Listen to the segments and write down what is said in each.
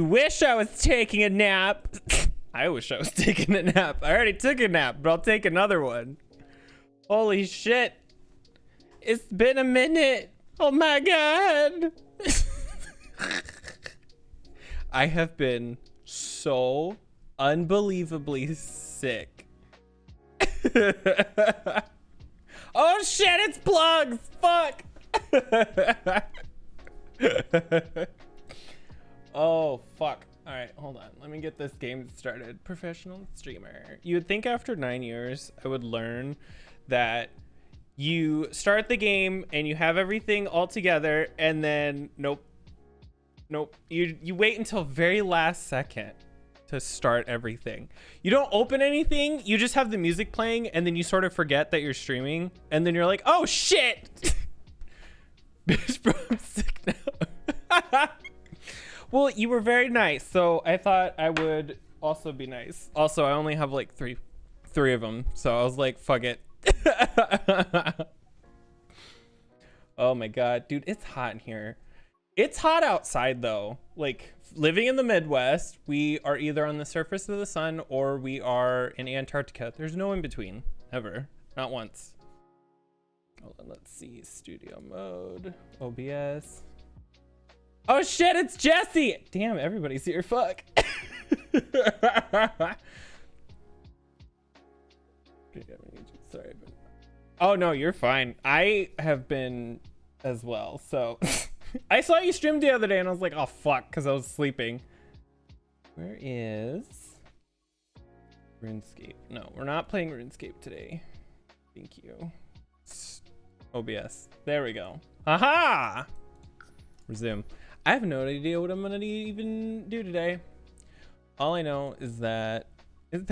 Wish I was taking a nap. I wish I was taking a nap. I already took a nap, but I'll take another one. Holy shit. It's been a minute. Oh my god. I have been so unbelievably sick. Oh shit, it's plugs. Fuck. Oh fuck. All right, hold on. Let me get this game started. Professional streamer. You would think after 9 years I would learn that you start the game and you have everything all together, and then nope. You wait until very last second to start everything. You don't open anything, you just have the music playing, and then you sort of forget that you're streaming, and then you're like, oh shit. Bitch, bro, I'm sick now. Well, you were very nice, so I thought I would also be nice. Also, I only have like three of them, so I was like, fuck it. Oh my god, dude, it's hot in here. It's hot outside though. Like, living in the Midwest, we are either on the surface of the sun or we are in Antarctica. There's no in between, ever. Not once. Hold on, let's see. Studio mode, OBS. Oh shit, it's Jesse! Damn, everybody's here, fuck. Sorry, but... Oh no, you're fine. I have been as well, so... I saw you stream the other day and I was like, oh fuck, because I was sleeping. Where is RuneScape? No, we're not playing RuneScape today. Thank you. OBS. There we go. Aha! Resume. I have no idea what I'm gonna even do today. All I know is that it's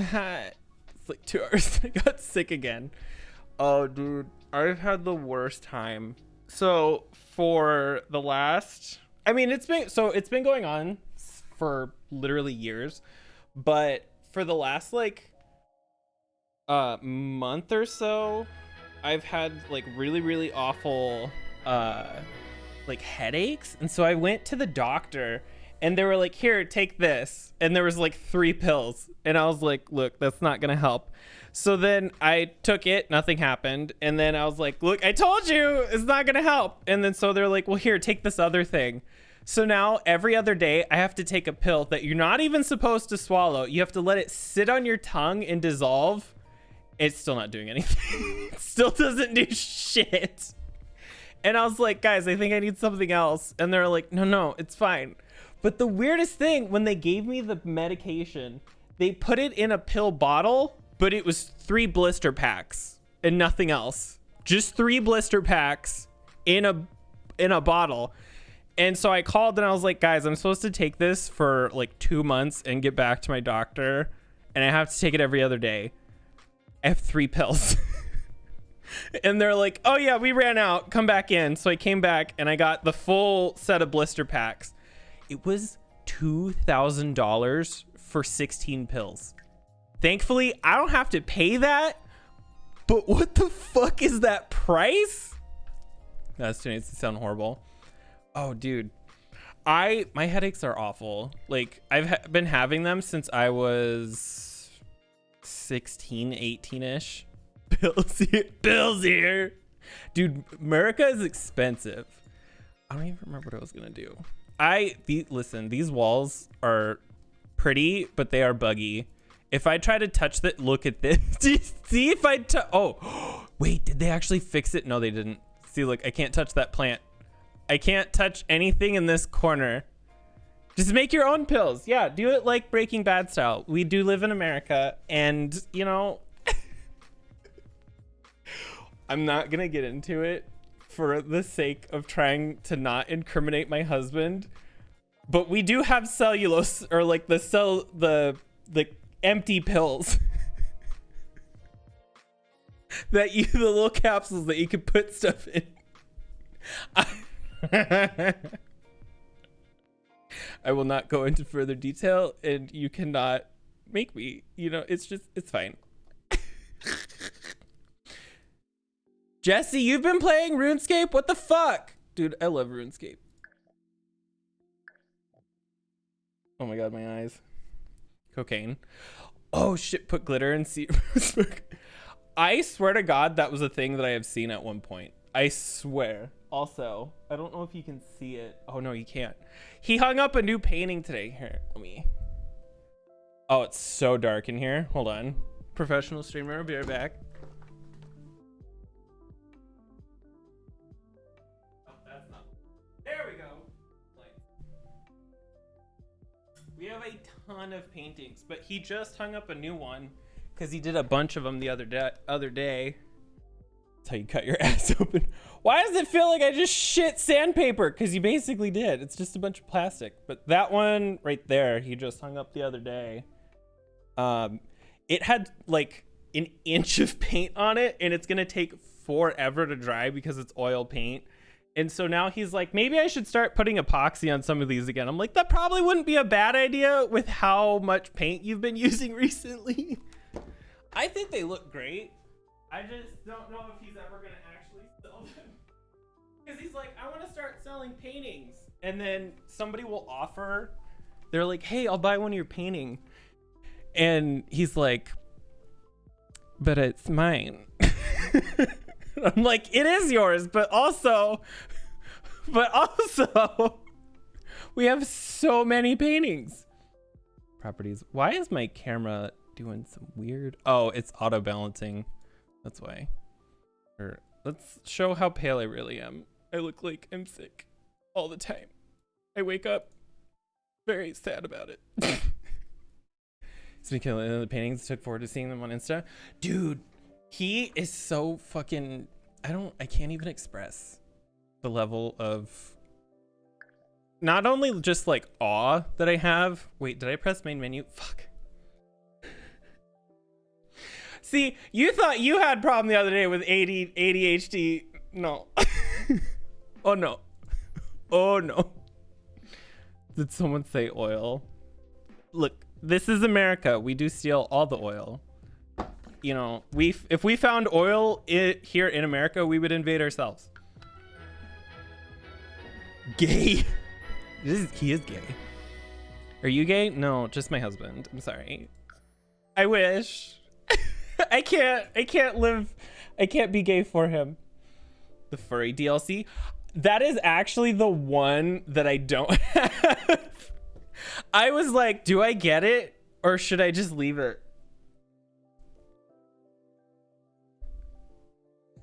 like 2 hours. I got sick again. Oh dude, I've had the worst time. So for the last, I mean, it's been going on for literally years, but for the last like month or so, I've had like really awful like headaches. And so I went to the doctor and they were like, here, take this. And there was like 3 pills. And I was like, look, that's not gonna help. So then I took it, nothing happened. And then I was like, look, I told you it's not gonna help. And then so they're like, well, here, take this other thing. So now every other day I have to take a pill that you're not even supposed to swallow. You have to let it sit on your tongue and dissolve. It's still not doing anything. It still doesn't do shit. And I was like, guys, I think I need something else. And they're like, no, it's fine. But the weirdest thing, when they gave me the medication, they put it in a pill bottle, but it was 3 blister packs and nothing else. Just 3 blister packs in a bottle. And so I called and I was like, guys, I'm supposed to take this for like 2 months and get back to my doctor. And I have to take it every other day. I have 3 pills. And they're like, oh yeah, we ran out, come back in. So I came back and I got the full set of blister packs. It was $2,000 for 16 pills. Thankfully, I don't have to pay that, but what the fuck is that price? That's too nice to sound horrible. Oh dude, my headaches are awful. Like, I've been having them since I was 16, 18-ish. Bills here. Dude, America is expensive. I don't even remember what I was gonna do. Listen, these walls are pretty, but they are buggy. If I try to touch that, look at this. Do you see if I oh, wait, did they actually fix it? No, they didn't. See, look, I can't touch that plant. I can't touch anything in this corner. Just make your own pills. Yeah, do it like Breaking Bad style. We do live in America, and you know, I'm not gonna get into it for the sake of trying to not incriminate my husband, but we do have cellulose, or like the empty pills that the little capsules that you can put stuff in. I will not go into further detail, and you cannot make me, you know, it's fine. Jesse, you've been playing RuneScape? What the fuck? Dude, I love RuneScape. Oh my god, my eyes. Cocaine. Oh shit, put glitter in smoke. I swear to God, that was a thing that I have seen at one point. I swear. Also, I don't know if you can see it. Oh no, you can't. He hung up a new painting today. Here, let me. Oh, it's so dark in here. Hold on. Professional streamer, I'll be right back. Oh, that's not. There we go. We have a ton of paintings, but he just hung up a new one because he did a bunch of them the other day. That's how you cut your ass open. Why does it feel like I just shit sandpaper? Because you basically did. It's just a bunch of plastic. But that one right there, he just hung up the other day. It had like an inch of paint on it, and it's gonna take forever to dry because it's oil paint. And so now he's like, maybe I should start putting epoxy on some of these again. I'm like, that probably wouldn't be a bad idea with how much paint you've been using recently. I think they look great. I just don't know if he's ever going to actually sell them. Because he's like, I want to start selling paintings. And then somebody will offer, they're like, hey, I'll buy one of your painting. And he's like, but it's mine. I'm like, it is yours, but also, we have so many paintings. Properties. Why is my camera doing some weird? Oh, it's auto balancing. That's why. Or let's show how pale I really am. I look like I'm sick all the time. I wake up very sad about it. Speaking of the paintings, took forward to seeing them on Insta. Dude, he is so fucking, I can't even express the level of not only just like awe that I have. Wait, did I press main menu? Fuck. See, you thought you had a problem the other day with ADHD. No. Oh no. Oh no. Did someone say oil? Look, this is America. We do steal all the oil. You know, if we found oil here in America, we would invade ourselves. Gay. He is gay. Are you gay? No, just my husband. I'm sorry. I wish. I can't be gay for him. The furry DLC. That is actually the one that I don't have. I was like, do I get it or should I just leave it?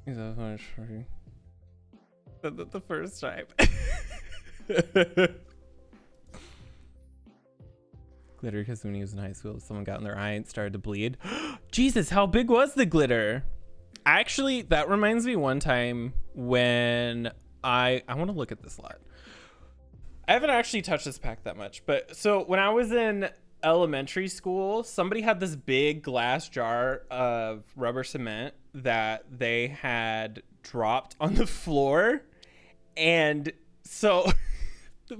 The first time. Glitter, because when he was in high school, someone got in their eye and started to bleed. Jesus, how big was the glitter? Actually, that reminds me one time when I want to look at this lot. I haven't actually touched this pack that much, but so when I was in elementary school, somebody had this big glass jar of rubber cement that they had dropped on the floor. And so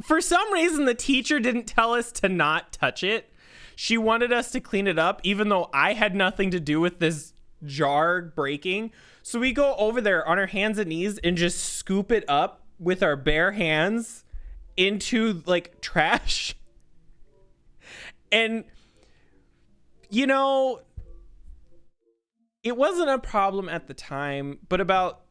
for some reason, the teacher didn't tell us to not touch it. She wanted us to clean it up, even though I had nothing to do with this jar breaking. So we go over there on our hands and knees and just scoop it up with our bare hands into like trash. And you know, it wasn't a problem at the time, but about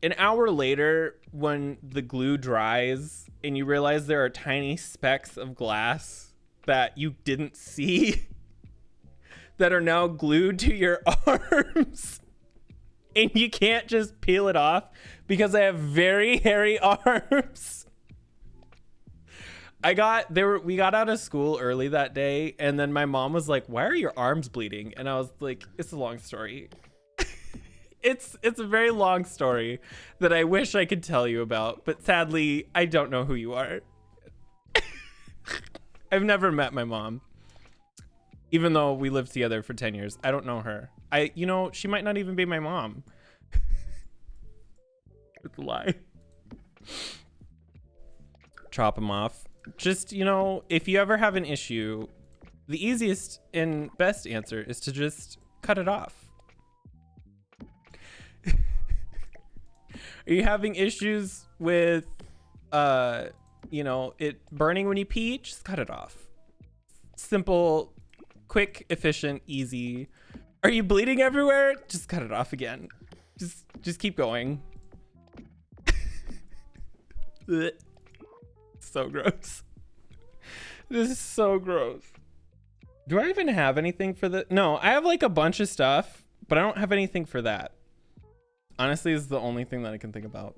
an hour later, when the glue dries and you realize there are tiny specks of glass that you didn't see that are now glued to your arms, and you can't just peel it off because I have very hairy arms. We got out of school early that day, and then my mom was like, why are your arms bleeding? And I was like, it's a long story. It's a very long story that I wish I could tell you about, but sadly, I don't know who you are. I've never met my mom. Even though we lived together for 10 years, I don't know her. She might not even be my mom. It's a lie. Chop them off. Just, if you ever have an issue, the easiest and best answer is to just cut it off. Are you having issues with, it burning when you pee? Just cut it off. simple, quick, efficient, easy. Are you bleeding everywhere? Just cut it off again. Just keep going. So gross. This is so gross. Do I even have anything for the? No, I have like a bunch of stuff, but I don't have anything for that. Honestly, this is the only thing that I can think about.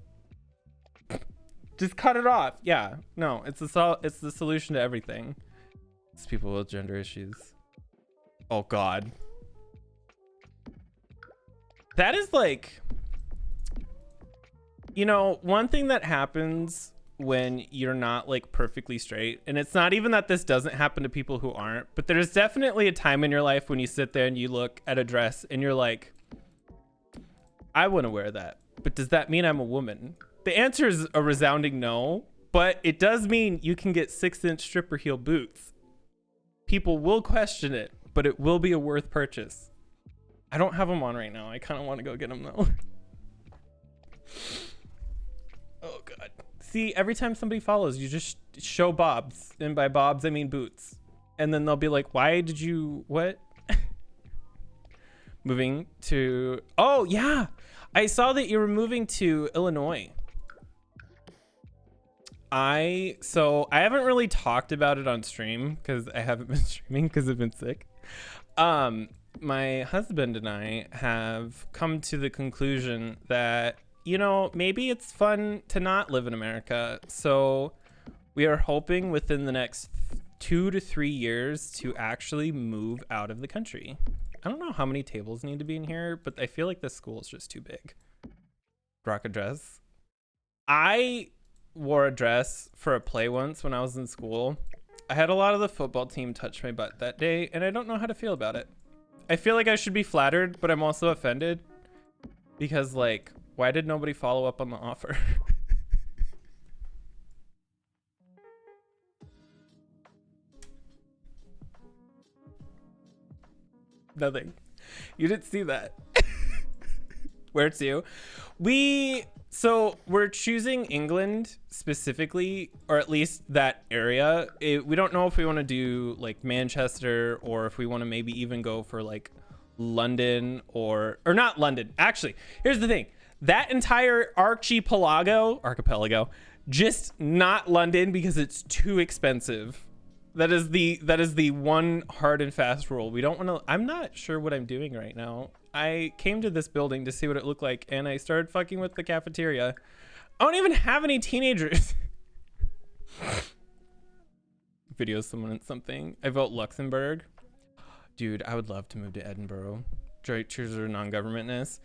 Just cut it off. Yeah, no, it's the solution to everything. It's people with gender issues. Oh God. That is like, you know, one thing that happens when you're not like perfectly straight, and it's not even that this doesn't happen to people who aren't, but there's definitely a time in your life when you sit there and you look at a dress and you're like, I want to wear that, but does that mean I'm a woman? The answer is a resounding no, but it does mean you can get 6-inch stripper heel boots. People will question it, but it will be a worth purchase. I don't have them on right now. I kind of want to go get them though. Oh God. See, every time somebody follows, you just show bobs. And by bobs, I mean boots. And then they'll be like, why did you, what? Moving to, oh yeah. I saw that you were moving to Illinois. So I haven't really talked about it on stream because I haven't been streaming because I've been sick. My husband and I have come to the conclusion that, you know, maybe it's fun to not live in America. So we are hoping within the next 2 to 3 years to actually move out of the country. I don't know how many tables need to be in here, but I feel like this school is just too big. Rock a dress. I wore a dress for a play once when I was in school. I had a lot of the football team touch my butt that day, and I don't know how to feel about it. I feel like I should be flattered, but I'm also offended because, like, why did nobody follow up on the offer? Nothing. You didn't see that. Where to? So we're choosing England specifically, or at least that area. We don't know if we want to do like Manchester or if we want to maybe even go for like London or not London. Actually, here's the thing. That entire archipelago, just not London because it's too expensive. That is the one hard and fast rule. We don't want to, I'm not sure what I'm doing right now. I came to this building to see what it looked like, and I started fucking with the cafeteria. I don't even have any teenagers. Video someone in something. I vote Luxembourg. Dude, I would love to move to Edinburgh. Choose or non-governmentness.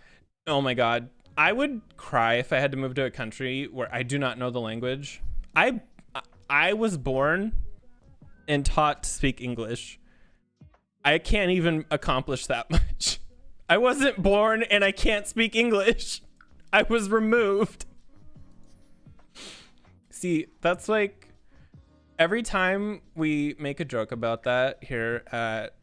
Oh my God. I would cry if I had to move to a country where I do not know the language. I was born and taught to speak English. I can't even accomplish that much. I wasn't born and I can't speak English. I was removed. See, that's like every time we make a joke about that here at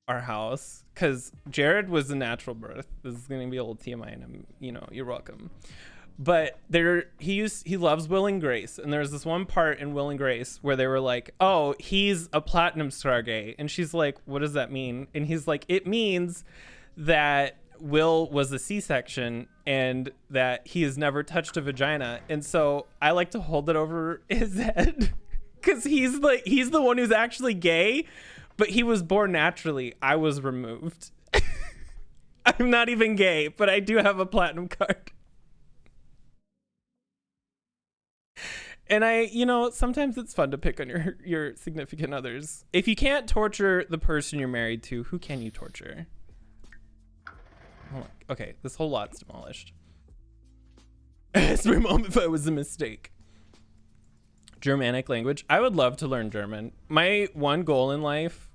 our house, because Jared was a natural birth. This is going to be a little TMI, and I'm, you know, you're welcome. But he loves Will and Grace, and there's this one part in Will and Grace where they were like, "Oh, he's a platinum star gay," and she's like, "What does that mean?" And he's like, "It means that Will was a C-section and that he has never touched a vagina." And so I like to hold it over his head because he's the one who's actually gay, but he was born naturally. I was removed. I'm not even gay, but I do have a platinum card. And you know, sometimes it's fun to pick on your significant others. If you can't torture the person you're married to, who can you torture? Okay, this whole lot's demolished. Ask my mom if I was a mistake. Germanic language. I would love to learn German. My one goal in life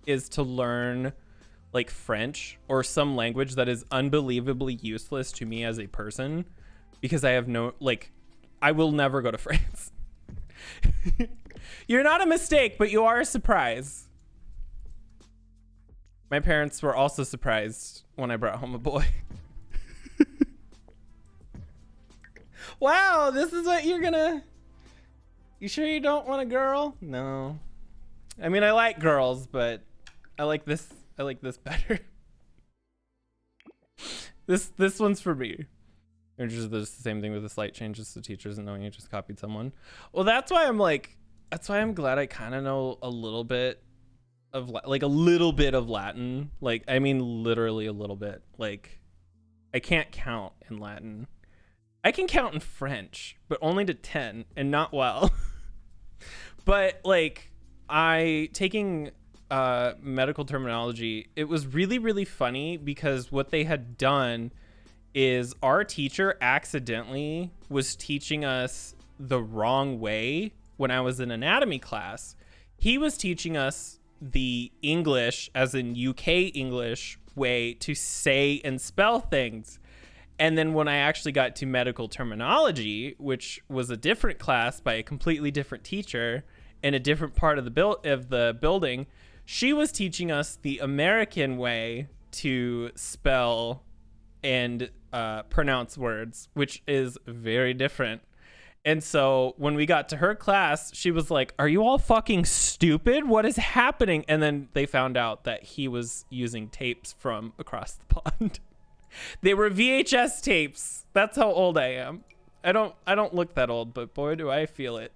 is to learn like French or some language that is unbelievably useless to me as a person, because I have no, like, I will never go to France. You're not a mistake, but you are a surprise. My parents were also surprised when I brought home a boy. Wow, this is what you're gonna... You sure you don't want a girl? No. I mean, I like girls, but I like this better. This one's for me. Or just the same thing with the slight changes to teachers and knowing you just copied someone. Well, that's why I'm glad I kind of know a little bit of like a little bit of Latin. Like, I mean, literally a little bit. Like, I can't count in Latin. I can count in French, but only to 10 and not well. But like, taking medical terminology, it was really, really funny because what they had done is our teacher accidentally was teaching us the wrong way when I was in anatomy class. He was teaching us the English, as in UK English, way to say and spell things. And then when I actually got to medical terminology, which was a different class by a completely different teacher in a different part of the building, she was teaching us the American way to spell and pronounce words, which is very different. And so when we got to her class, she was like, "Are you all fucking stupid? What is happening?" And then they found out that he was using tapes from across the pond. They were VHS tapes. That's how old I am. I don't look that old, but boy, do I feel it.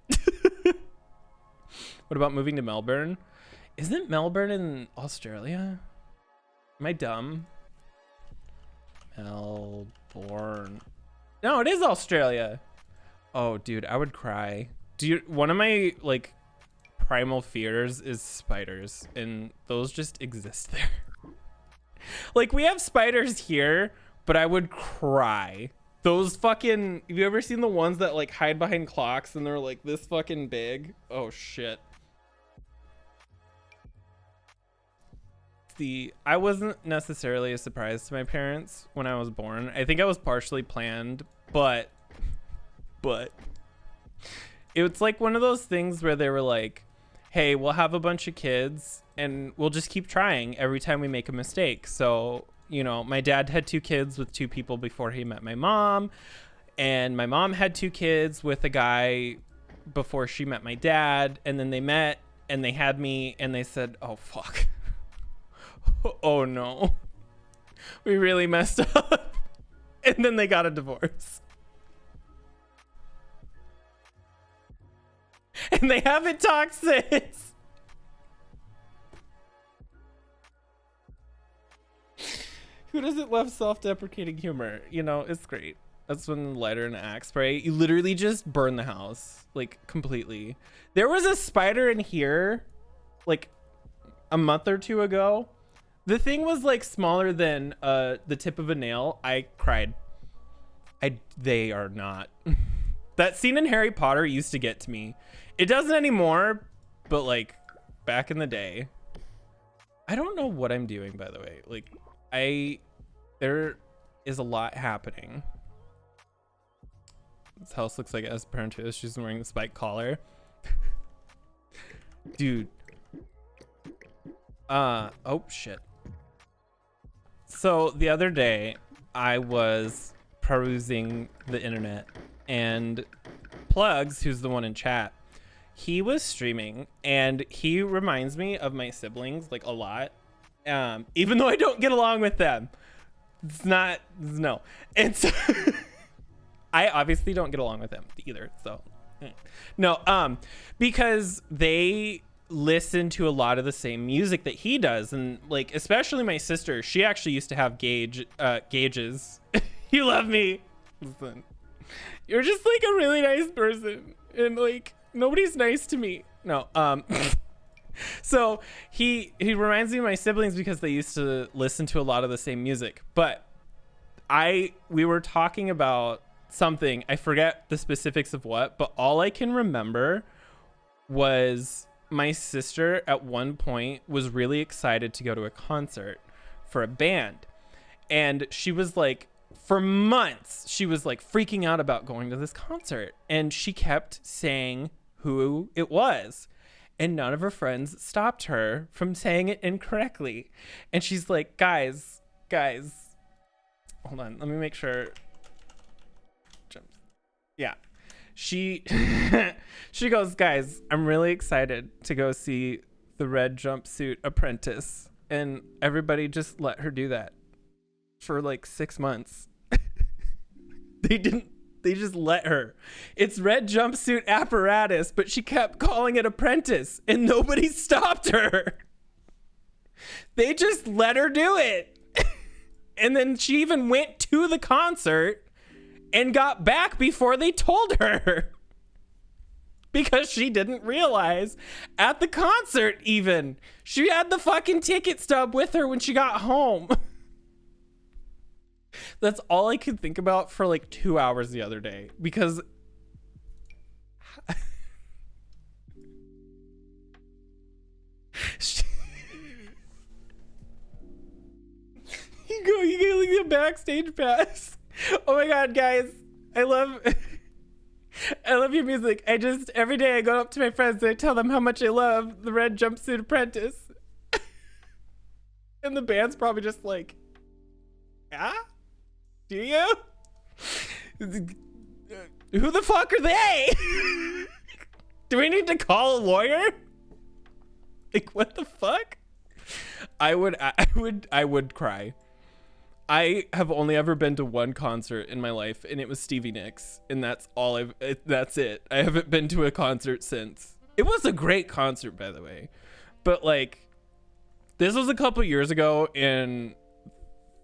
What about moving to Melbourne? Isn't Melbourne in Australia? Am I dumb? Melbourne. No, it is Australia. Oh, dude, I would cry. Dude, one of my like primal fears is spiders, and those just exist there. Like, we have spiders here, but I would cry. Those fucking, have you ever seen the ones that like hide behind clocks and they're like this fucking big? Oh shit. I wasn't necessarily a surprise to my parents when I was born. I think I was partially planned, but it's like one of those things where they were like, "Hey, we'll have a bunch of kids and we'll just keep trying every time we make a mistake." So, you know, my dad had 2 kids with 2 people before he met my mom, and my mom had 2 kids with a guy before she met my dad, and then they met and they had me and they said, "Oh fuck." Oh no, we really messed up. And then they got a divorce. And they haven't talked since. Who doesn't love self-deprecating humor? You know, it's great. That's when the lighter and axe spray, you literally just burn the house, like, completely. There was a spider in here like a month or 2 ago. The thing was like smaller than the tip of a nail. I cried. They are not. That scene in Harry Potter used to get to me. It doesn't anymore, but like back in the day. I don't know what I'm doing, by the way. Like, there is a lot happening. This house looks like Esperanto. She's wearing the spike collar. Dude. Oh shit. So the other day I was perusing the internet, and Plugs, who's the one in chat, he was streaming, and he reminds me of my siblings like a lot. Even though I don't get along with them. No. And so I obviously don't get along with them either. So no, because they listen to a lot of the same music that he does, and like especially my sister, she actually used to have gauges. You love me. Listen, you're just like a really nice person, and like nobody's nice to me. No, so he reminds me of my siblings because they used to listen to a lot of the same music. But we were talking about something, I forget the specifics of what, but all I can remember was my sister at one point was really excited to go to a concert for a band, and she was like, for months she was like freaking out about going to this concert, and she kept saying who it was, and none of her friends stopped her from saying it incorrectly. And she's like, guys, hold on, let me make sure. Yeah, she she goes, guys, I'm really excited to go see the red jumpsuit apprentice, and everybody just let her do that for like 6 months. They just let her. It's red jumpsuit apparatus, but she kept calling it apprentice and nobody stopped her. They just let her do it. And then she even went to the concert and got back before they told her. Because she didn't realize at the concert even. She had the fucking ticket stub with her when she got home. That's all I could think about for like 2 hours the other day. Because you get like the backstage pass. Oh my god, guys. I love your music. Every day I go up to my friends and I tell them how much I love the red jumpsuit apprentice. And the band's probably just like, yeah? Do you? Who the fuck are they? Do we need to call a lawyer? Like, what the fuck? I would cry. I have only ever been to one concert in my life, and it was Stevie Nicks, and that's it. I haven't been to a concert since. It was a great concert, by the way, but like, this was a couple years ago, and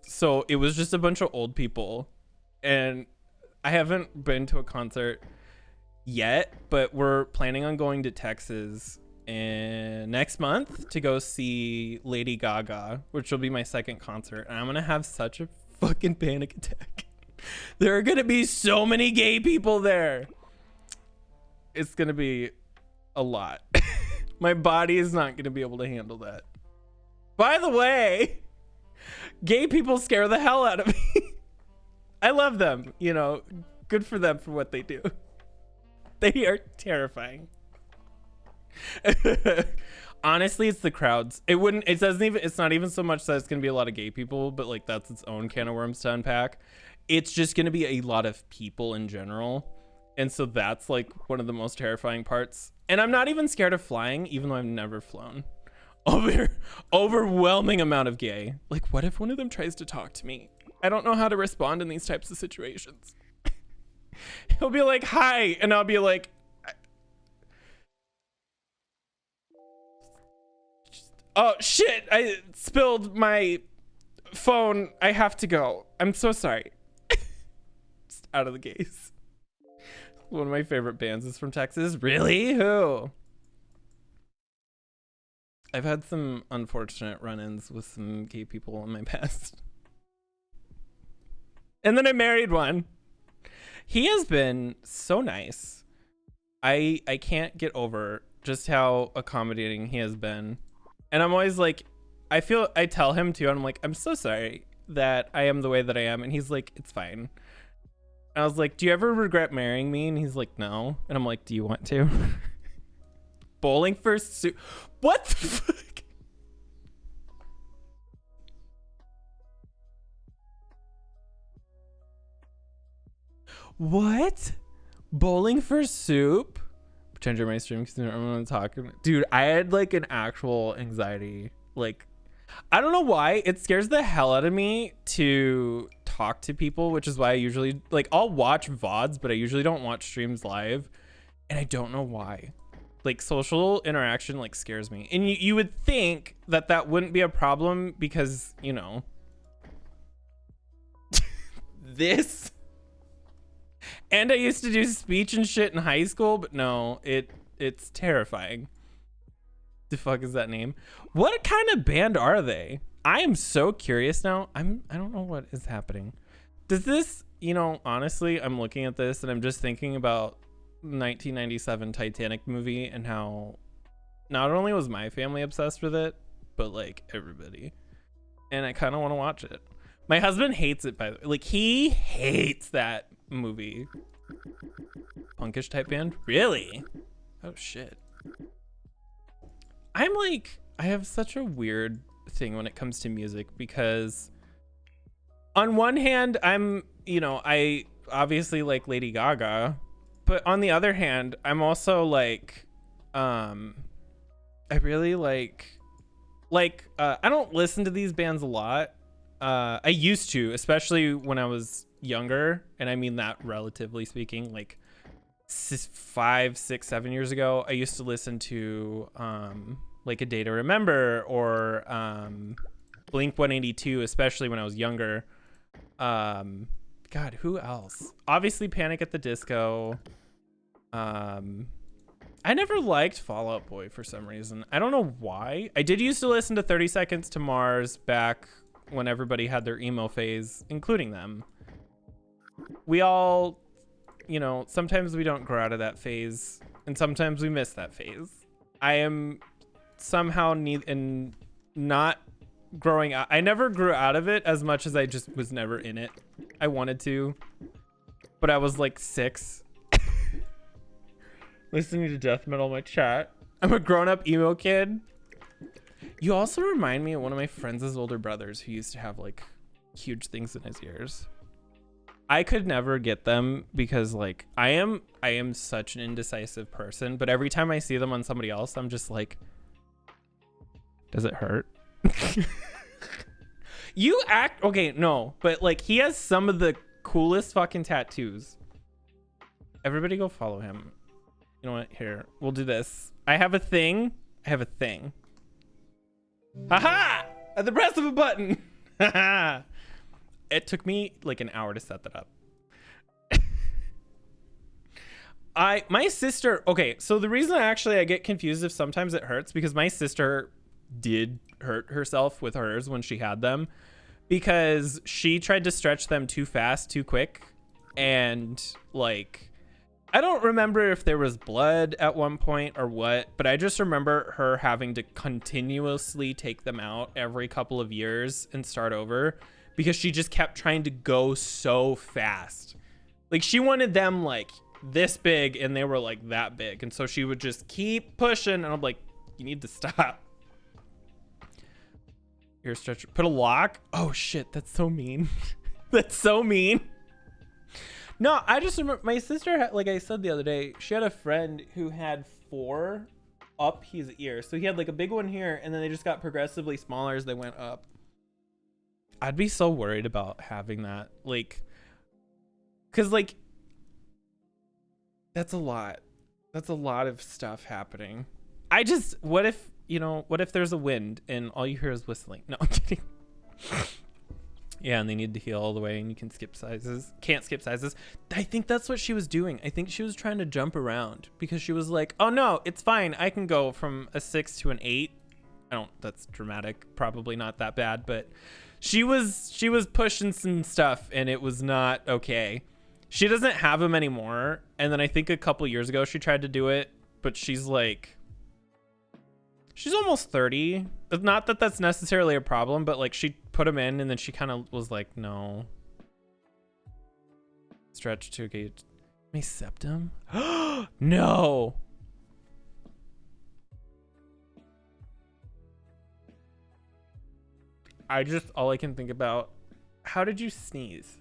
so it was just a bunch of old people, and I haven't been to a concert yet, but we're planning on going to Texas next month to go see Lady Gaga, which will be my second concert, and I'm gonna have such a fucking panic attack. There are gonna be so many gay people there. It's gonna be a lot. My body is not gonna be able to handle that. By the way, gay people scare the hell out of me. I love them, you know, good for them for what they do. They are terrifying. Honestly, it's the crowds. It's not even so much that it's gonna be a lot of gay people, but like that's its own can of worms to unpack. It's just gonna be a lot of people in general, and so that's like one of the most terrifying parts. And I'm not even scared of flying, even though I've never flown. Overwhelming amount of gay. Like, what if one of them tries to talk to me? I don't know how to respond in these types of situations. He'll be like, hi, and I'll be like, oh shit, I spilled my phone. I have to go. I'm so sorry. Just out of the gaze. One of my favorite bands is from Texas. Really? Who? I've had some unfortunate run-ins with some gay people in my past. And then I married one. He has been so nice. I can't get over just how accommodating he has been. And I'm always like, I tell him too, and I'm like, I'm so sorry that I am the way that I am. And he's like, it's fine. And I was like, do you ever regret marrying me? And he's like, no. And I'm like, do you want to? Bowling for soup. What the fuck? What? Bowling for soup? Pretend you're my stream because I don't want to talk. Dude, I had like an actual anxiety. Like, I don't know why. It scares the hell out of me to talk to people, which is why I usually, like, I'll watch VODs, but I usually don't watch streams live. And I don't know why. Like, social interaction like scares me, and you would think that wouldn't be a problem because, you know, this, and I used to do speech and shit in high school, but no, it's terrifying. The fuck is that name? What kind of band are they? I am so curious now. I don't know what is happening. Does this, you know, honestly, I'm looking at this and I'm just thinking about 1997 Titanic movie and how not only was my family obsessed with it, but like everybody, and I kind of want to watch it. My husband hates it, by the way. Like, he hates that movie. Punkish type band? Really? Oh shit. I'm like, I have such a weird thing when it comes to music, because on one hand, I'm, you know, I obviously like Lady Gaga, but on the other hand, I'm also like, I really like I don't listen to these bands a lot. I used to, especially when I was younger, and I mean that relatively speaking, like 5, 6, 7 years ago. I used to listen to like A Day to Remember or Blink 182, especially when I was younger. God, who else? Obviously Panic at the Disco. I never liked Fall Out Boy for some reason. I don't know why. I did used to listen to 30 Seconds to Mars back when everybody had their emo phase, including them. We all, you know, sometimes we don't grow out of that phase, and sometimes we miss that phase. I am somehow not growing out. I never grew out of it as much as I just was never in it. I wanted to, but I was like 6. Listening to death metal in my chat. I'm a grown-up emo kid. You also remind me of one of my friends' older brothers who used to have like huge things in his ears. I could never get them because like I am such an indecisive person, but every time I see them on somebody else, I'm just like, does it hurt? You act okay, no, but like he has some of the coolest fucking tattoos. Everybody go follow him. You know what? Here, we'll do this. I have a thing. Haha! At the press of a button. Haha! It took me like an hour to set that up. My sister, okay, so the reason I get confused if sometimes it hurts because my sister did hurt herself with hers when she had them because she tried to stretch them too fast, too quick, and like I don't remember if there was blood at one point or what, but I just remember her having to continuously take them out every couple of years and start over because she just kept trying to go so fast. Like she wanted them like this big and they were like that big. And so she would just keep pushing and I'm like, you need to stop. Ear stretcher. Put a lock? Oh shit, that's so mean. That's so mean. No, I just remember my sister had, like I said the other day, she had a friend who had 4 up his ear. So he had like a big one here and then they just got progressively smaller as they went up. I'd be so worried about having that. Like, cause like, that's a lot. That's a lot of stuff happening. What if there's a wind and all you hear is whistling? No, I'm kidding. Yeah, and they need to heal all the way and you can skip sizes. Can't skip sizes. I think that's what she was doing. I think she was trying to jump around because she was like, oh no, it's fine. I can go from a 6 to an 8. That's dramatic. Probably not that bad, but she was pushing some stuff and it was not okay. She doesn't have them anymore. And then I think a couple years ago she tried to do it, but she's almost 30. Not that that's necessarily a problem, but like she put them in and then she kind of was like, no. Stretch to gauge. My septum? No. All I can think about, how did you sneeze?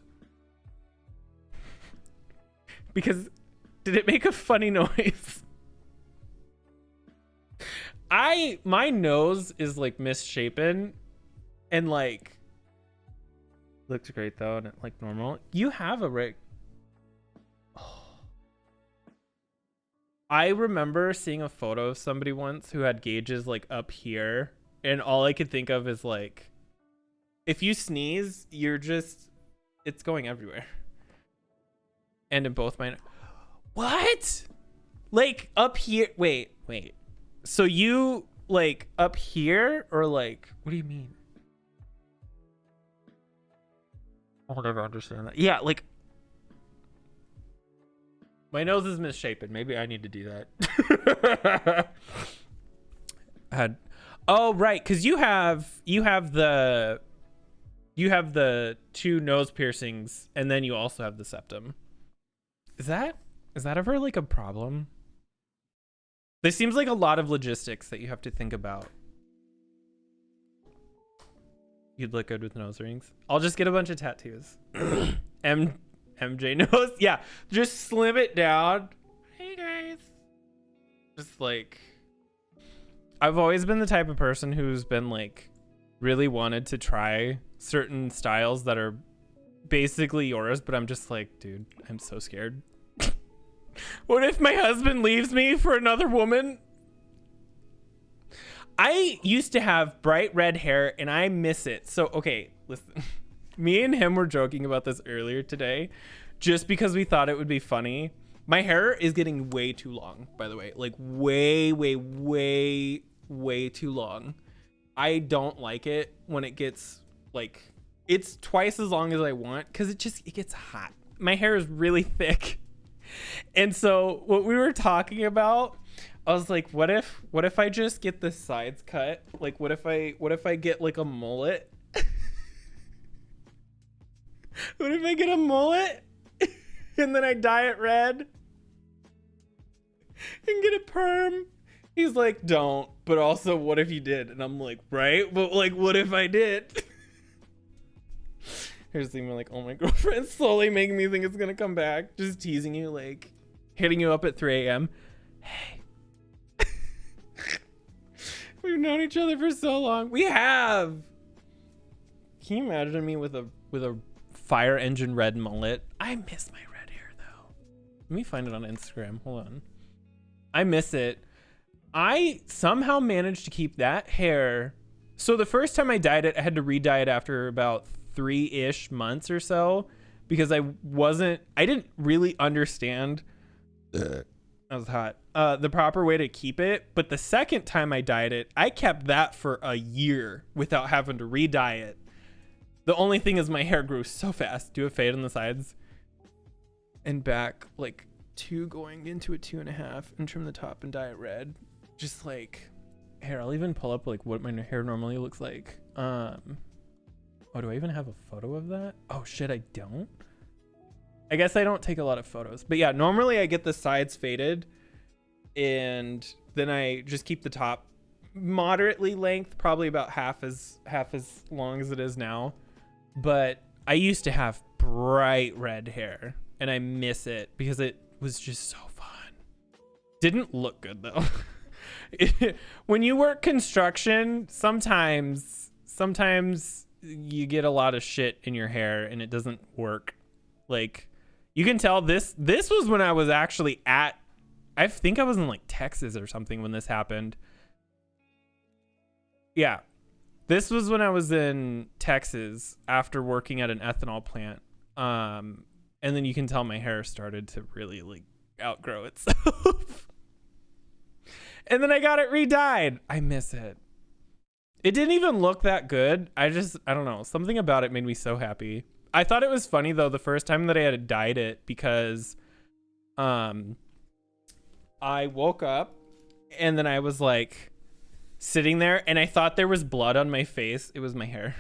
Because did it make a funny noise? My nose is like misshapen and like looks great though and like normal. You have a rig. Oh. I remember seeing a photo of somebody once who had gauges like up here and all I could think of is like if you sneeze, it's going everywhere. And in both mine. What? Like up here. Wait. So you like up here or like, what do you mean? I'll never understand that. Yeah, like my nose is misshapen. Maybe I need to do that. Oh, right. Cause you have the 2 nose piercings and then you also have the septum. Is that ever like a problem? There seems like a lot of logistics that you have to think about. You'd look good with nose rings. I'll just get a bunch of tattoos. MJ nose. Yeah, just slim it down. Hey guys. Just like, I've always been the type of person who's been like really wanted to try certain styles that are basically yours, but I'm just like, dude, I'm so scared. What if my husband leaves me for another woman? I used to have bright red hair and I miss it. So, okay, listen. Me and him were joking about this earlier today just because we thought it would be funny. My hair is getting way too long, by the way. Like way, way, way, way too long. I don't like it when it gets like, it's twice as long as I want because it gets hot. My hair is really thick. And so what we were talking about, I was like, what if I just get the sides cut? Like, what if I get like a mullet? What if I get a mullet and then I dye it red and get a perm? He's like, don't, but also what if you did? And I'm like, right? But like, what if I did? Here's the email like, oh, my girlfriend's slowly making me think it's gonna come back. Just teasing you, like hitting you up at 3 a.m. Hey. We've known each other for so long. We have. Can you imagine me with a fire engine red mullet? I miss my red hair though. Let me find it on Instagram. Hold on. I miss it. I somehow managed to keep that hair. So the first time I dyed it, I had to re-dye it after about 3-ish months or so because I didn't really understand. That was hot. The proper way to keep it. But the second time I dyed it, I kept that for a year without having to re-dye it. The only thing is my hair grew so fast. Do a fade on the sides and back, like 2 going into a 2.5, and trim the top and dye it red. Just like, here, I'll even pull up like what my hair normally looks like. Oh, do I even have a photo of that? Oh shit, I don't. I guess I don't take a lot of photos, but yeah, normally I get the sides faded and then I just keep the top moderately length, probably about half as long as it is now. But I used to have bright red hair and I miss it because it was just so fun. Didn't look good though. When you work construction, sometimes you get a lot of shit in your hair and it doesn't work. Like, you can tell this was when I was actually I think I was in like Texas or something when this happened. Yeah. This was when I was in Texas after working at an ethanol plant. And then you can tell my hair started to really like outgrow itself. And then I got it re-dyed. I miss it. It didn't even look that good. I don't know. Something about it made me so happy. I thought it was funny though the first time that I had dyed it because I woke up and then I was like sitting there and I thought there was blood on my face. It was my hair.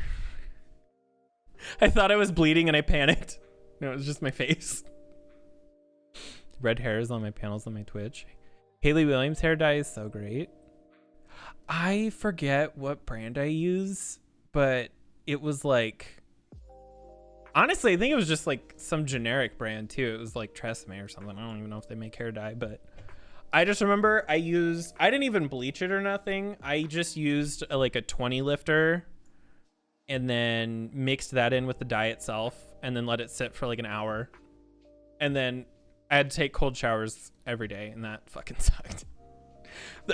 I thought I was bleeding and I panicked. No, it was just my face. Red hairs on my panels on my Twitch. Haley Williams hair dye is so great. I forget what brand I use, but it was like, honestly, I think it was just like some generic brand too. It was like Tresemme or something. I don't even know if they make hair dye, but I just remember I didn't even bleach it or nothing. I just used like a 20 lifter and then mixed that in with the dye itself and then let it sit for like an hour. And then I had to take cold showers every day and that fucking sucked.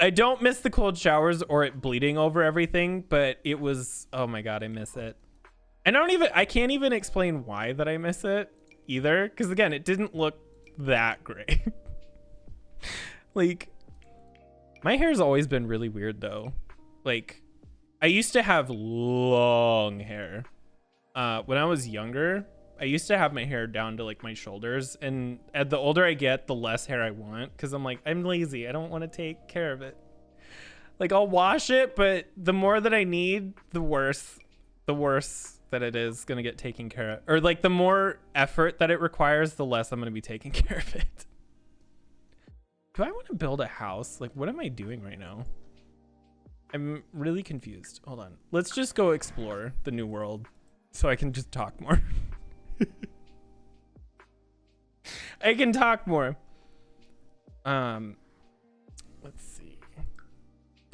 I don't miss the cold showers or it bleeding over everything, but it was, oh my God, I miss it. And I can't even explain why that I miss it either. Cause again, it didn't look that great. Like, my hair's always been really weird though. Like, I used to have long hair. When I was younger, I used to have my hair down to like my shoulders, and the older I get, the less hair I want because I'm like, I'm lazy. I don't want to take care of it. Like, I'll wash it, but the more that I need, the worse that it is going to get taken care of. Or like the more effort that it requires, the less I'm going to be taking care of it. Do I want to build a house? Like, what am I doing right now? I'm really confused. Hold on. Let's just go explore the new world so I can just talk more. I can talk more. Let's see.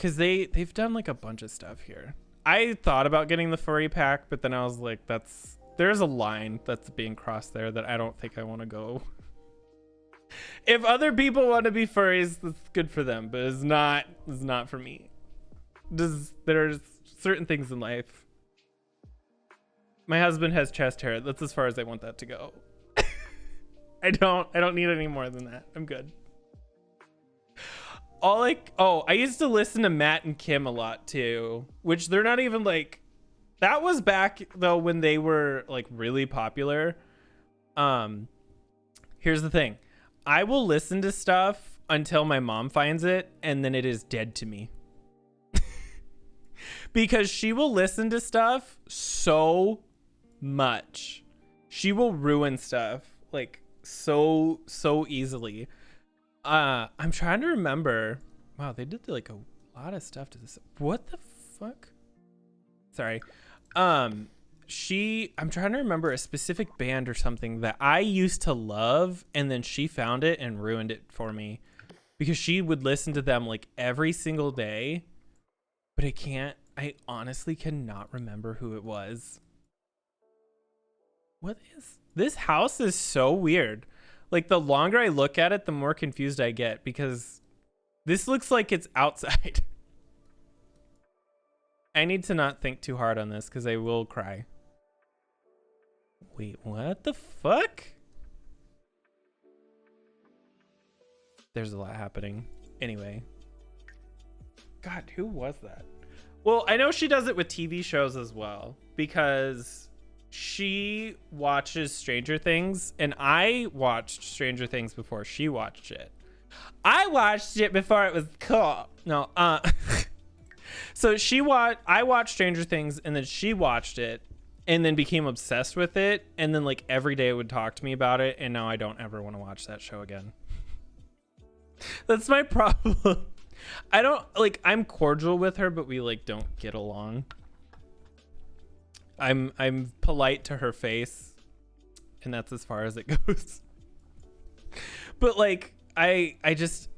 because they've done like a bunch of stuff here. I thought about getting the furry pack, but then I was like, there's a line that's being crossed there that I don't think I want to go. If other people want to be furries, that's good for them, but it's not for me. There's certain things in life. My husband has chest hair. That's as far as I want that to go. I don't need any more than that. I'm good. I used to listen to Matt and Kim a lot too, which they're not even like, that was back though when they were like really popular. Here's the thing. I will listen to stuff until my mom finds it, and then it is dead to me. Because she will listen to stuff so much. She will ruin stuff like so easily. I'm trying to remember. Wow, they did like a lot of stuff to this. What the fuck? Sorry. I'm trying to remember a specific band or something that I used to love, and then she found it and ruined it for me because she would listen to them like every single day, but I honestly cannot remember who it was. What is this house? Is so weird. Like the longer I look at it, the more confused I get because this looks like it's outside. I need to not think too hard on this because I will cry. Wait, what the fuck? There's a lot happening. Anyway. God, who was that? Well, I know she does it with TV shows as well because she watches Stranger Things, and I watched Stranger Things before she watched it. I watched it before it was cool. No, so I watched Stranger Things, and then she watched it, and then became obsessed with it, and then like every day would talk to me about it, and now I don't ever want to watch that show again. That's my problem. I'm cordial with her, but we like don't get along. I'm polite to her face, and that's as far as it goes. But like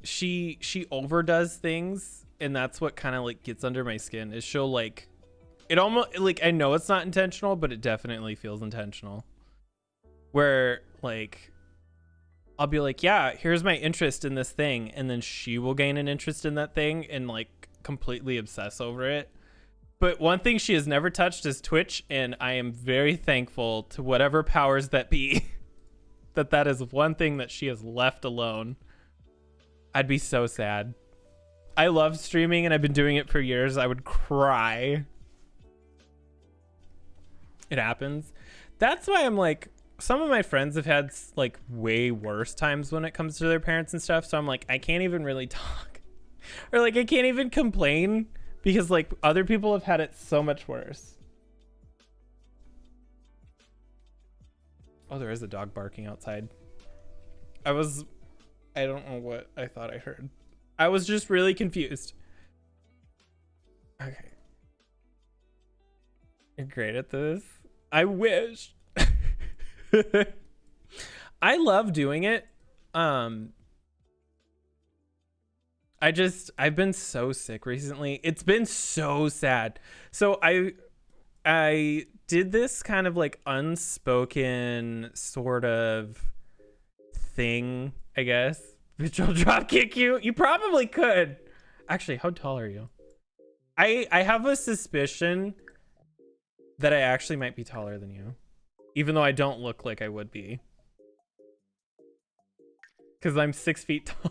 she overdoes things, and that's what kind of like gets under my skin. Is she'll like it almost like I know it's not intentional, but it definitely feels intentional. Where like I'll be like, yeah, here's my interest in this thing, and then she will gain an interest in that thing and like completely obsess over it. But one thing she has never touched is Twitch, and I am very thankful to whatever powers that be that is one thing that she has left alone. I'd be so sad. I love streaming, and I've been doing it for years. I would cry. It happens. That's why I'm like, some of my friends have had like way worse times when it comes to their parents and stuff. So I'm like, I can't even really talk or like, I can't even complain because like other people have had it so much worse. Oh, there is a dog barking outside. I don't know what I thought I heard. I was just really confused. Okay. You're great at this. I wish. I love doing it. I've been so sick recently. It's been so sad. So I did this kind of like unspoken sort of thing, I guess. Bitch, I'll drop kick you. You probably could. Actually, how tall are you? I have a suspicion that I actually might be taller than you. Even though I don't look like I would be. Because I'm 6 feet tall.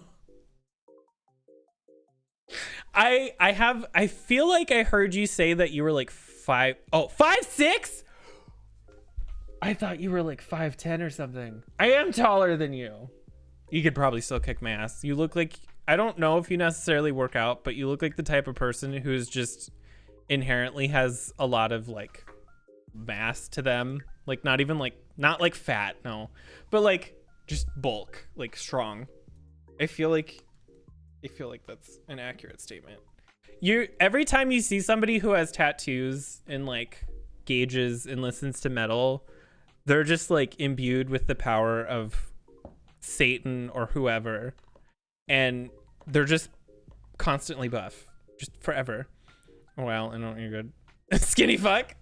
I feel like I heard you say that you were like 5'6"? I thought you were like 5'10" or something. I am taller than you. You could probably still kick my ass. You look like, I don't know if you necessarily work out, but you look like the type of person who's just inherently has a lot of like mass to them. Like not like fat, no, but like just bulk, like strong. I feel like that's an accurate statement. Every time you see somebody who has tattoos and like gauges and listens to metal, they're just like imbued with the power of Satan or whoever, and they're just constantly buff, just forever. Oh, well, I know you're good. Skinny fuck.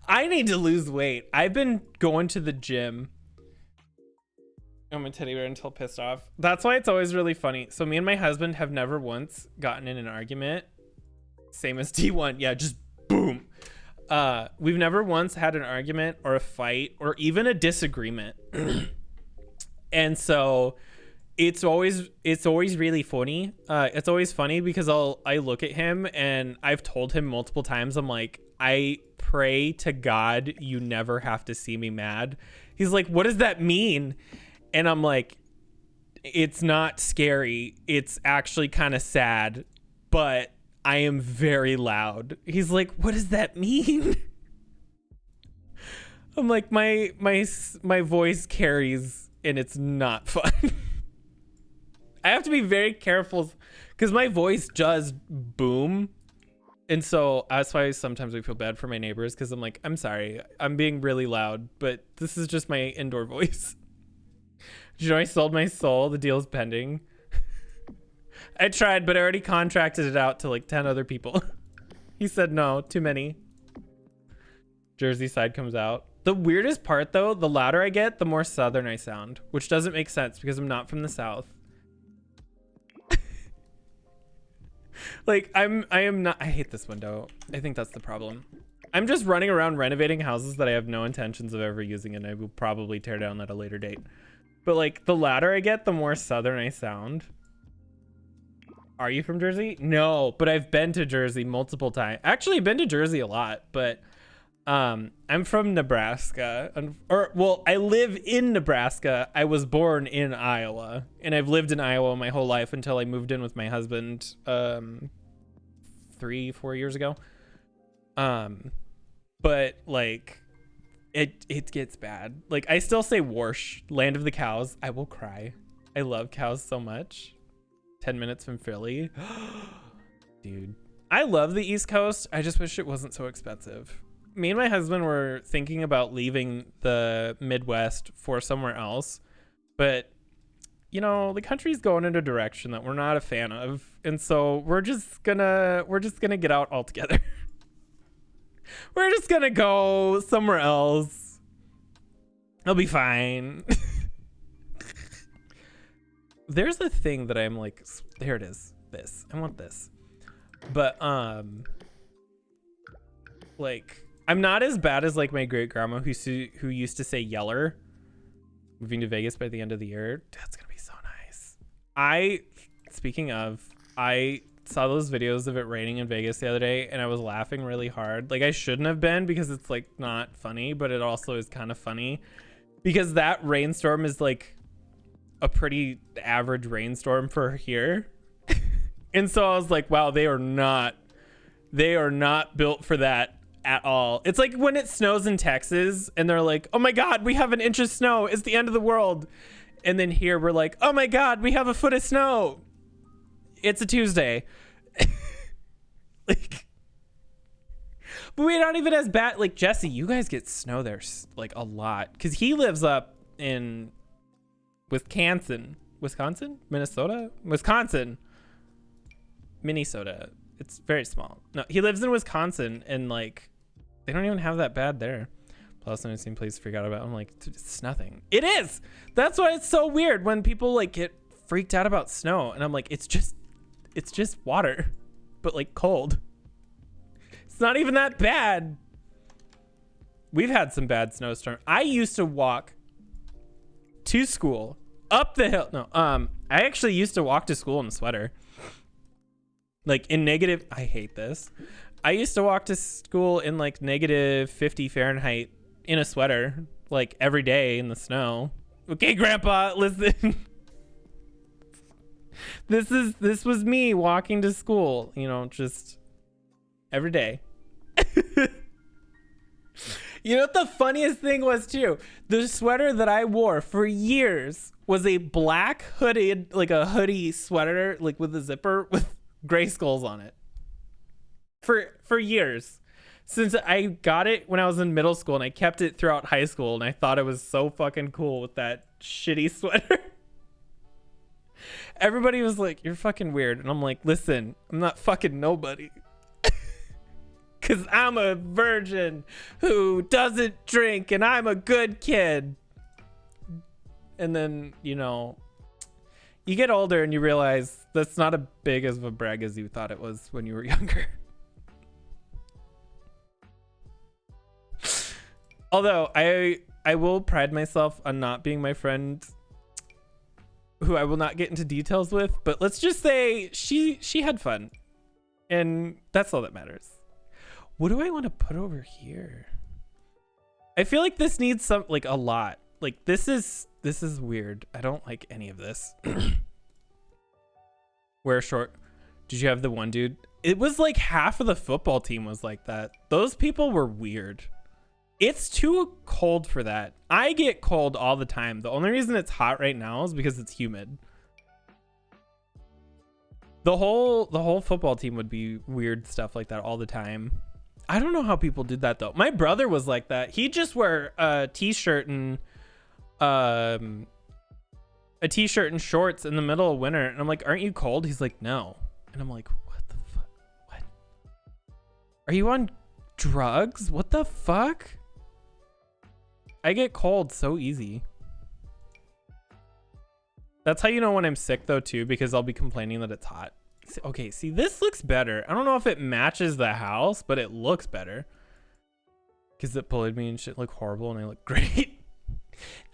I need to lose weight. I've been going to the gym. I'm a teddy bear until pissed off. That's why it's always really funny. So me and my husband have never once gotten in an argument. Same as T1. Yeah, just boom. We've never once had an argument or a fight or even a disagreement. And so it's always really funny. It's always funny because I look at him and I've told him multiple times, I'm like, I pray to God you never have to see me mad. He's like, what does that mean? And I'm like, it's not scary. It's actually kind of sad, but I am very loud. He's like, what does that mean? I'm like, my voice carries and it's not fun. I have to be very careful because my voice does boom. And so that's why sometimes I feel bad for my neighbors because I'm like, I'm sorry, I'm being really loud, but this is just my indoor voice. Did you know I sold my soul? The deal's pending. I tried, but I already contracted it out to like 10 other people. He said no, too many. Jersey side comes out. The weirdest part though, the louder I get, the more southern I sound, which doesn't make sense because I'm not from the South. Like I am not, I hate this window. I think that's the problem. I'm just running around renovating houses that I have no intentions of ever using, and I will probably tear down at a later date. But like the louder I get, the more southern I sound. Are you from Jersey? No, but I've been to Jersey multiple times. Actually, I've been to Jersey a lot, but I'm from Nebraska. Well, I live in Nebraska. I was born in Iowa, and I've lived in Iowa my whole life until I moved in with my husband 3-4 years ago. But like it gets bad. Like I still say Warsh, land of the cows. I will cry. I love cows so much. 10 minutes from Philly. Dude, I love the East Coast. I just wish it wasn't so expensive. Me and my husband were thinking about leaving the Midwest for somewhere else, but you know, the country's going in a direction that we're not a fan of, and so we're just gonna get out altogether. We're just gonna go somewhere else. It'll be fine. There's a thing that I'm like, there it is. This. I want this. But like I'm not as bad as like my great grandma who used to say yeller. Moving to Vegas by the end of the year. That's gonna be so nice. Speaking of, I saw those videos of it raining in Vegas the other day and I was laughing really hard. Like I shouldn't have been because it's like not funny, but it also is kind of funny because that rainstorm is like a pretty average rainstorm for here. And so I was like, wow, they are not built for that at all. It's like when it snows in Texas and they're like, oh my God, we have an inch of snow. It's the end of the world. And then here we're like, oh my God, we have a foot of snow. It's a Tuesday. Like, but we're not even as bad. Like Jesse, you guys get snow there like a lot because he lives up in Wisconsin, Minnesota. It's very small. No, he lives in Wisconsin, and like they don't even have that bad there. Plus, I've seen places freak out about. I'm like, it's nothing. It is. That's why it's so weird when people like get freaked out about snow, and I'm like, it's just water, but like cold. It's not even that bad. We've had some bad snowstorm. I used to walk to school up the hill. No, I actually used to walk to school in a sweater. Like in negative, I hate this. I used to walk to school in like negative 50 Fahrenheit in a sweater, like every day in the snow. Okay, Grandpa, listen. This was me walking to school, you know, just every day. You know what the funniest thing was too? The sweater that I wore for years was a black hooded, like a hoodie sweater, like with a zipper with gray skulls on it. For years. Since I got it when I was in middle school and I kept it throughout high school and I thought it was so fucking cool with that shitty sweater. Everybody was like, you're fucking weird. And I'm like, listen, I'm not fucking nobody. Because I'm a virgin who doesn't drink and I'm a good kid. And then, you know, you get older and you realize that's not as big of a brag as you thought it was when you were younger. Although I will pride myself on not being my friend who I will not get into details with, but let's just say she had fun. And that's all that matters. What do I want to put over here? I feel like this needs some, like, a lot. Like, this is weird. I don't like any of this. Wear short. Did you have the one dude? It was like half of the football team was like that. Those people were weird. It's too cold for that. I get cold all the time. The only reason it's hot right now is because it's humid. The whole football team would be weird stuff like that all the time. I don't know how people did that though. My brother was like that. He'd just wear a t-shirt and shorts in the middle of winter, and I'm like, aren't you cold? He's like, no. And I'm like, what the fuck? What? Are you on drugs? What the fuck? I get cold so easy. That's how you know when I'm sick though too, because I'll be complaining that it's hot. Okay, see, this looks better. I don't know if it matches the house, but it looks better. Because it bullied me and shit look horrible and I look great.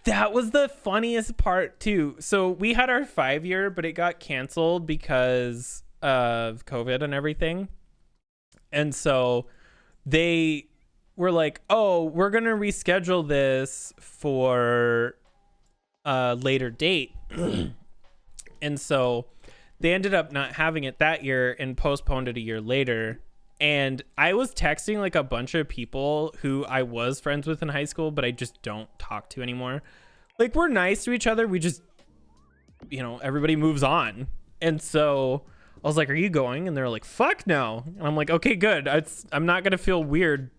That was the funniest part too. So we had our 5-year, but it got canceled because of COVID and everything. And so they were like, oh, we're going to reschedule this for a later date. And so they ended up not having it that year and postponed it a year later. And I was texting like a bunch of people who I was friends with in high school, but I just don't talk to anymore. Like, we're nice to each other. We just, you know, everybody moves on. And so I was like, are you going? And they're like, fuck no. And I'm like, okay, good. I'm not going to feel weird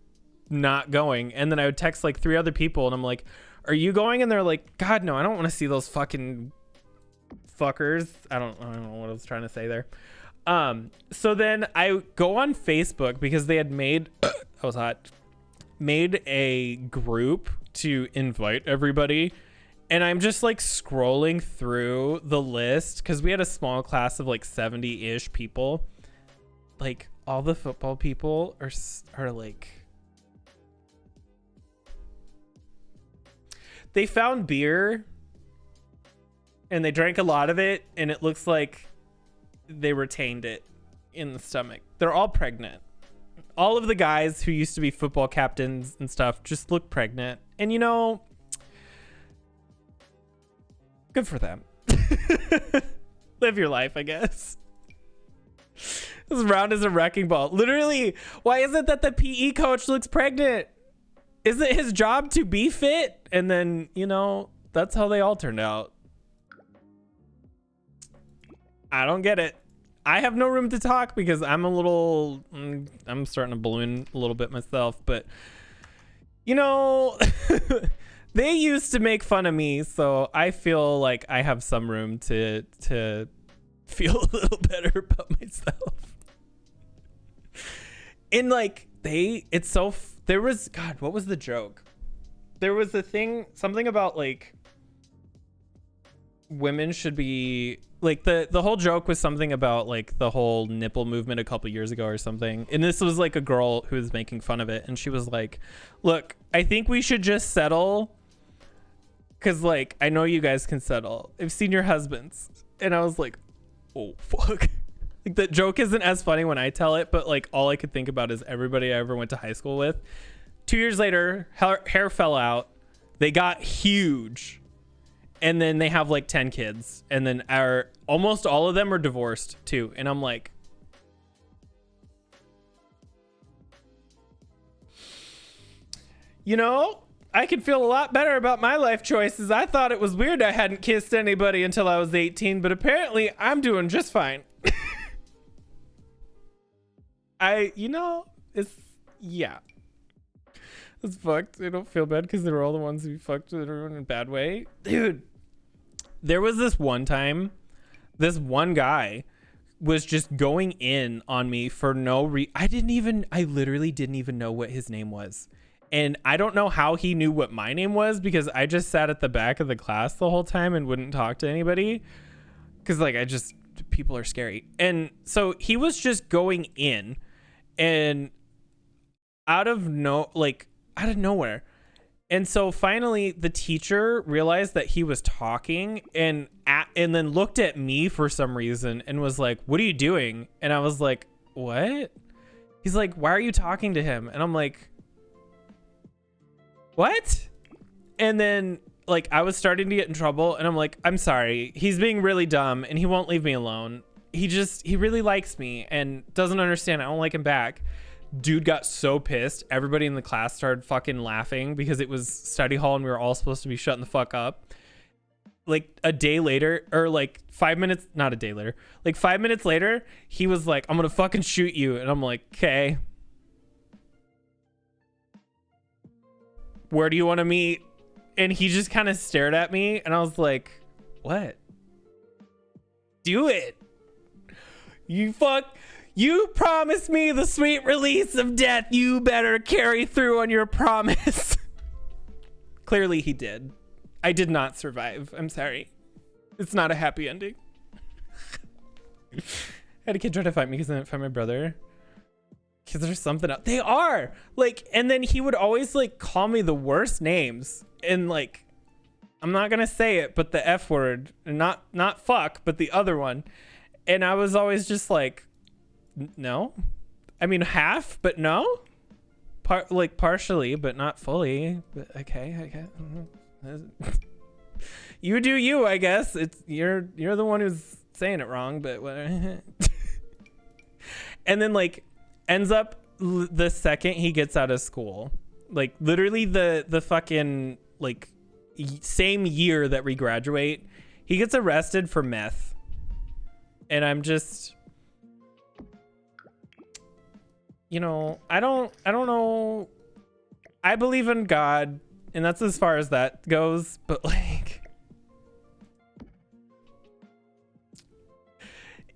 not going. And then I would text like 3 other people and I'm like, are you going? And they're like, God, no, I don't want to see those fucking fuckers. I don't know what I was trying to say there. So then I go on Facebook because they had made made a group to invite everybody, and I'm just like scrolling through the list because we had a small class of like 70-ish people. Like, all the football people are like, they found beer and they drank a lot of it, and it looks like they retained it in the stomach. They're all pregnant. All of the guys who used to be football captains and stuff just look pregnant. And, you know, good for them. Live your life, I guess. As round as a wrecking ball. Literally, why is it that the PE coach looks pregnant? Is it his job to be fit? And then, you know, that's how they all turned out. I don't get it. I have no room to talk because I'm I'm starting to balloon a little bit myself, but you know, they used to make fun of me, so I feel like I have some room to feel a little better about myself. And like, there was, God, what was the joke? There was a thing, something about like women should be like, the whole joke was something about like the whole nipple movement a couple years ago or something. And this was like a girl who was making fun of it. And she was like, look, I think we should just settle. Cause like, I know you guys can settle. I've seen your husbands. And I was like, oh, fuck. Like, that joke isn't as funny when I tell it, but like all I could think about is everybody I ever went to high school with. 2 years later, hair fell out. They got huge. And then they have like 10 kids. And then almost all of them are divorced too. And I'm like, you know, I could feel a lot better about my life choices. I thought it was weird I hadn't kissed anybody until I was 18, but apparently I'm doing just fine. Yeah. It's fucked. I don't feel bad because they were all the ones who fucked everyone in a bad way. Dude, there was this one time this one guy was just going in on me for no I literally didn't even know what his name was. And I don't know how he knew what my name was, because I just sat at the back of the class the whole time and wouldn't talk to anybody. Because like, people are scary. And so he was just going in, and out of nowhere. And so finally the teacher realized that he was talking and then looked at me for some reason and was like, "What are you doing?" And I was like, "What?" He's like, "Why are you talking to him?" And I'm like, "What?" And then like, I was starting to get in trouble, and I'm like, "I'm sorry. He's being really dumb and he won't leave me alone. He really likes me and doesn't understand I don't like him back." Dude got so pissed. Everybody in the class started fucking laughing because it was study hall and we were all supposed to be shutting the fuck up. Like a day later, or like 5 minutes, not a day later, like 5 minutes later, he was like, "I'm gonna fucking shoot you." And I'm like, "Okay. Where do you want to meet?" And he just kind of stared at me, and I was like, "What? Do it. You promised me the sweet release of death. You better carry through on your promise." Clearly he did. I did not survive. I'm sorry. It's not a happy ending. I had a kid try to fight me because I didn't find my brother. Because there's something else. They are like, and then he would always like call me the worst names. And like, I'm not going to say it, but the F word, not fuck, but the other one. And I was always just like, no. I mean, half, but no. Partially, but not fully. But okay. You do you, I guess. You're the one who's saying it wrong, but whatever. And then like ends up the second he gets out of school, like literally the fucking like same year that we graduate, he gets arrested for meth. And I'm just, I don't know. I believe in God, and that's as far as that goes, but like,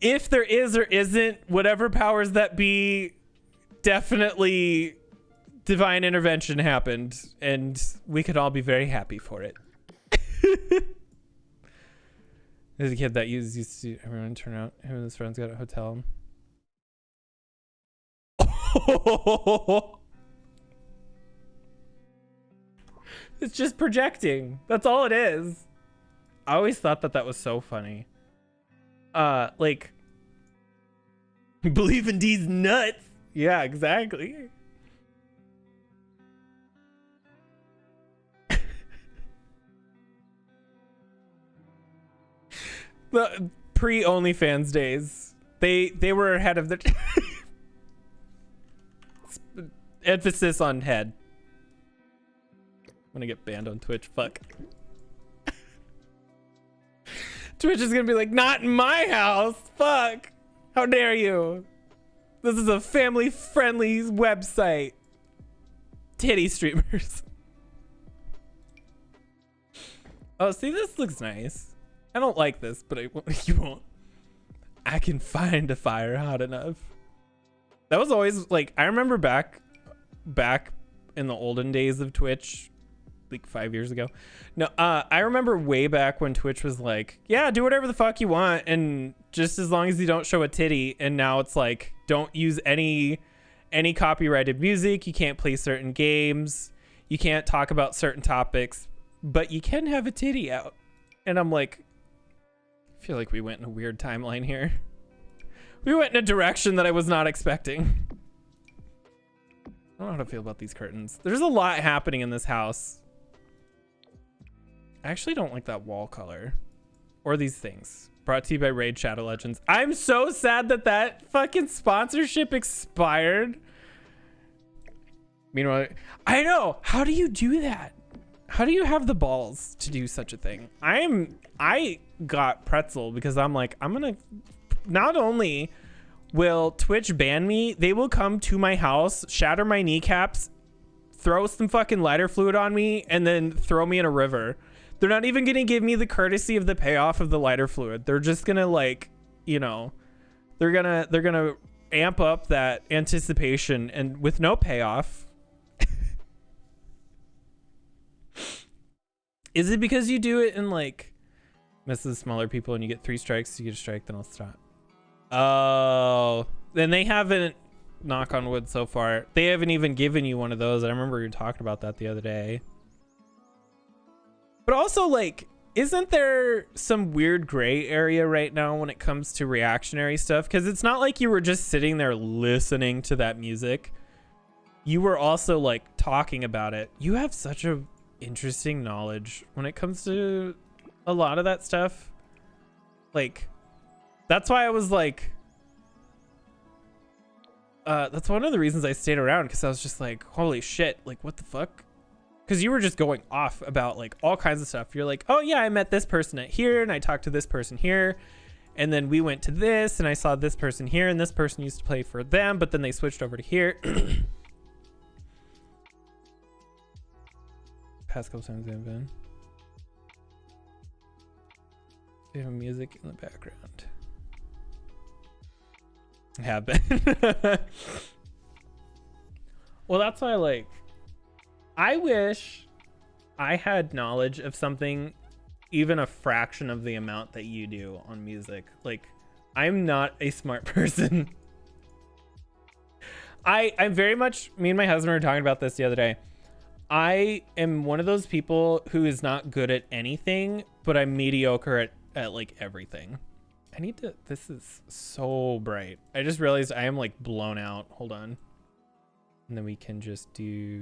if there is or isn't, whatever powers that be, definitely divine intervention happened, and we could all be very happy for it. There's a kid that used to see everyone turn out. Him and his friends got a hotel. It's just projecting. That's all it is. I always thought that was so funny. Like, believe in these nuts. Yeah, exactly. The pre-OnlyFans days, they were ahead of their emphasis on head. I'm gonna get banned on Twitch. Fuck. Twitch is gonna be like, "Not in my house. Fuck. How dare you? This is a family-friendly website." Titty streamers. Oh, see, this looks nice. I don't like this, but you won't. I can find a fire hot enough. That was always like, I remember back in the olden days of Twitch, like 5 years ago. No, I remember way back when Twitch was like, yeah, do whatever the fuck you want, and just as long as you don't show a titty. And now it's like, don't use any copyrighted music. You can't play certain games. You can't talk about certain topics, but you can have a titty out. And I'm like, I feel like we went in a weird timeline here. We went in a direction that I was not expecting. I don't know how to feel about these curtains. There's a lot happening in this house. I actually don't like that wall color or these things. Brought to you by Raid Shadow Legends. I'm so sad that fucking sponsorship expired. Meanwhile, I know. How do you do that? How do you have the balls to do such a thing? I got pretzel because I'm like, I'm gonna, not only will Twitch ban me, they will come to my house, shatter my kneecaps, throw some fucking lighter fluid on me, and then throw me in a river. They're not even gonna give me the courtesy of the payoff of the lighter fluid. They're just gonna like, you know, they're gonna amp up that anticipation, and with no payoff. Is it because you do it in like mess with the smaller people and you get 3 strikes, you get a strike, then I'll stop? Oh, then they haven't, knock on wood so far, they haven't even given you one of those. I remember you talking about that the other day. But also, like, isn't there some weird gray area right now when it comes to reactionary stuff? Because it's not like you were just sitting there listening to that music. You were also like talking about it. You have such a interesting knowledge when it comes to a lot of that stuff. Like, that's why I was like, that's one of the reasons I stayed around, because I was just like, holy shit, like, what the fuck? Because you were just going off about like all kinds of stuff. You're like, oh yeah, I met this person at here and I talked to this person here, and then we went to this and I saw this person here, and this person used to play for them, but then they switched over to here. Past couple times I've been. They have music in the background. I have been. Well, that's why, like, I wish I had knowledge of something even a fraction of the amount that you do on music. Like, I'm not a smart person. I'm very much, me and my husband were talking about this the other day. I am one of those people who is not good at anything, but I'm mediocre at like everything. I need to, this is so bright. I just realized I am like blown out. Hold on. And then we can just do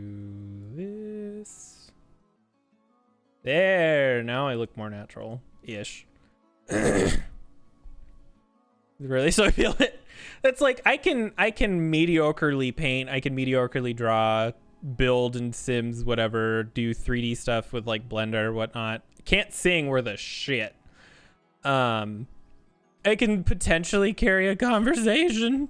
this. There, now I look more natural-ish. Really? So I feel it. That's like, I can mediocrely paint, I can mediocrely draw, build in Sims, whatever, do 3D stuff with like Blender or whatnot. Can't sing worth a shit. I can potentially carry a conversation,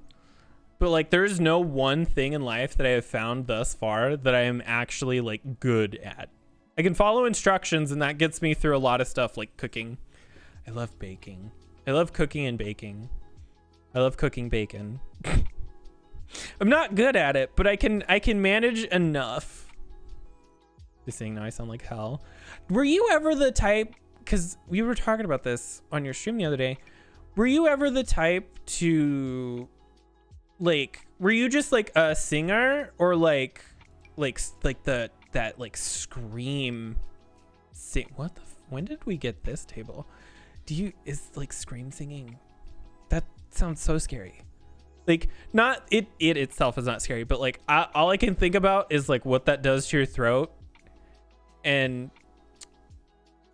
but like there's no one thing in life that I have found thus far that I am actually like good at. I can follow instructions and that gets me through a lot of stuff like cooking. I love baking. I love cooking and baking. I love cooking bacon. I'm not good at it, but I can manage enough. Just saying now I sound like hell. Were you ever the type, because we were talking about this on your stream the other day, were you ever the type to like, were you just like a singer, or like that like scream sing? What the when did we get this table? Is like scream singing, that sounds so scary. Like, not it itself is not scary, but like all I can think about is like what that does to your throat, and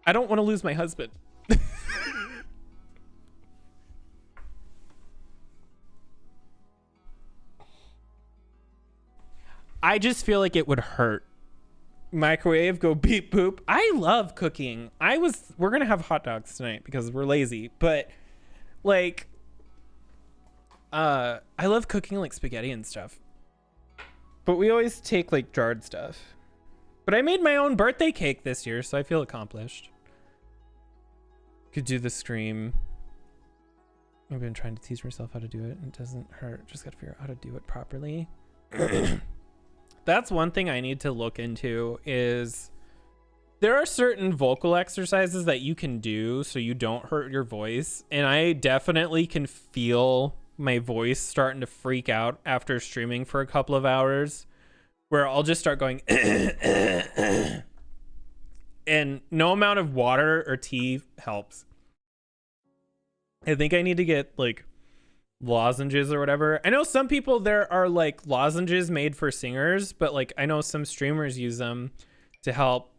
I don't want to lose my husband. I just feel like it would hurt. Microwave, go beep boop. I love cooking. We're gonna have hot dogs tonight because we're lazy, but like I love cooking like spaghetti and stuff, but we always take like jarred stuff. But I made my own birthday cake this year, so I feel accomplished. Could do the scream. I've been trying to teach myself how to do it, and it doesn't hurt. Just gotta figure out how to do it properly. That's one thing I need to look into, is there are certain vocal exercises that you can do so you don't hurt your voice. And I definitely can feel my voice starting to freak out after streaming for a couple of hours, where I'll just start going and no amount of water or tea helps. I think I need to get like lozenges or whatever. I know some people, there are like lozenges made for singers, but like I know some streamers use them to help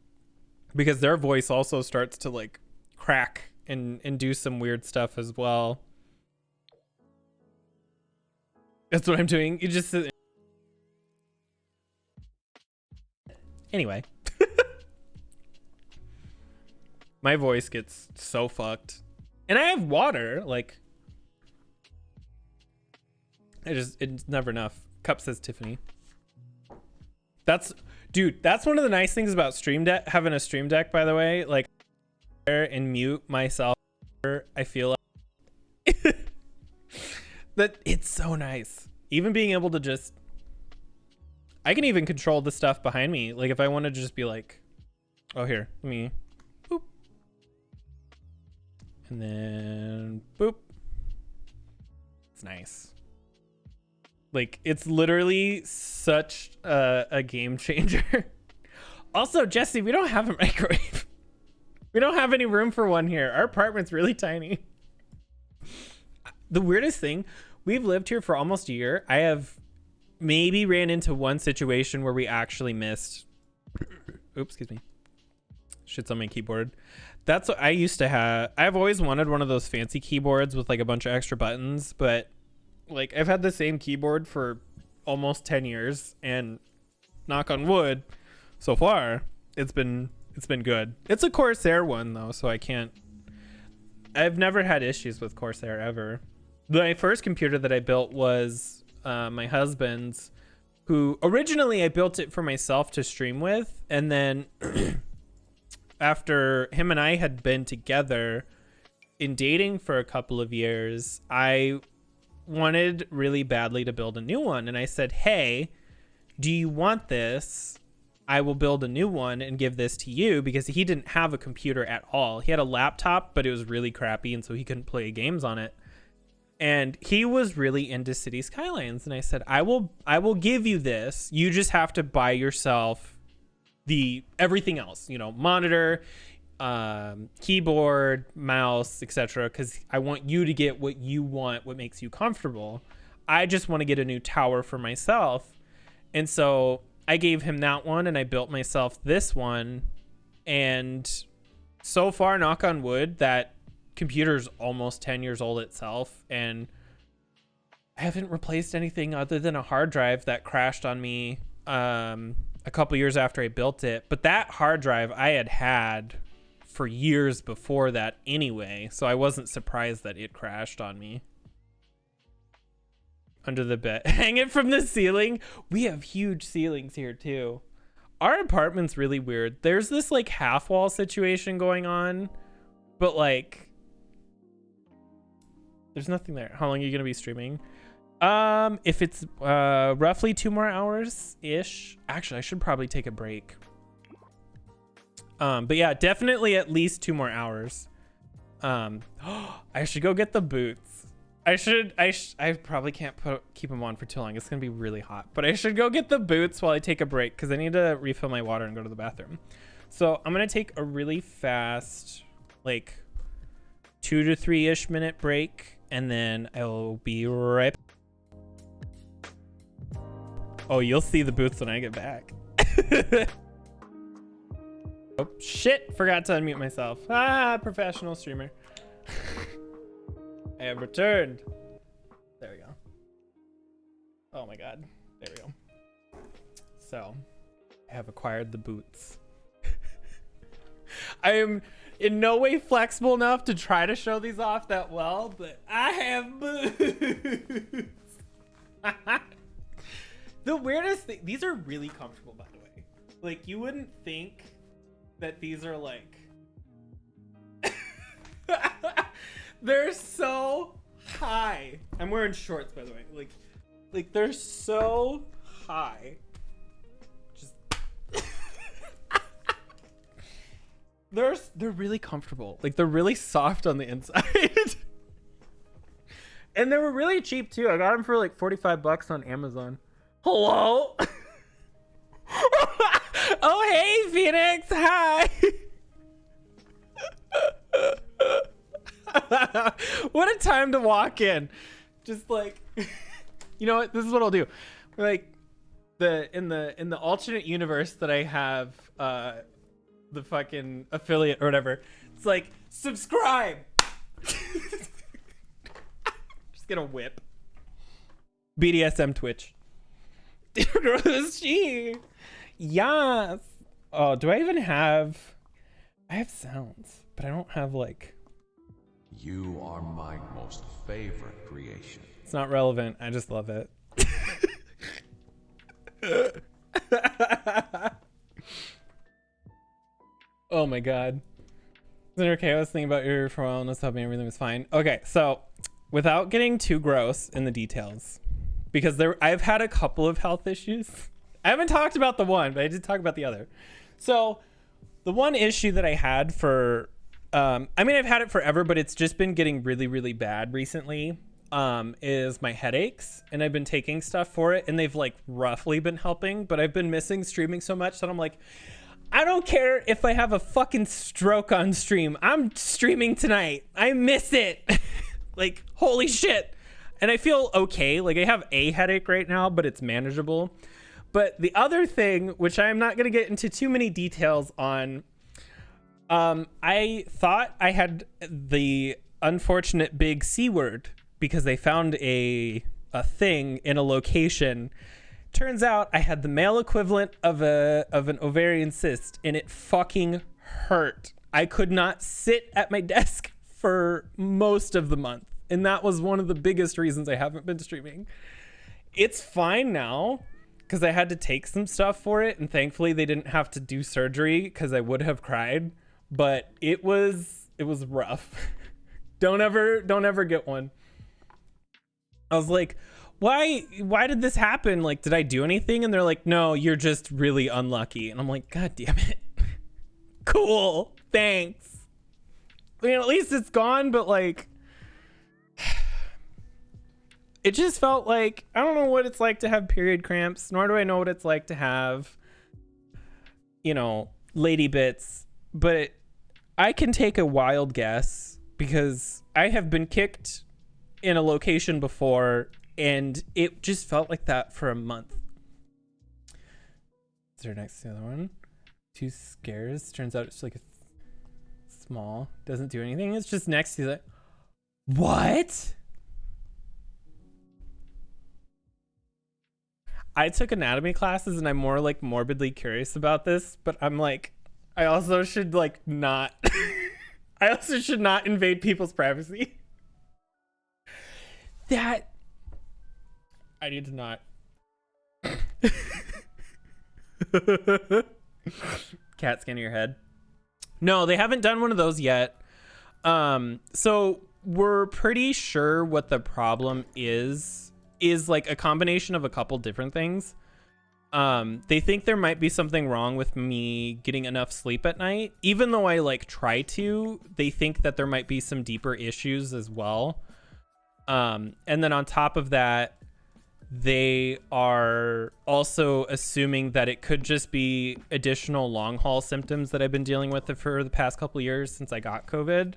because their voice also starts to like crack and do some weird stuff as well. That's what I'm doing. You just anyway. My voice gets so fucked, and I have water. Like, it's never enough. Cup says Tiffany. Dude, that's one of the nice things about Stream Deck, having a Stream Deck, by the way. Like, there and mute myself. I feel like that it's so nice. Even being able to just, I can even control the stuff behind me. Like if I want to just be like, oh, here, let me boop. And then boop. It's nice. Like it's literally such a game changer. Also, Jesse, we don't have a microwave. We don't have any room for one here. Our apartment's really tiny. The weirdest thing, we've lived here for almost a year. I have maybe ran into one situation where we actually missed. Oops, excuse me. Shit's on my keyboard. That's what I used to have. I've always wanted one of those fancy keyboards with like a bunch of extra buttons, but like I've had the same keyboard for almost 10 years and knock on wood, so far it's been good. It's a Corsair one though, so I've never had issues with Corsair ever. My first computer that I built was my husband's, who originally I built it for myself to stream with, and then after him and I had been together in dating for a couple of years, I wanted really badly to build a new one, and I said, hey, do you want this? I will build a new one and give this to you, because he didn't have a computer at all. He had a laptop, but it was really crappy, and so he couldn't play games on it. And he was really into City Skylines, and I said, I will give you this. You just have to buy yourself the everything else, you know, monitor, keyboard, mouse, etc., because I want you to get what you want, what makes you comfortable. I just want to get a new tower for myself. And so I gave him that one, and I built myself this one. And so far, knock on wood, that computer's almost 10 years old itself, and I haven't replaced anything other than a hard drive that crashed on me a couple years after I built it. But that hard drive I had for years before that anyway, so I wasn't surprised that it crashed on me. Under the bed. Hang it from the ceiling. We have huge ceilings here too. Our apartment's really weird. There's this like half wall situation going on, but like there's nothing there. How long are you gonna be streaming? If it's roughly 2 more hours ish. Actually, I should probably take a break. But yeah, definitely at least 2 more hours. I should go get the boots. I probably can't keep them on for too long. It's gonna be really hot, but I should go get the boots while I take a break, because I need to refill my water and go to the bathroom. So I'm gonna take a really fast, like 2 to 3-ish minute break, and then I'll be right. Oh, you'll see the boots when I get back. Oh shit, forgot to unmute myself. Professional streamer. I have returned. There we go. Oh my god. There we go. So, I have acquired the boots. I am in no way flexible enough to try to show these off that well, but I have boots. The weirdest thing, these are really comfortable, by the way. Like, you wouldn't think that these are like... They're so high. I'm wearing shorts, by the way. Like they're so high. Just they're really comfortable. Like they're really soft on the inside. And they were really cheap too. I got them for like $45 on Amazon. Hello? Oh, hey, Phoenix. Hi. What a time to walk in. Just like, you know what? This is what I'll do. Like in the alternate universe that I have the fucking affiliate or whatever, it's like, subscribe. Just gonna whip. BDSM Twitch. She. Yes. Oh, do I even have... I have sounds, but I don't have like... You are my most favorite creation. It's not relevant. I just love it. Oh my god. it okay? I was thinking about your wellness, helping everything was fine. Okay, so without getting too gross in the details, because I've had a couple of health issues. I haven't talked about the one, but I did talk about the other. So the one issue that I had for, I mean, I've had it forever, but it's just been getting really, really bad recently, is my headaches. And I've been taking stuff for it, and they've like roughly been helping, but I've been missing streaming so much that I'm like, I don't care if I have a fucking stroke on stream. I'm streaming tonight. I miss it. Like, holy shit. And I feel okay. Like, I have a headache right now, but it's manageable. But the other thing, which I'm not going to get into too many details on, I thought I had the unfortunate big C word because they found a thing in a location. Turns out I had the male equivalent of an ovarian cyst, and it fucking hurt. I could not sit at my desk for most of the month, and that was one of the biggest reasons I haven't been streaming. It's fine now because I had to take some stuff for it, and thankfully they didn't have to do surgery because I would have cried, but it was rough. Don't ever get one. I was like, why did this happen? Like, did I do anything? And they're like, no, you're just really unlucky. And I'm like, God damn it. Cool. Thanks. I mean, at least it's gone, but like, it just felt like, I don't know what it's like to have period cramps, nor do I know what it's like to have, you know, lady bits, but I can take a wild guess because I have been kicked in a location before, and it just felt like that for a month. Is there next to the other one? 2 scares. Turns out it's like a small. Doesn't do anything. It's just next to that. What? I took anatomy classes, and I'm more like morbidly curious about this, but I'm like, I also should like not. I also should not invade people's privacy. That. I need to not. Cat scan your head. No, they haven't done one of those yet. So we're pretty sure what the problem is like a combination of a couple different things. They think there might be something wrong with me getting enough sleep at night. Even though I like try to, they think that there might be some deeper issues as well. And then on top of that, they are also assuming that it could just be additional long haul symptoms that I've been dealing with for the past couple of years since I got COVID.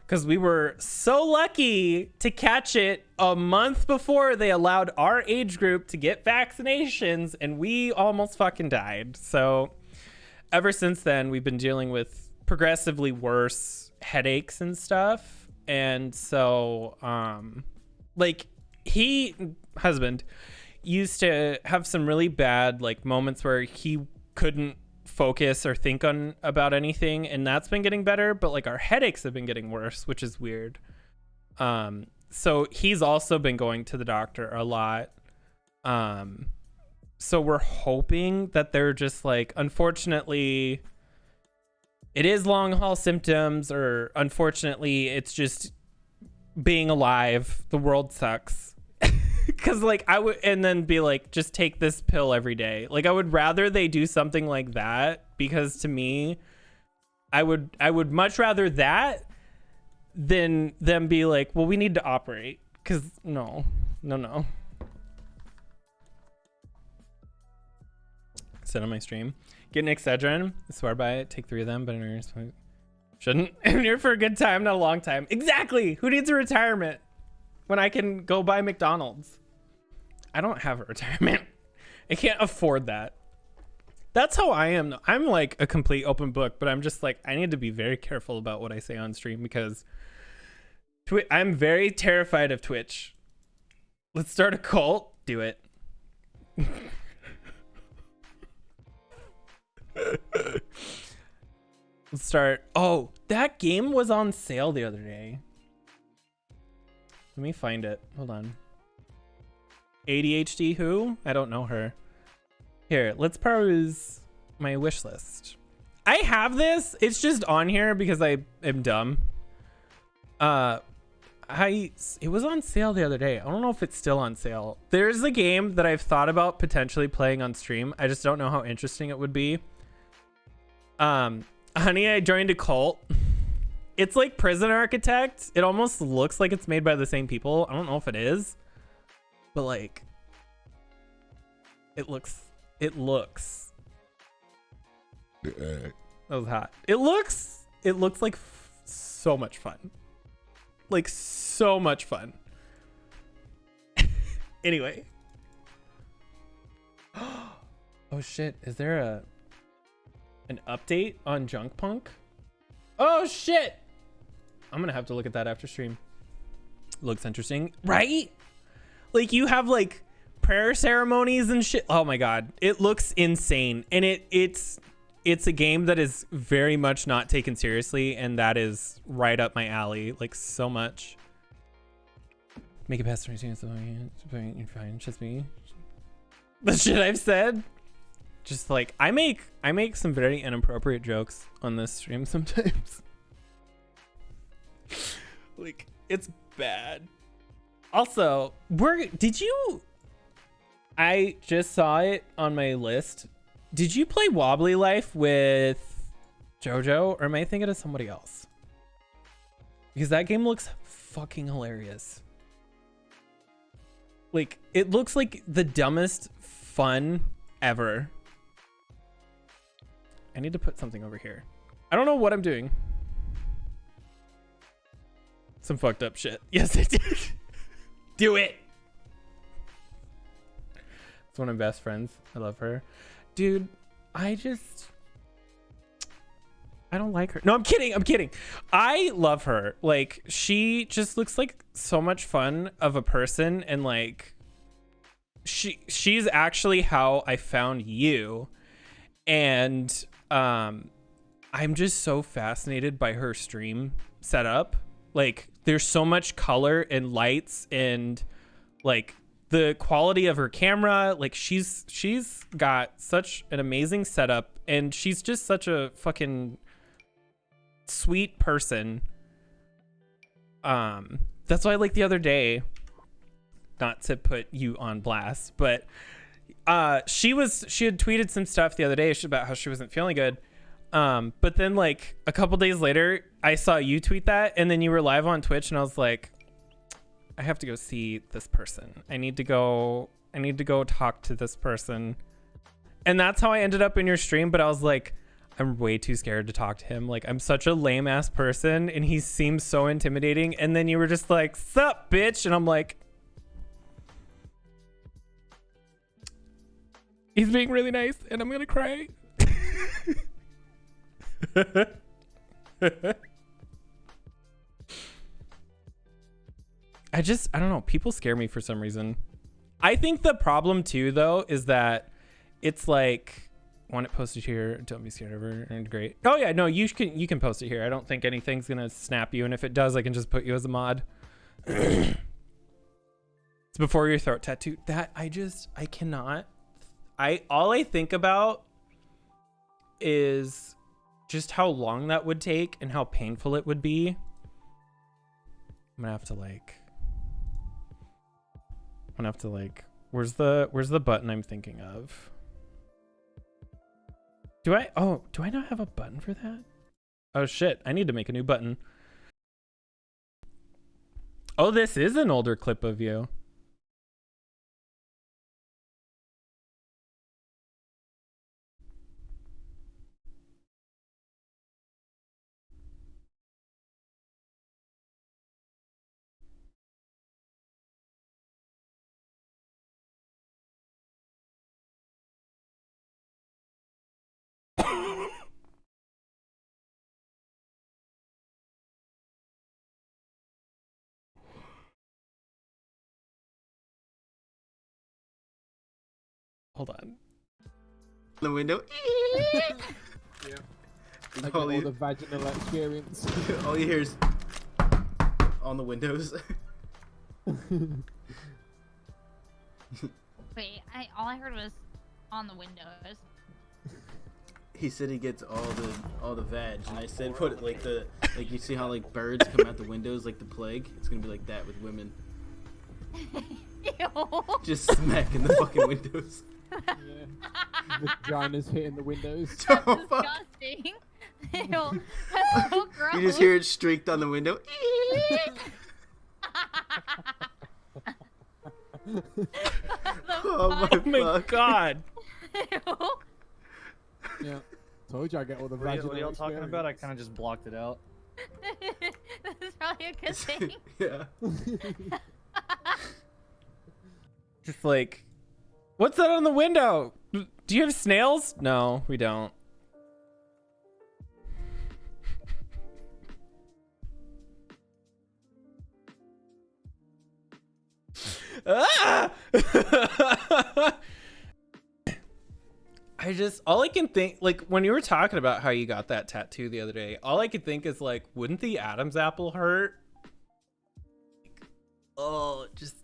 Because we were so lucky to catch it a month before they allowed our age group to get vaccinations, and we almost fucking died. So ever since then, we've been dealing with progressively worse headaches and stuff. And so, like, husband used to have some really bad like moments where he couldn't focus or think about anything, and that's been getting better, but like our headaches have been getting worse, which is weird. So he's also been going to the doctor a lot. So we're hoping that they're just like, unfortunately it is long haul symptoms, or unfortunately it's just being alive, the world sucks. Because like I would, and then be like, just take this pill every day. Like I would rather they do something like that, because to me, I would much rather that than them be like, well, we need to operate. Because no. Sit on my stream, get an Excedrin, I swear by it, take 3 of them, but I shouldn't. I'm here for a good time, not a long time. Exactly. Who needs a retirement when I can go buy McDonald's? I don't have a retirement. I can't afford that. That's how I am. I'm like a complete open book, but I'm just like, I need to be very careful about what I say on stream, because I'm very terrified of Twitch. Let's start a cult. Do it. Let's start. Oh, that game was on sale the other day. Let me find it. Hold on. ADHD who? I don't know her. Here, let's peruse my wish list. I have this. It's just on here because I am dumb. It was on sale the other day. I don't know if it's still on sale. There's a game that I've thought about potentially playing on stream. I just don't know how interesting it would be. Honey, I joined a cult. It's like Prison Architect. It almost looks like it's made by the same people. I don't know if it is, but like, it looks. That was hot. It looks like so much fun. Like so much fun. Anyway. Oh shit, is there an update on Junk Punk? Oh shit. I'm gonna have to look at that after stream. Looks interesting, right? Like you have like prayer ceremonies and shit. Oh my god, it looks insane. And it's a game that is very much not taken seriously, and that is right up my alley, like so much. Make it past 22, so you're fine. Just me. The shit I've said. Just like I make some very inappropriate jokes on this stream sometimes. Like it's bad. Also, I just saw it on my list. Did you play Wobbly Life with JoJo, or am I thinking of somebody else? Because that game looks fucking hilarious. Like, it looks like the dumbest fun ever. I need to put something over here. I don't know what I'm doing. Some fucked up shit. Yes, I did. Do it. It's one of my best friends. I love her. Dude, I don't like her. No, I'm kidding. I love her. Like, she just looks like so much fun of a person, and like she's actually how I found you. And I'm just so fascinated by her stream setup. Like, there's so much color and lights, and like the quality of her camera. Like, she's got such an amazing setup, and she's just such a fucking sweet person. That's why, like, the other day, not to put you on blast, but she had tweeted some stuff the other day about how she wasn't feeling good. But then like a couple days later, I saw you tweet that, and then you were live on Twitch, and I was like, I have to go see this person. I need to go talk to this person. And that's how I ended up in your stream. But I was like, I'm way too scared to talk to him. Like, I'm such a lame ass person, and he seems so intimidating. And then you were just like, sup, bitch. And I'm like, he's being really nice, and I'm going to cry. I don't know. People scare me for some reason. I think the problem too, though, is that it's like, want it posted here, don't be scared of her, and great. Oh yeah, no, you can post it here. I don't think anything's gonna snap you, and if it does, I can just put you as a mod. It's before your throat tattoo. That I cannot. All I think about is just how long that would take and how painful it would be. I'm gonna have to where's the button I'm thinking of? Do I not have a button for that? Oh shit, I need to make a new button. Oh, this is an older clip of you. Hold on. The window. Yeah. Like all the vaginal experience. All you hear is on the windows. Wait, all I heard was on the windows. he said he gets all the veg, and I said put it like you see how like birds come out the windows like the plague. It's gonna be like that with women. Ew. Just smacking the fucking windows. Yeah. Vaginas hitting the windows. That's Oh, fuck. disgusting. Ew. That's so gross. You just hear it streaked on the window. Oh my god. Ew. Yeah. Told you I get all the What vaginal are y'all talking about? I experience. kind of just blocked it out. This is probably a good thing. Yeah. Just like, what's that on the window? Do you have snails? No, we don't. Ah! All I can think, like, when you were talking about how you got that tattoo the other day, all I could think is, like, wouldn't the Adam's apple hurt? Oh, just,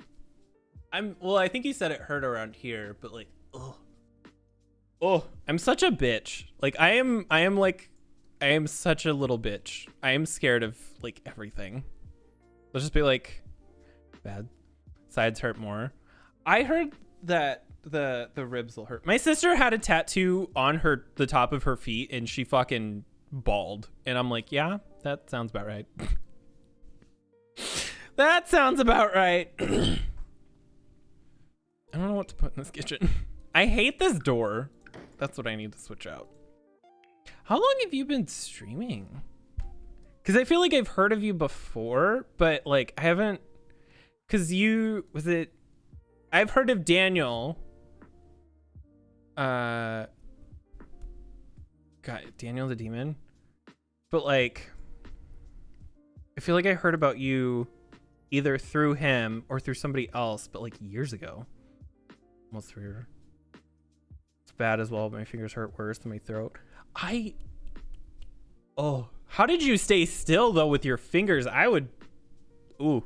I think you said it hurt around here, but, like, I'm such a bitch. Like, I am such a little bitch. I am scared of, like, everything. Let's just be like, bad sides hurt more. I heard that the ribs will hurt. My sister had a tattoo on the top of her feet, and she fucking bawled. And I'm like, yeah, that sounds about right. That sounds about right. I don't know what to put in this kitchen. I hate this door. That's what I need to switch out. How long have you been streaming? Because I feel like I've heard of you before, but like I haven't. Because I've heard of Daniel. God, Daniel the Demon. But like, I feel like I heard about you either through him or through somebody else, but like years ago. Almost 3 years. It's bad as well, but my fingers hurt worse than my throat. How did you stay still though with your fingers? Ooh.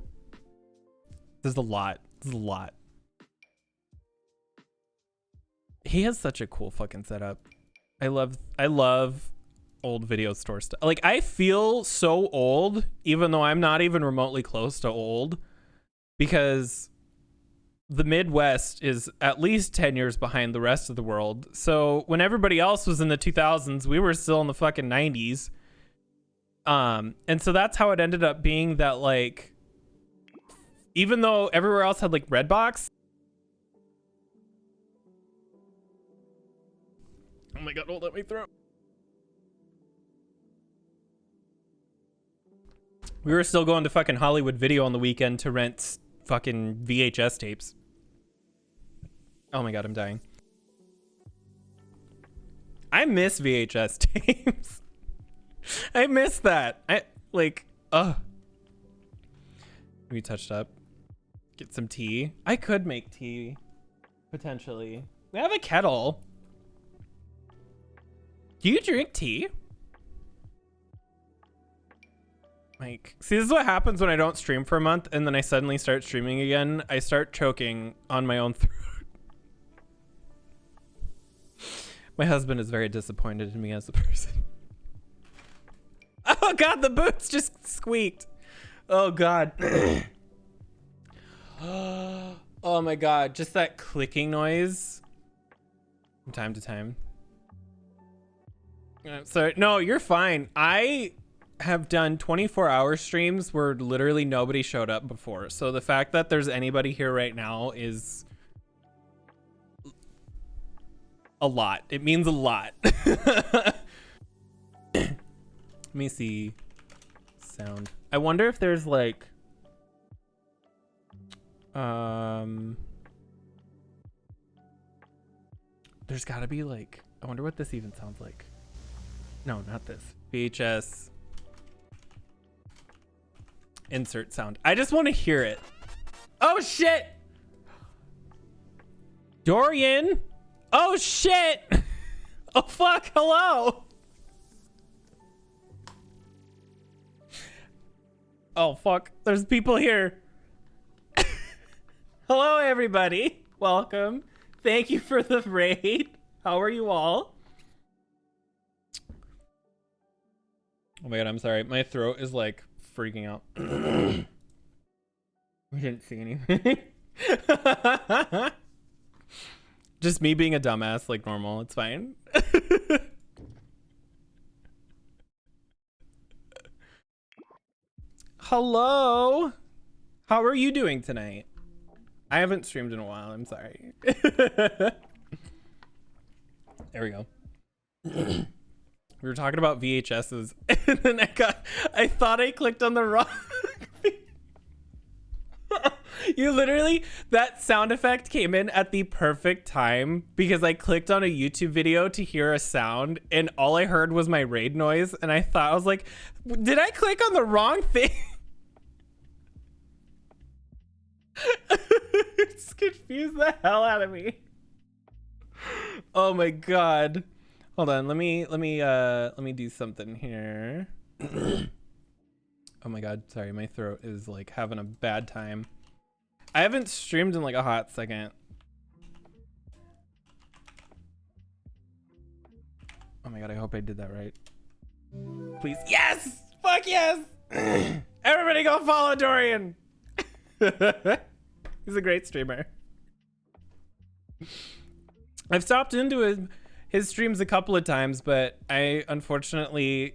This is a lot. He has such a cool fucking setup. I love old video store stuff. Like, I feel so old, even though I'm not even remotely close to old, because the Midwest is at least 10 years behind the rest of the world. So when everybody else was in the 2000s, we were still in the fucking 90s. And so that's how it ended up being that, like, even though everywhere else had like Redbox. Oh my god, hold up my throat. We were still going to fucking Hollywood Video on the weekend to rent fucking VHS tapes. Oh my god, I'm dying. I miss VHS tapes. I miss that. We touched up. Get some tea. I could make tea, potentially. We have a kettle. Do you drink tea? Like, see, this is what happens when I don't stream for a month and then I suddenly start streaming again. I start choking on my own throat. My husband is very disappointed in me as a person. Oh god, the boots just squeaked. Oh god. Oh my god, just that clicking noise from time to time. So no, you're fine. I have done 24-hour streams where literally nobody showed up before. So the fact that there's anybody here right now is a lot. It means a lot. Let me see. Sound. I wonder if there's like there's gotta be like, I wonder what this even sounds like. No, not this. VHS insert sound. I just want to hear it. Oh shit! Dorian! Oh shit! Oh fuck, hello! Oh fuck, there's people here. Hello everybody, welcome. Thank you for the raid. How are you all? Oh my god, I'm sorry. My throat is like freaking out. We didn't see anything. Just me being a dumbass like normal. It's fine. Hello. How are you doing tonight? I haven't streamed in a while. I'm sorry. There we go. We were talking about VHSs, and then I thought I clicked on the wrong. You literally, that sound effect came in at the perfect time because I clicked on a YouTube video to hear a sound, and all I heard was my raid noise, and I was like, did I click on the wrong thing? It's confused the hell out of me. Oh my god. Hold on, let me do something here. Oh my god, sorry, my throat is like having a bad time. I haven't streamed in like a hot second. Oh my god, I hope I did that right. Please. Yes! Fuck yes! Everybody go follow Dorian! He's a great streamer. I've stopped into his streams a couple of times, but I unfortunately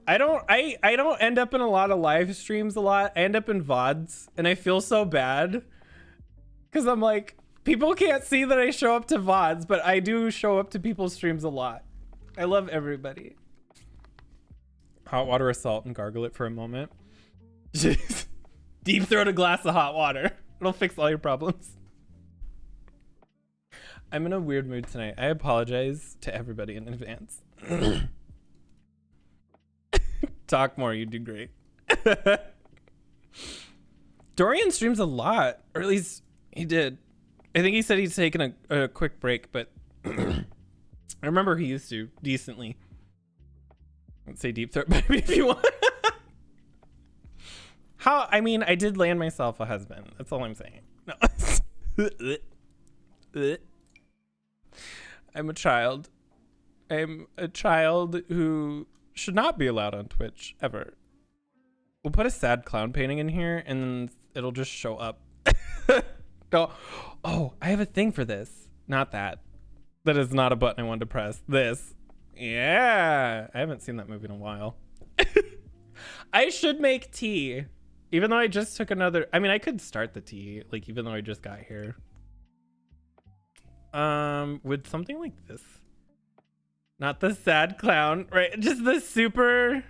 I don't end up in a lot of live streams a lot. I end up in VODs, and I feel so bad because I'm like, people can't see that I show up to VODs, but I do show up to people's streams a lot. I love everybody. Hot water assault and gargle it for a moment. Jeez. Deep throat a glass of hot water. It'll fix all your problems. I'm in a weird mood tonight. I apologize to everybody in advance. Talk more, you do great. Dorian streams a lot, or at least he did. I think he said he's taking a quick break, but I remember he used to decently. Let's say deep throat baby if you want. I mean, I did land myself a husband. That's all I'm saying. No. I'm a child. I'm a child who should not be allowed on Twitch ever. We'll put a sad clown painting in here and then it'll just show up. No. Oh, I have a thing for this. Not that. That is not a button I wanted to press. This. Yeah. I haven't seen that movie in a while. I should make tea. Even though I just took another... I mean, I could start the tea, like, even though I just got here. With something like this. Not the sad clown, right? Just the super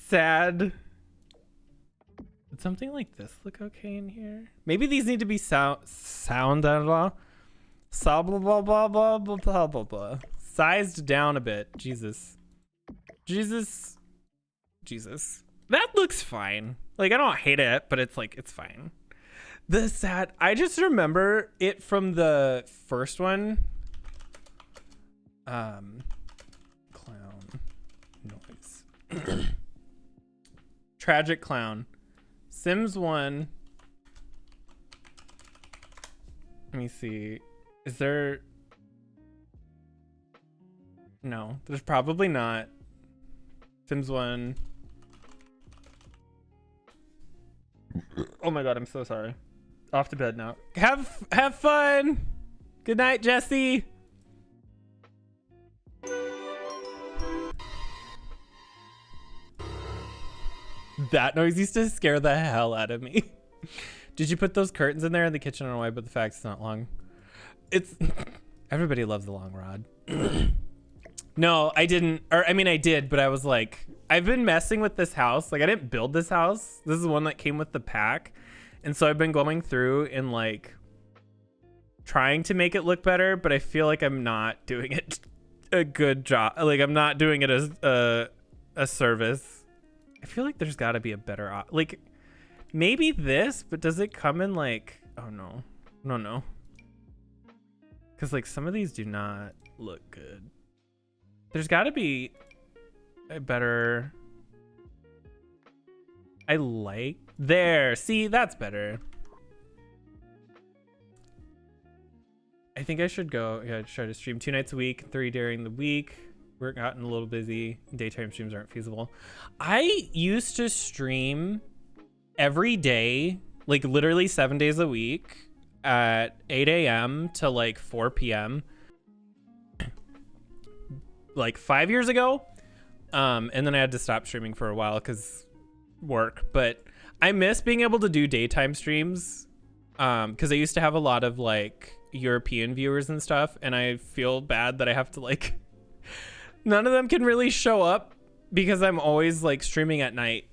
sad... Would something like this look okay in here? Maybe these need to be sound, I don't know. Blah, blah, blah, blah, blah, blah, blah, blah. Sized down a bit. Jesus. That looks fine. Like, I don't hate it, but it's like, it's fine. The sad, I just remember it from the first one. Clown noise. Tragic clown. Sims 1. Let me see. Is there... No, there's probably not. Sims 1. Oh my god, I'm so sorry. Off to bed now. Have fun. Good night, Jesse. That noise used to scare the hell out of me. Did you put those curtains in there in the kitchen? I don't know why, but the fact it's not long. It's everybody loves the long rod. No, I didn't. Or I mean, I did, but I was like, I've been messing with this house. Like, I didn't build this house. This is one that came with the pack. And so I've been going through and like trying to make it look better, but I feel like I'm not doing it a good job. Like, I'm not doing it as a service. I feel like there's got to be a better like maybe this, but does it come in like, oh no, no, because like some of these do not look good. There's got to be a better. I like there. See, that's better. I think I should go. Yeah, try to stream 2 nights a week, 3 during the week. We're gotten a little busy. Daytime streams aren't feasible. I used to stream every day, like literally 7 days a week at 8 a.m. to like 4 p.m. like 5 years ago. And then I had to stop streaming for a while because work. But I miss being able to do daytime streams because I used to have a lot of like European viewers and stuff. And I feel bad that I have to like... None of them can really show up because I'm always like streaming at night,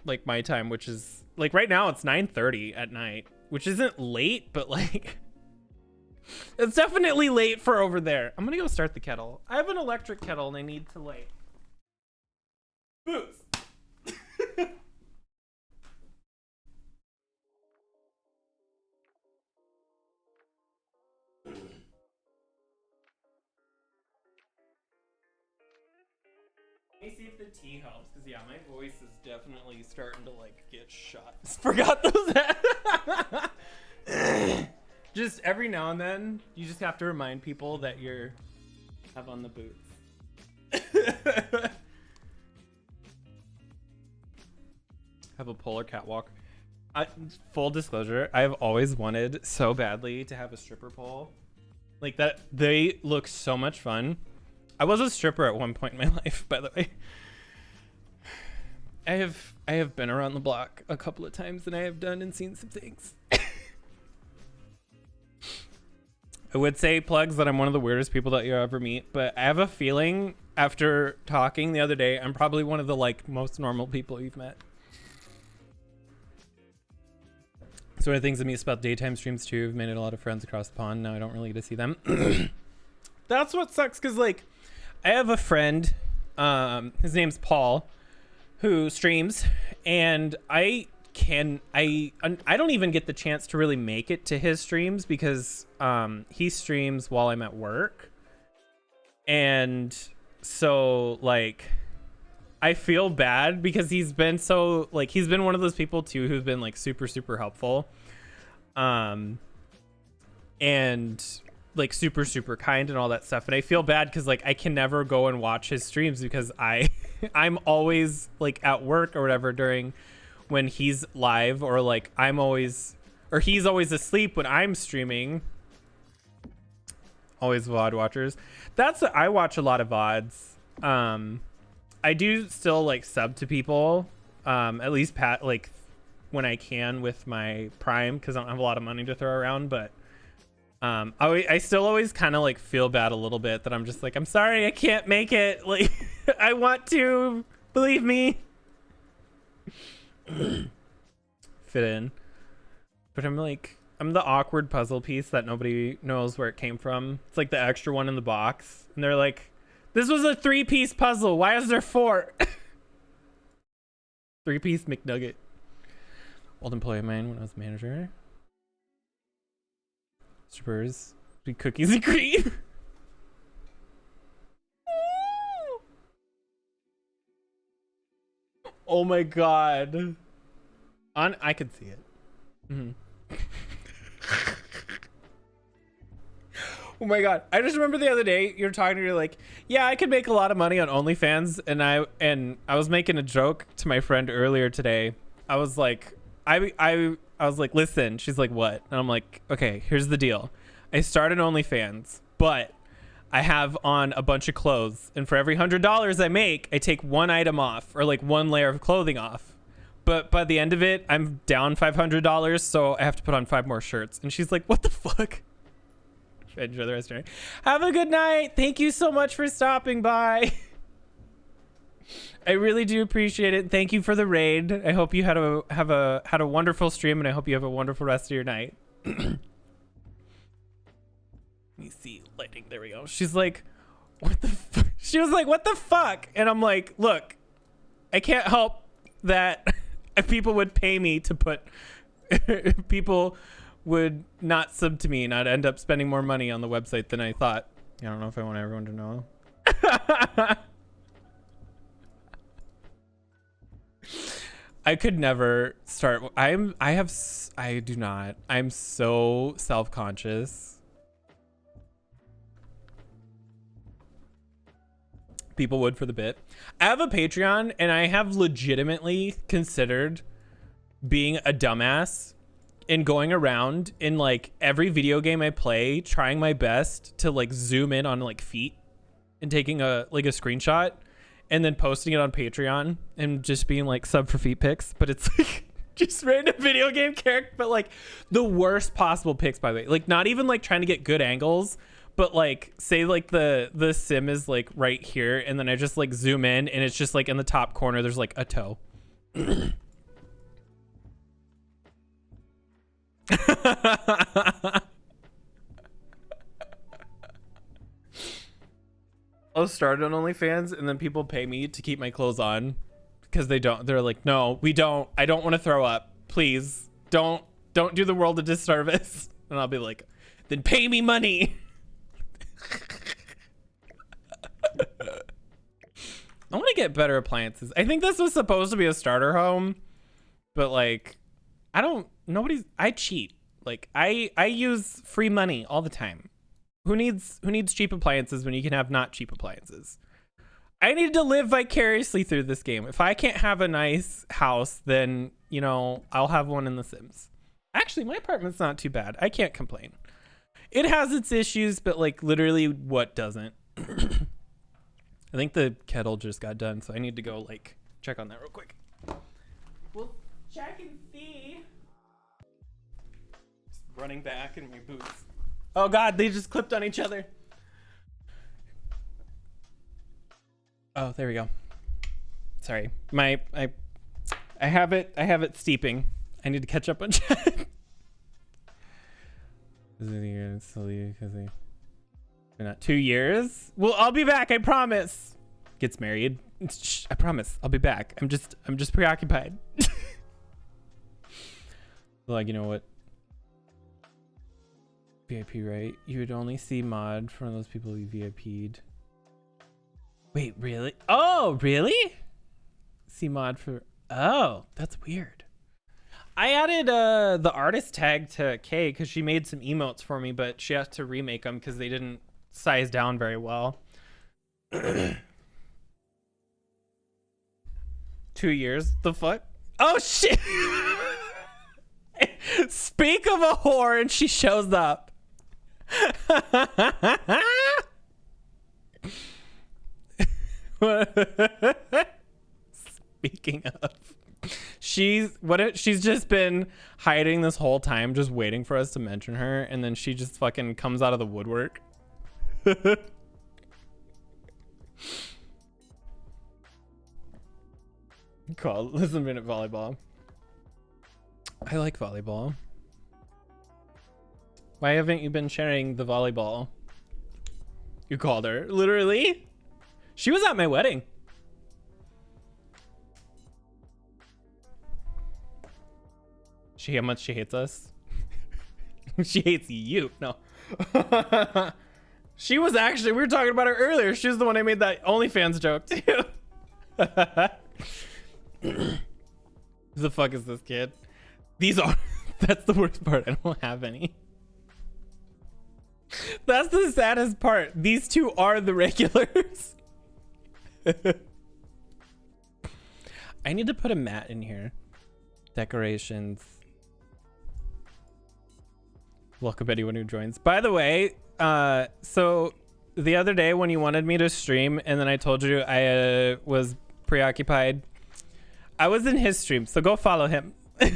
like my time, which is like right now it's 9:30 at night, which isn't late, but like it's definitely late for over there. I'm gonna go start the kettle. I have an electric kettle and I need to like boots. Let me see if the tea helps, because yeah, my voice is definitely starting to like get shot. Forgot those. Just every now and then, you just have to remind people that you're have on the boots. Have a polar catwalk. Full disclosure, I've always wanted so badly to have a stripper pole. Like that, they look so much fun. I was a stripper at one point in my life, by the way. I have been around the block a couple of times and I have done and seen some things. I would say, Plugs, that I'm one of the weirdest people that you'll ever meet, but I have a feeling after talking the other day, I'm probably one of the like most normal people you've met. It's one of the things that means about daytime streams too. I've made a lot of friends across the pond. Now I don't really get to see them. That's what sucks, because like I have a friend, his name's Paul, who streams, and I don't even get the chance to really make it to his streams because he streams while I'm at work. And so like I feel bad because he's been one of those people too who's been like super, super helpful. And like super, super kind and all that stuff. And I feel bad because like I can never go and watch his streams because I'm always like at work or whatever during when he's live, or like he's always asleep when I'm streaming. Always VOD watchers. I watch a lot of VODs. I do still like sub to people, at least like when I can with my Prime, because I don't have a lot of money to throw around, but I still always kind of like feel bad a little bit that I'm just like, I'm sorry, I can't make it. Like, I want to, believe me. Fit in. But I'm the awkward puzzle piece that nobody knows where it came from. It's like the extra one in the box. And they're like, this was a 3-piece puzzle. Why is there 4? 3-piece McNugget. Old employee of mine when I was manager. Strippers. Be cookies and cream. Oh my god. I could see it. Mm-hmm. Oh my god. I just remember the other day you're talking to me like, yeah, I could make a lot of money on OnlyFans, and I was making a joke to my friend earlier today. I was like, I was like, listen. She's like, what? And I'm like, okay, here's the deal. I started OnlyFans, but I have on a bunch of clothes, and for every $100 I make, I take one item off, or like one layer of clothing off. But by the end of it, I'm down $500, so I have to put on 5 more shirts. And she's like, what the fuck? Enjoy the rest of your night. Have a good night. Thank you so much for stopping by. I really do appreciate it. Thank you for the raid. I hope you had a wonderful stream, and I hope you have a wonderful rest of your night. Let me see lighting. There we go. She's like, what the fuck? She was like, what the fuck? And I'm like, look, I can't help that if people would pay me to put people would not sub to me, and I'd end up spending more money on the website than I thought. I don't know if I want everyone to know. I could never start. I'm so self-conscious. people would for the bit. I have a Patreon, and I have legitimately considered being a dumbass and going around in like every video game I play, trying my best to like zoom in on like feet and taking a screenshot and then posting it on Patreon and just being like sub for feet pics. But it's like just random video game character, but like the worst possible pics, by the way. Like not even like trying to get good angles, but like say like the sim is like right here, and then I just like zoom in and it's just like in the top corner there's like a toe. I'll start on OnlyFans and then people pay me to keep my clothes on because they're like, no, we don't, I don't want to throw up, please don't do the world a disservice. And I'll be like, then pay me money. I want to get better appliances. I think this was supposed to be a starter home, but like I cheat. Like I use free money all the time. Who needs cheap appliances when you can have not cheap appliances? I need to live vicariously through this game. If I can't have a nice house, then, you know, I'll have one in The Sims. Actually, my apartment's not too bad. I can't complain. It has its issues, but like literally what doesn't? I think the kettle just got done, so I need to go like check on that real quick. We'll check and see. Just running back in my boots. Oh God, they just clipped on each other. Oh, there we go. Sorry, I have it steeping. I need to catch up on chat. Not 2 years. Well, I'll be back. I promise. Gets married. Shh, I promise. I'll be back. I'm just preoccupied. Like, you know what? VIP, right? You would only see mod from those people who VIP'd. Wait, really? Oh, really? See mod for... Oh, that's weird. I added the artist tag to Kay because she made some emotes for me, but she has to remake them because they didn't size down very well. 2 years? The fuck? Oh, shit! Speak of a whore and she shows up. Speaking of, she's just been hiding this whole time, just waiting for us to mention her, and then she just fucking comes out of the woodwork. Call listen minute volleyball. I like volleyball. Why haven't you been sharing the volleyball? You called her. Literally? She was at my wedding. How much she hates us? She hates you. No. She was actually, we were talking about her earlier. She was the one I made that OnlyFans joke too. Who the fuck is this kid? These are, that's the worst part. I don't have any. That's the saddest part. These two are the regulars. I need to put a mat in here. Decorations. Welcome anyone who joins. By the way, so the other day when you wanted me to stream and then I told you I was preoccupied, I was in his stream, so go follow him. So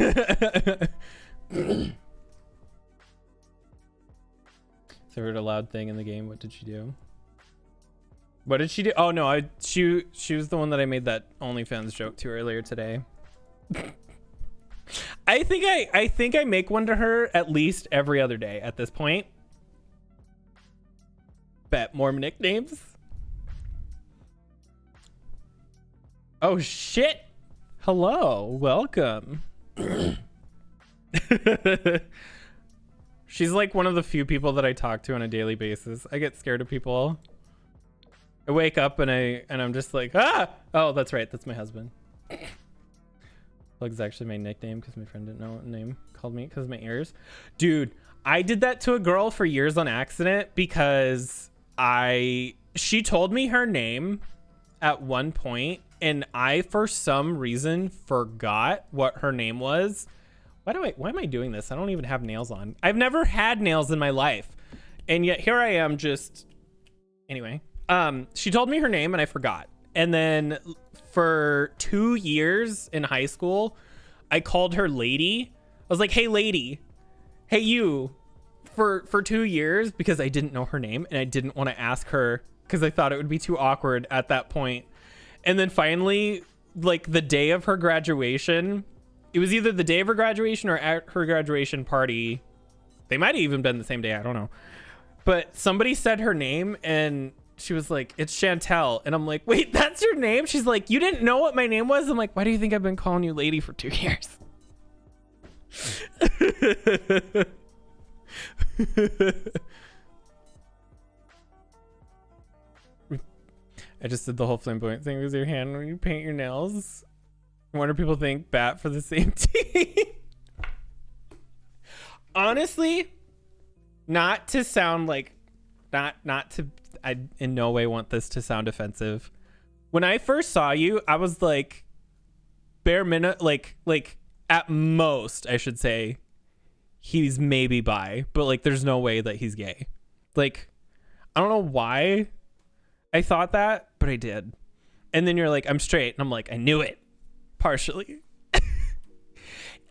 I heard a loud thing in the game. What did she do? What did she do? Oh no, she was the one that I made that OnlyFans joke to earlier today. I think I make one to her at least every other day at this point. Bet more nicknames. Oh shit. Hello, welcome. She's like one of the few people that I talk to on a daily basis. I get scared of people. I wake up and I'm just like, ah! Oh, that's right. That's my husband. Plug's actually my nickname because my friend didn't know what name called me because of my ears. Dude, I did that to a girl for years on accident because she told me her name at one point, and I, for some reason, forgot what her name was. Why am I doing this? I don't even have nails on. I've never had nails in my life. And yet here I am just, anyway. She told me her name and I forgot. And then for 2 years in high school, I called her lady. I was like, hey lady, hey you, for 2 years, because I didn't know her name and I didn't want to ask her because I thought it would be too awkward at that point. And then finally, like the day of her graduation, it was either the day of her graduation or at her graduation party. They might have even been the same day. I don't know. But somebody said her name and she was like, it's Chantel. And I'm like, wait, that's your name? She's like, you didn't know what my name was? I'm like, why do you think I've been calling you lady for 2 years? I just did the whole flamboyant thing with your hand when you paint your nails. I wonder if people think bat for the same team. Honestly, not to sound like, not to, I in no way want this to sound offensive. When I first saw you, I was like, bare minute, like at most, I should say, he's maybe bi, but like, there's no way that he's gay. Like, I don't know why I thought that, but I did. And then you're like, I'm straight. And I'm like, I knew it. Partially.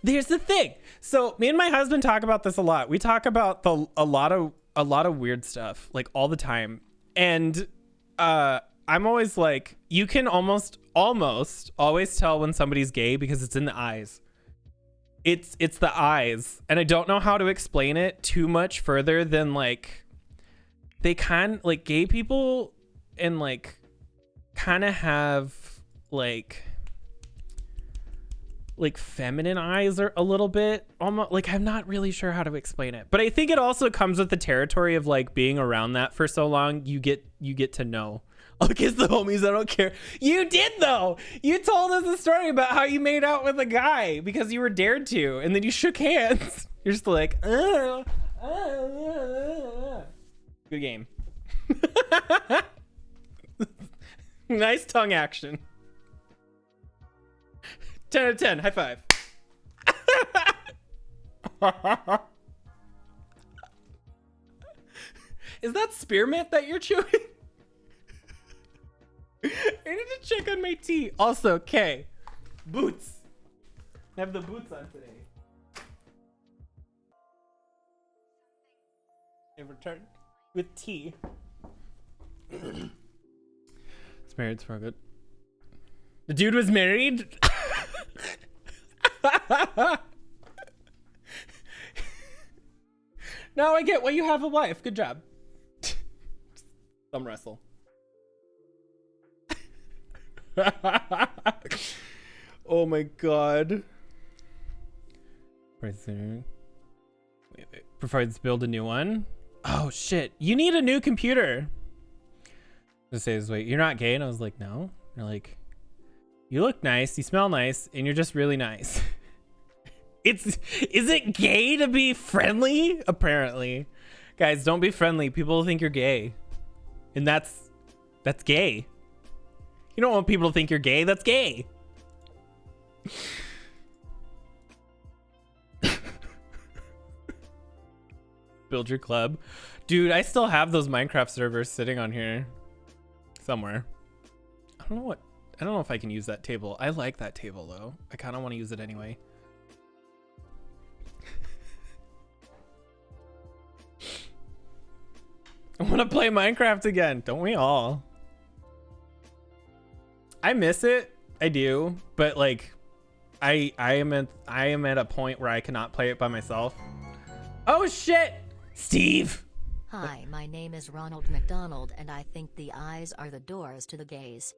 Here's the thing. So me and my husband talk about this a lot. We talk about a lot of weird stuff, like all the time. And I'm always like, you can almost always tell when somebody's gay because it's in the eyes. It's the eyes. And I don't know how to explain it too much further than like, they like gay people and like kind of have like feminine eyes are a little bit almost like, I'm not really sure how to explain it, but I think it also comes with the territory of like being around that for so long. You get to know. I'll kiss the homies, I don't care. You did though. You told us a story about how you made out with a guy because you were dared to, and then you shook hands. You're just like, good game. Nice tongue action. 10 out of 10. High five. Is that spearmint that you're chewing? I need to check on my tea. Also, Kay, boots. I have the boots on today. I've returned with tea. It's married, it's good. The dude was married? Now I get why you have a wife. Good job. Thumb wrestle. Oh my god. Wait. Provides build a new one. Oh shit. You need a new computer. Just says, wait, you're not gay? And I was like, no. You're like, you look nice, you smell nice, and you're just really nice. Is it gay to be friendly? Apparently. Guys, don't be friendly. People think you're gay. And that's gay. You don't want people to think you're gay. That's gay. Build your club. Dude, I still have those Minecraft servers sitting on here somewhere. I don't know if I can use that table. I like that table though. I kind of want to use it anyway. I want to play Minecraft again. Don't we all? I miss it. I do, but like I am at a point where I cannot play it by myself. Oh shit. Steve. Hi, my name is Ronald McDonald and I think the eyes are the doors to the gays.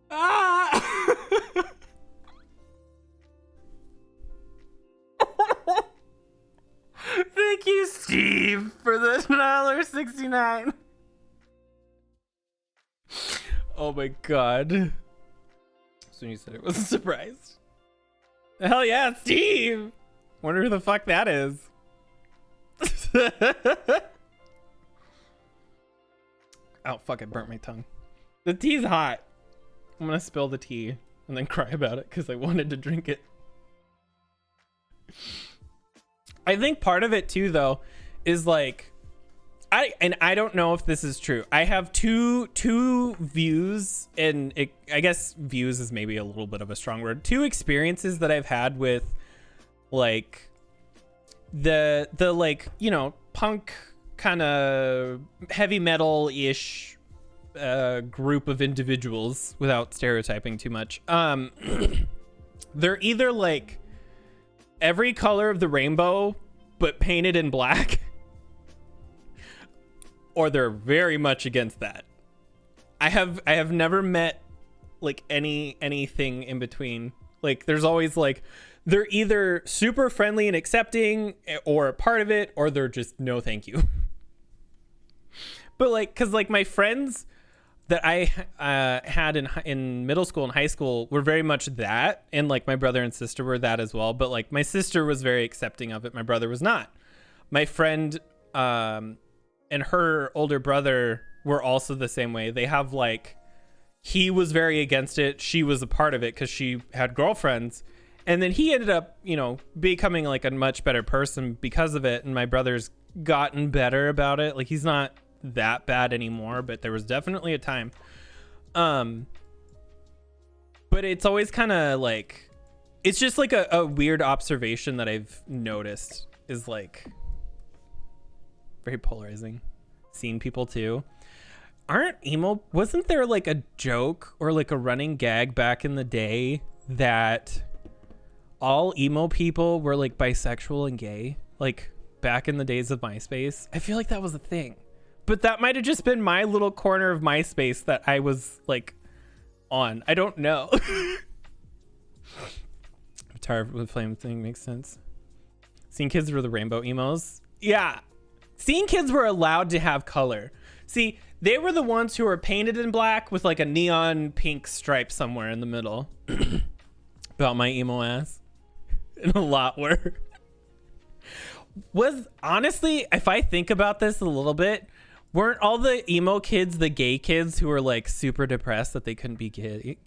Ah! Thank you, Steve, for the $1.69. Oh my god. when you said it. Wasn't surprised. Hell yeah, Steve. Wonder who the fuck that is. Oh fuck! It burnt my tongue. The tea's hot. I'm gonna spill the tea and then cry about it because I wanted to drink it. I think part of it too, though, is like, I don't know if this is true. I have two views, and I guess views is maybe a little bit of a strong word. Two experiences that I've had with like the like, you know, punk kind of heavy metal-ish group of individuals, without stereotyping too much. They're either like every color of the rainbow but painted in black, or they're very much against that. I have never met like anything in between. Like there's always like, they're either super friendly and accepting or a part of it, or they're just no thank you. But like, cause like my friends that I had in middle school and high school were very much that, and like my brother and sister were that as well. But like my sister was very accepting of it, my brother was not. My friend and her older brother were also the same way. They have like, he was very against it, she was a part of it because she had girlfriends, and then he ended up, you know, becoming like a much better person because of it. And my brother's gotten better about it. Like he's not that bad anymore, but there was definitely a time. But it's always kind of like, it's just like a weird observation that I've noticed is like very polarizing. Seeing people too. Wasn't there like a joke or like a running gag back in the day that all emo people were like bisexual and gay? Like back in the days of MySpace? I feel like that was a thing. But that might have just been my little corner of MySpace that I was like on. I don't know. Guitar with flame thing makes sense. Seeing kids were the rainbow emos. Yeah. Seeing kids were allowed to have color. See, they were the ones who were painted in black with like a neon pink stripe somewhere in the middle. About my emo ass. And a lot were. Was honestly, if I think about this a little bit, weren't all the emo kids the gay kids who were like super depressed that they couldn't be gay?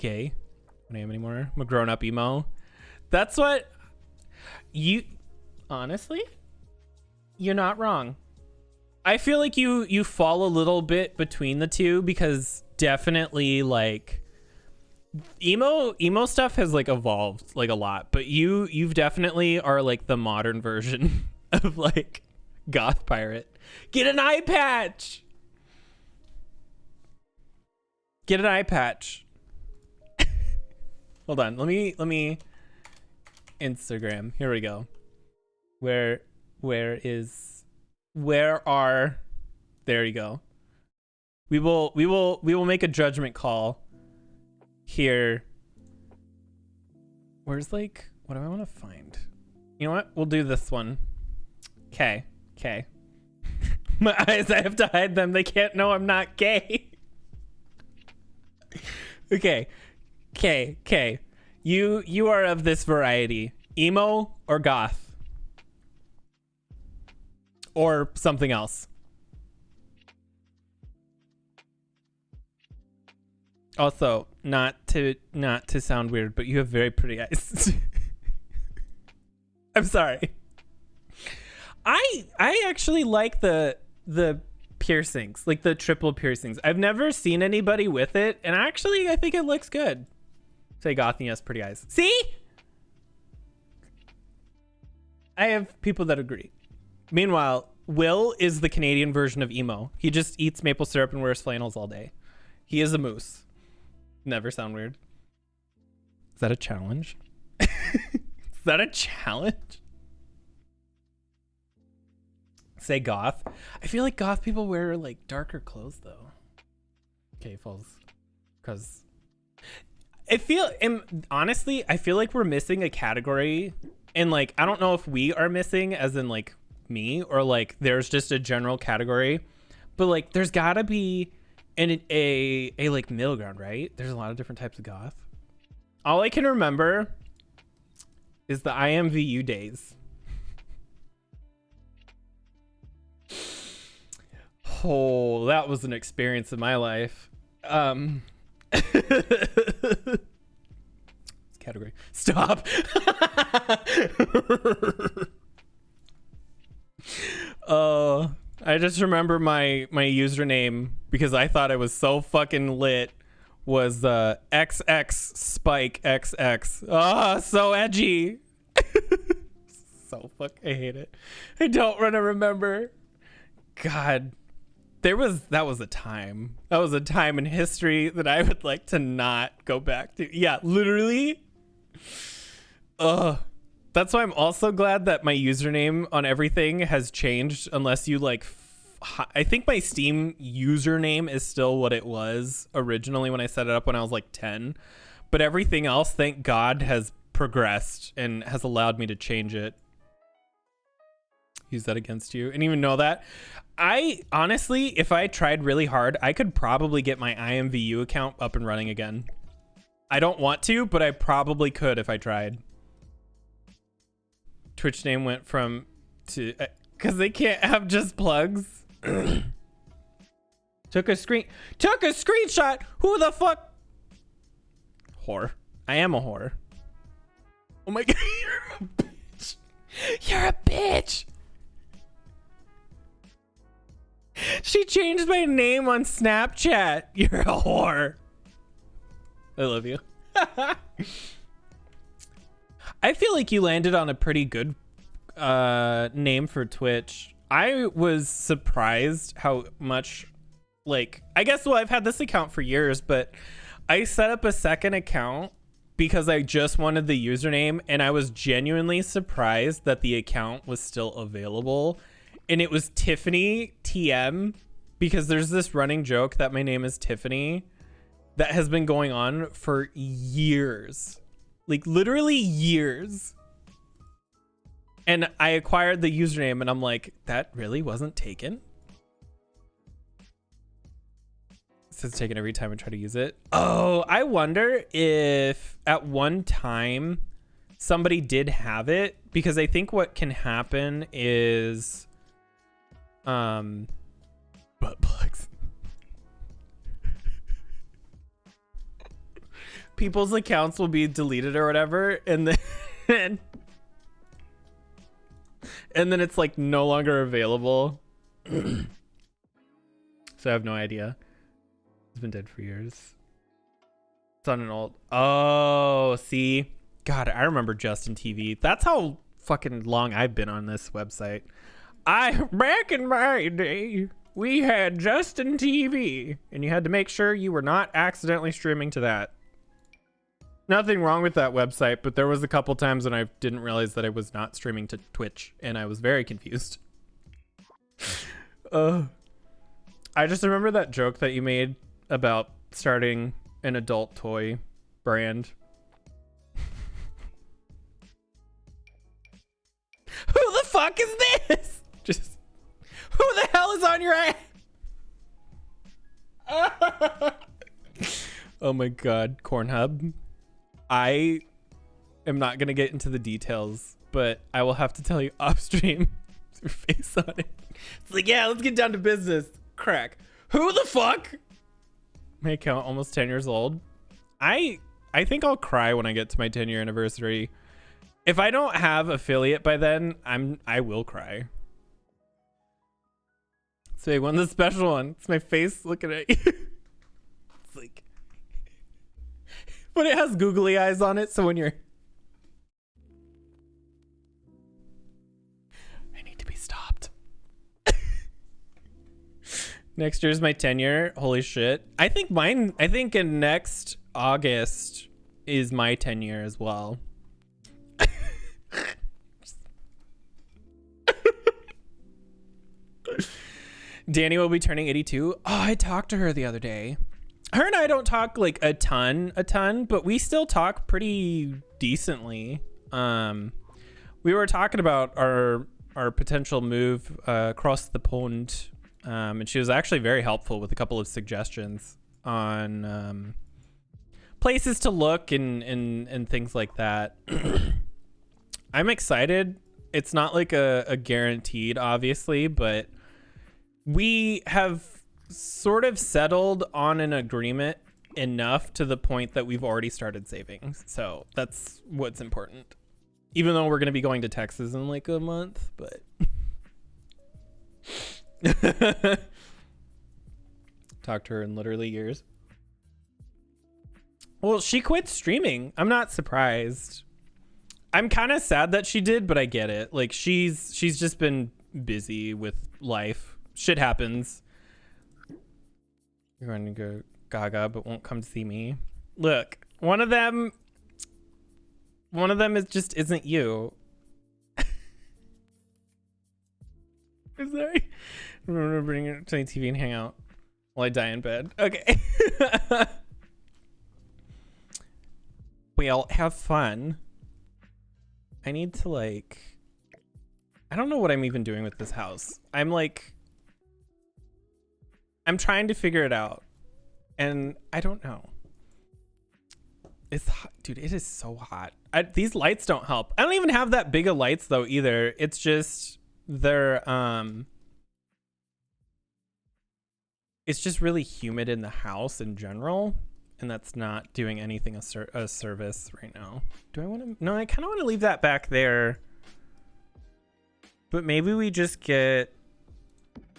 I don't am anymore. I'm a grown up emo. That's what you, honestly, you're not wrong. I feel like you fall a little bit between the two, because definitely like emo stuff has like evolved like a lot, but you've definitely are like the modern version of like goth pirate. Get an eye patch. Get an eye patch. Hold on. Let me Instagram. Here we go. Where are, there you go. We will make a judgment call here. Where's like, what do I want to find? You know what? We'll do this one. Okay. My eyes, I have to hide them. They can't know I'm not gay. Okay. You are of this variety. Emo or goth? Or something else? Also, not to sound weird, but you have very pretty eyes. I'm sorry. I actually like the piercings, like the triple piercings. I've never seen anybody with it, and actually I think it looks good. Say Gotham has pretty eyes. See? I have people that agree. Meanwhile, Will is the Canadian version of emo. He just eats maple syrup and wears flannels all day. He is a moose. Never sound weird. Is that a challenge? Is that a challenge? Say goth. I feel like goth people wear like darker clothes though. Okay, false. Because honestly, I feel like we're missing a category, and like I don't know if we are missing as in like me, or like there's just a general category, but like there's gotta be a like middle ground, right? There's a lot of different types of goth. All I can remember is the IMVU days. Oh, that was an experience in my life. Category. Stop. I just remember my username because I thought I was so fucking lit was XX Spike XX. Oh, so edgy. So fuck, I hate it. I don't want to remember. God, that was a time. That was a time in history that I would like to not go back to. Yeah, literally. That's why I'm also glad that my username on everything has changed, unless you like I think my Steam username is still what it was originally when I set it up when I was like 10, but everything else, thank God, has progressed and has allowed me to change it. Use that against you. And even know that I honestly, if I tried really hard, I could probably get my IMVU account up and running again. I don't want to, but I probably could if I tried. Twitch name went from to because they can't have just plugs. Took a screenshot. Who the fuck? Whore. I am a whore. Oh my god, you're a bitch. You're a bitch. She changed my name on Snapchat. You're a whore. I love you. I feel like you landed on a pretty good name for Twitch. I was surprised how much, like, I guess, well, I've had this account for years, but I set up a second account because I just wanted the username, and I was genuinely surprised that the account was still available. And it was Tiffany TM, because there's this running joke that my name is Tiffany that has been going on for years. Like, literally years. And I acquired the username, and I'm like, that really wasn't taken? It says taken every time I try to use it. Oh, I wonder if at one time somebody did have it, because I think what can happen is butt plugs. People's accounts will be deleted or whatever, and then and then it's like no longer available. So I have no idea. It's been dead for years. It's on an old. Oh, see, God, I remember Justin TV. That's how fucking long I've been on this website. Back in my day, we had Justin TV, and you had to make sure you were not accidentally streaming to that. Nothing wrong with that website, but there was a couple times when I didn't realize that I was not streaming to Twitch, and I was very confused. I just remember that joke that you made about starting an adult toy brand. Who the fuck is this? Just who the hell is on your ass? Oh my god, Cornhub. I am not going to get into the details, but I will have to tell you off stream. Your face on it. It's like, yeah, let's get down to business. Crack. Who the fuck? My account almost 10 years old. I think I'll cry when I get to my 10-year anniversary. If I don't have affiliate by then, I will cry. So I won the special one. It's my face looking at you. It's like, but it has googly eyes on it, so when you're... I need to be stopped. Next year's my 10-year. Holy shit. I think in next August is my 10-year as well. Danny will be turning 82. Oh, I talked to her the other day. Her and I don't talk like a ton, but we still talk pretty decently. We were talking about our potential move across the pond, and she was actually very helpful with a couple of suggestions on places to look and things like that. I'm excited. It's not like a guaranteed, obviously, but we have sort of settled on an agreement enough to the point that we've already started saving. So that's what's important. Even though we're going to be going to Texas in like a month, but talked to her in literally years. Well, she quit streaming. I'm not surprised. I'm kind of sad that she did, but I get it. Like she's just been busy with life. Shit happens. You're going to go gaga, but won't come see me. Look, one of them is just isn't you. I'm sorry. I'm gonna bring it to the TV and hang out while I die in bed. Okay. Well, have fun. I need to like, I don't know what I'm even doing with this house. I'm trying to figure it out and I don't know. It's hot. Dude, it is so hot. These lights don't help. I don't even have that big of lights though either. It's just they're it's just really humid in the house in general, and that's not doing anything a service right now. Do I want to? No, I kind of want to leave that back there. But maybe we just get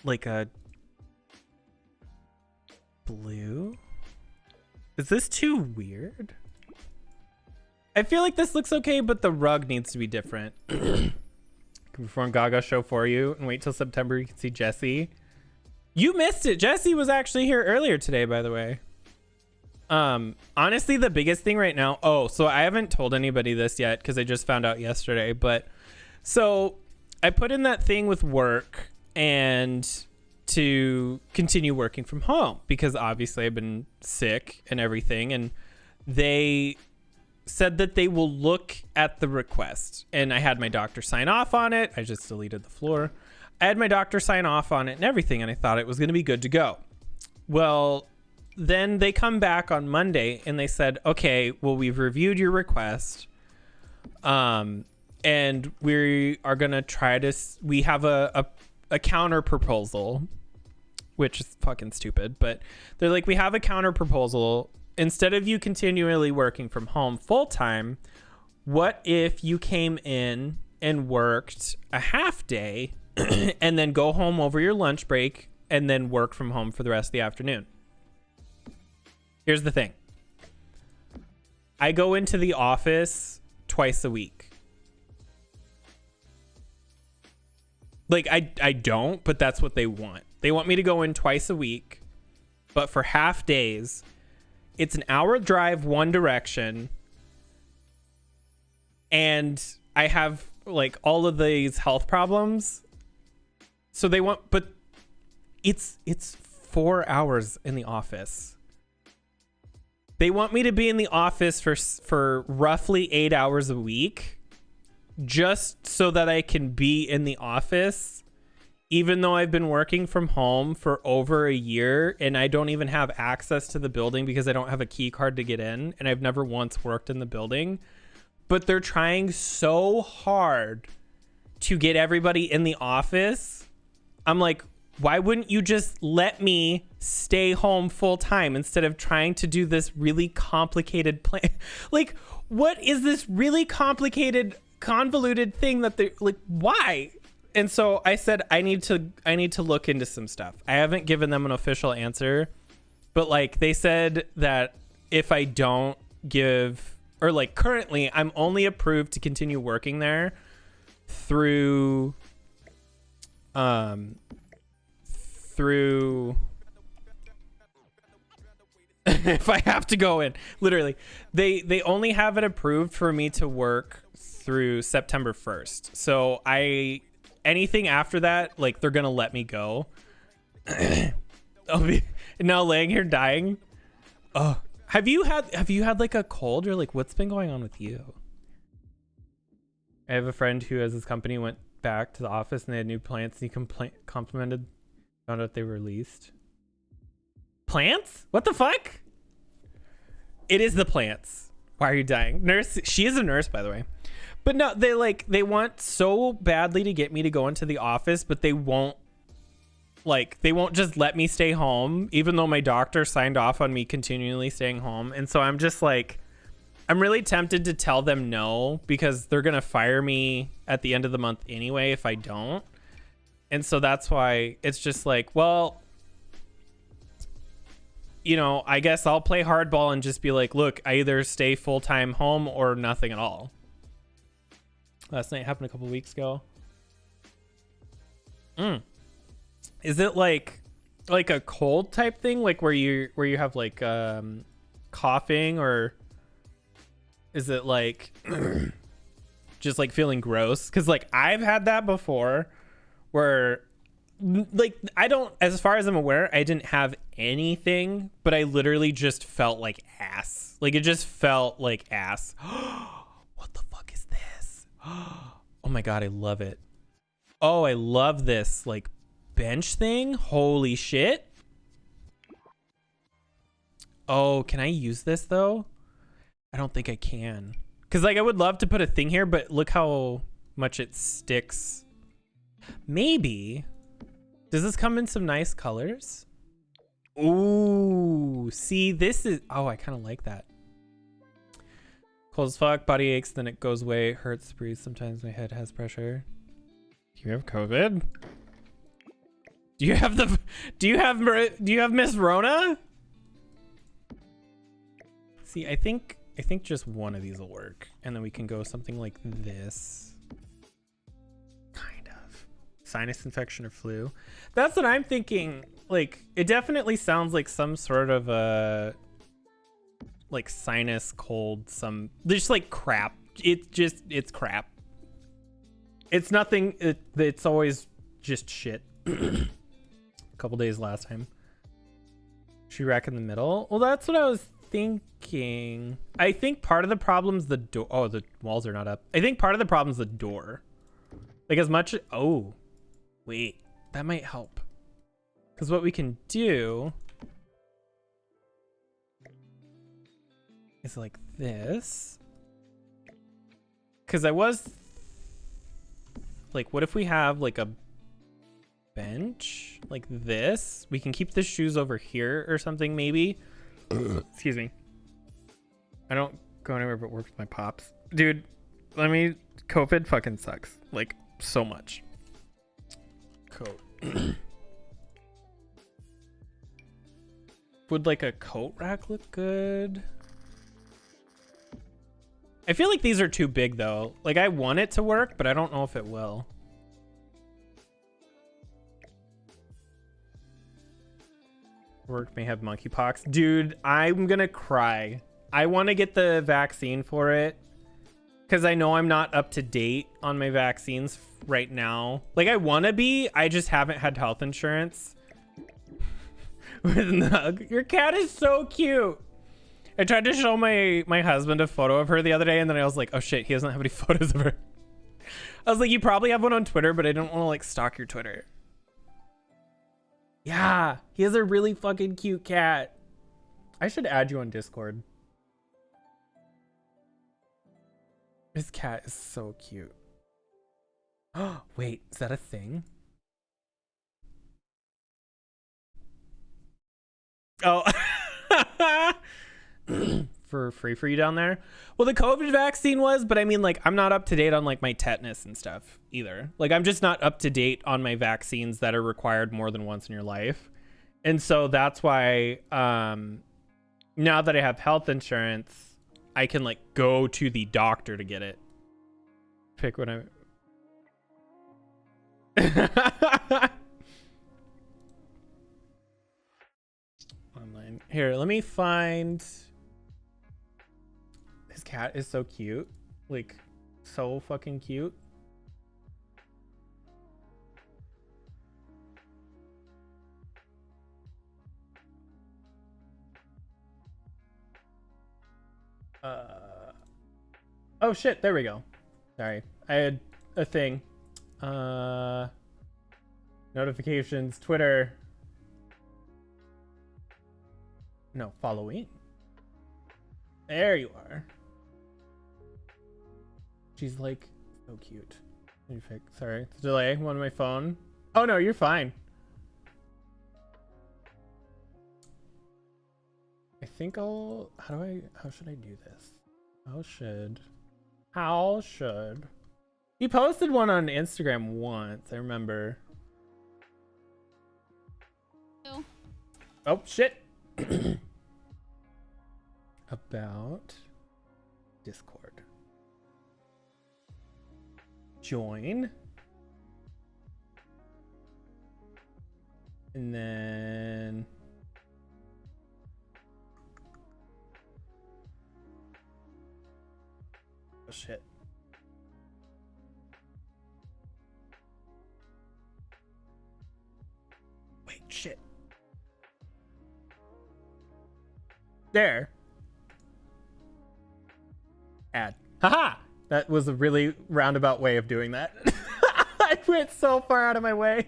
like a blue. Is this too weird? I feel like this looks okay, but the rug needs to be different. Can perform Gaga show for you and wait till September you can see Jesse. You missed it. Jesse was actually here earlier today, by the way. Honestly, the biggest thing right now. Oh, so I haven't told anybody this yet because I just found out yesterday. But so I put in that thing with work and to continue working from home because obviously I've been sick and everything. And they said that they will look at the request, and I had my doctor sign off on it. I just deleted the floor. I had my doctor sign off on it and everything, and I thought it was going to be good to go. Well, then they come back on Monday and they said, okay, well, we've reviewed your request. And we are going to try to, we have a counter proposal, which is fucking stupid, but they're like, we have a counter proposal. Instead of you continually working from home full time, what if you came in and worked a half day and then go home over your lunch break and then work from home for the rest of the afternoon? Here's the thing. I go into the office twice a week. Like I don't, but that's what they want. They want me to go in twice a week, but for half days. It's an hour drive one direction, and I have like all of these health problems. So they want, but it's 4 hours in the office. They want me to be in the office for roughly 8 hours a week, just so that I can be in the office. Even though I've been working from home for over a year and I don't even have access to the building because I don't have a key card to get in, and I've never once worked in the building, but they're trying so hard to get everybody in the office. I'm like, why wouldn't you just let me stay home full time instead of trying to do this really complicated plan? Like, what is this really complicated, convoluted thing that they're like, why? And so I said, I need to look into some stuff. I haven't given them an official answer, but like they said that if I don't give, or like currently I'm only approved to continue working there through if I have to go in, literally they only have it approved for me to work through September 1st. So anything after that, like they're gonna let me go. I'll be now laying here dying. Oh, have you had like a cold, or like what's been going on with you? I have a friend who has his company went back to the office and they had new plants, and he complimented, found out they were released. Plants? What the fuck? It is the plants. Why are you dying? Nurse, she is a nurse, by the way. But no, they want so badly to get me to go into the office, but they won't just let me stay home, even though my doctor signed off on me continually staying home. And so I'm just like, I'm really tempted to tell them no, because they're going to fire me at the end of the month anyway if I don't. And so that's why it's just like, well, you know, I guess I'll play hardball and just be like, look, I either stay full-time home or nothing at all. Last night happened a couple weeks ago. Is it like a cold type thing, like where you have like coughing, or is it like just like feeling gross? Because like I've had that before, where like I don't, as far as I'm aware, I didn't have anything, but I literally just felt like ass. Like it just felt like ass. What the fuck is this? Oh my god, I love it. Oh, I love this like bench thing. Holy shit. Oh, can I use this though? I don't think I can, because like I would love to put a thing here, but look how much it sticks. Maybe. Does this come in some nice colors? Ooh, see, this is, oh, I kind of like that. Cold as fuck, body aches, then it goes away. Hurts to breathe. Sometimes my head has pressure. Do you have COVID? Do you have Miss Rona? See, I think just one of these will work, and then we can go something like this. Kind of. Sinus infection or flu. That's what I'm thinking. Like, it definitely sounds like some sort of a like sinus cold, some just like crap. It's crap. It's nothing. It's always just shit. A couple days last time. Should we rack in the middle? Well, that's what I was thinking. I think part of the problem's the door. Oh, the walls are not up. I think part of the problem's the door. Like as much. Oh, wait, that might help. Because what we can do is like this. Because I was like, what if we have like a bench like this? We can keep the shoes over here or something, maybe. Excuse me. I don't go anywhere but work with my pops. Dude, COVID fucking sucks. Like, so much. Coat. Would like a coat rack look good? I feel like these are too big though. Like I want it to work, but I don't know if it will. Work may have monkeypox. Dude, I'm gonna cry. I want to get the vaccine for it, because I know I'm not up to date on my vaccines right now. Like I want to be, I just haven't had health insurance. With Nug. Your cat is so cute. I tried to show my husband a photo of her the other day, and then I was like, oh shit, he doesn't have any photos of her. I was like, you probably have one on Twitter, but I don't want to like stalk your Twitter. Yeah, he has a really fucking cute cat. I should add you on Discord. This cat is so cute. Oh, wait, is that a thing? Oh. For free for you down there? Well, the COVID vaccine was, but I mean, like, I'm not up to date on like my tetanus and stuff either. Like, I'm just not up to date on my vaccines that are required more than once in your life. And so that's why now that I have health insurance, I can like go to the doctor to get it. Pick what I online. Here, let me find. His cat is so cute. Like, so fucking cute. Oh shit, there we go. Sorry. I had a thing. Notifications, Twitter. No, following. There you are. She's like so cute. Sorry, it's a delay. I'm on my phone. Oh no, you're fine. I think I'll. How should I do this? How should? He posted one on Instagram once. I remember. Oh shit. About Discord. Join. And then oh shit. Wait, shit. There. Add. Haha! That was a really roundabout way of doing that. I went so far out of my way.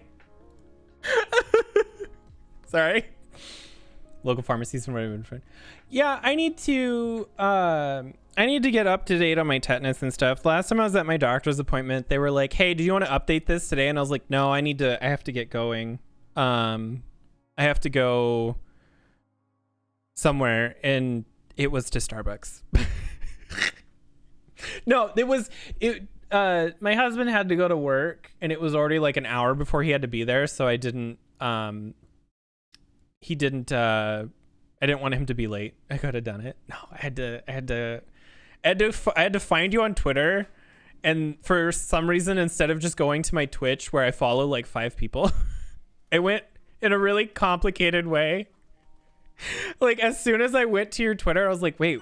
Sorry. Local pharmacies from what I've been. Yeah, I need to get up to date on my tetanus and stuff. Last time I was at my doctor's appointment, they were like, "Hey, do you want to update this today?" And I was like, "No, I have to get going. I have to go somewhere," and it was to Starbucks. No, my husband had to go to work and it was already like an hour before he had to be there, so I didn't want him to be late. I could have done it. No, I had to find you on Twitter, and for some reason, instead of just going to my Twitch where I follow like 5 people, I went in a really complicated way. Like as soon as I went to your Twitter, I was like, wait.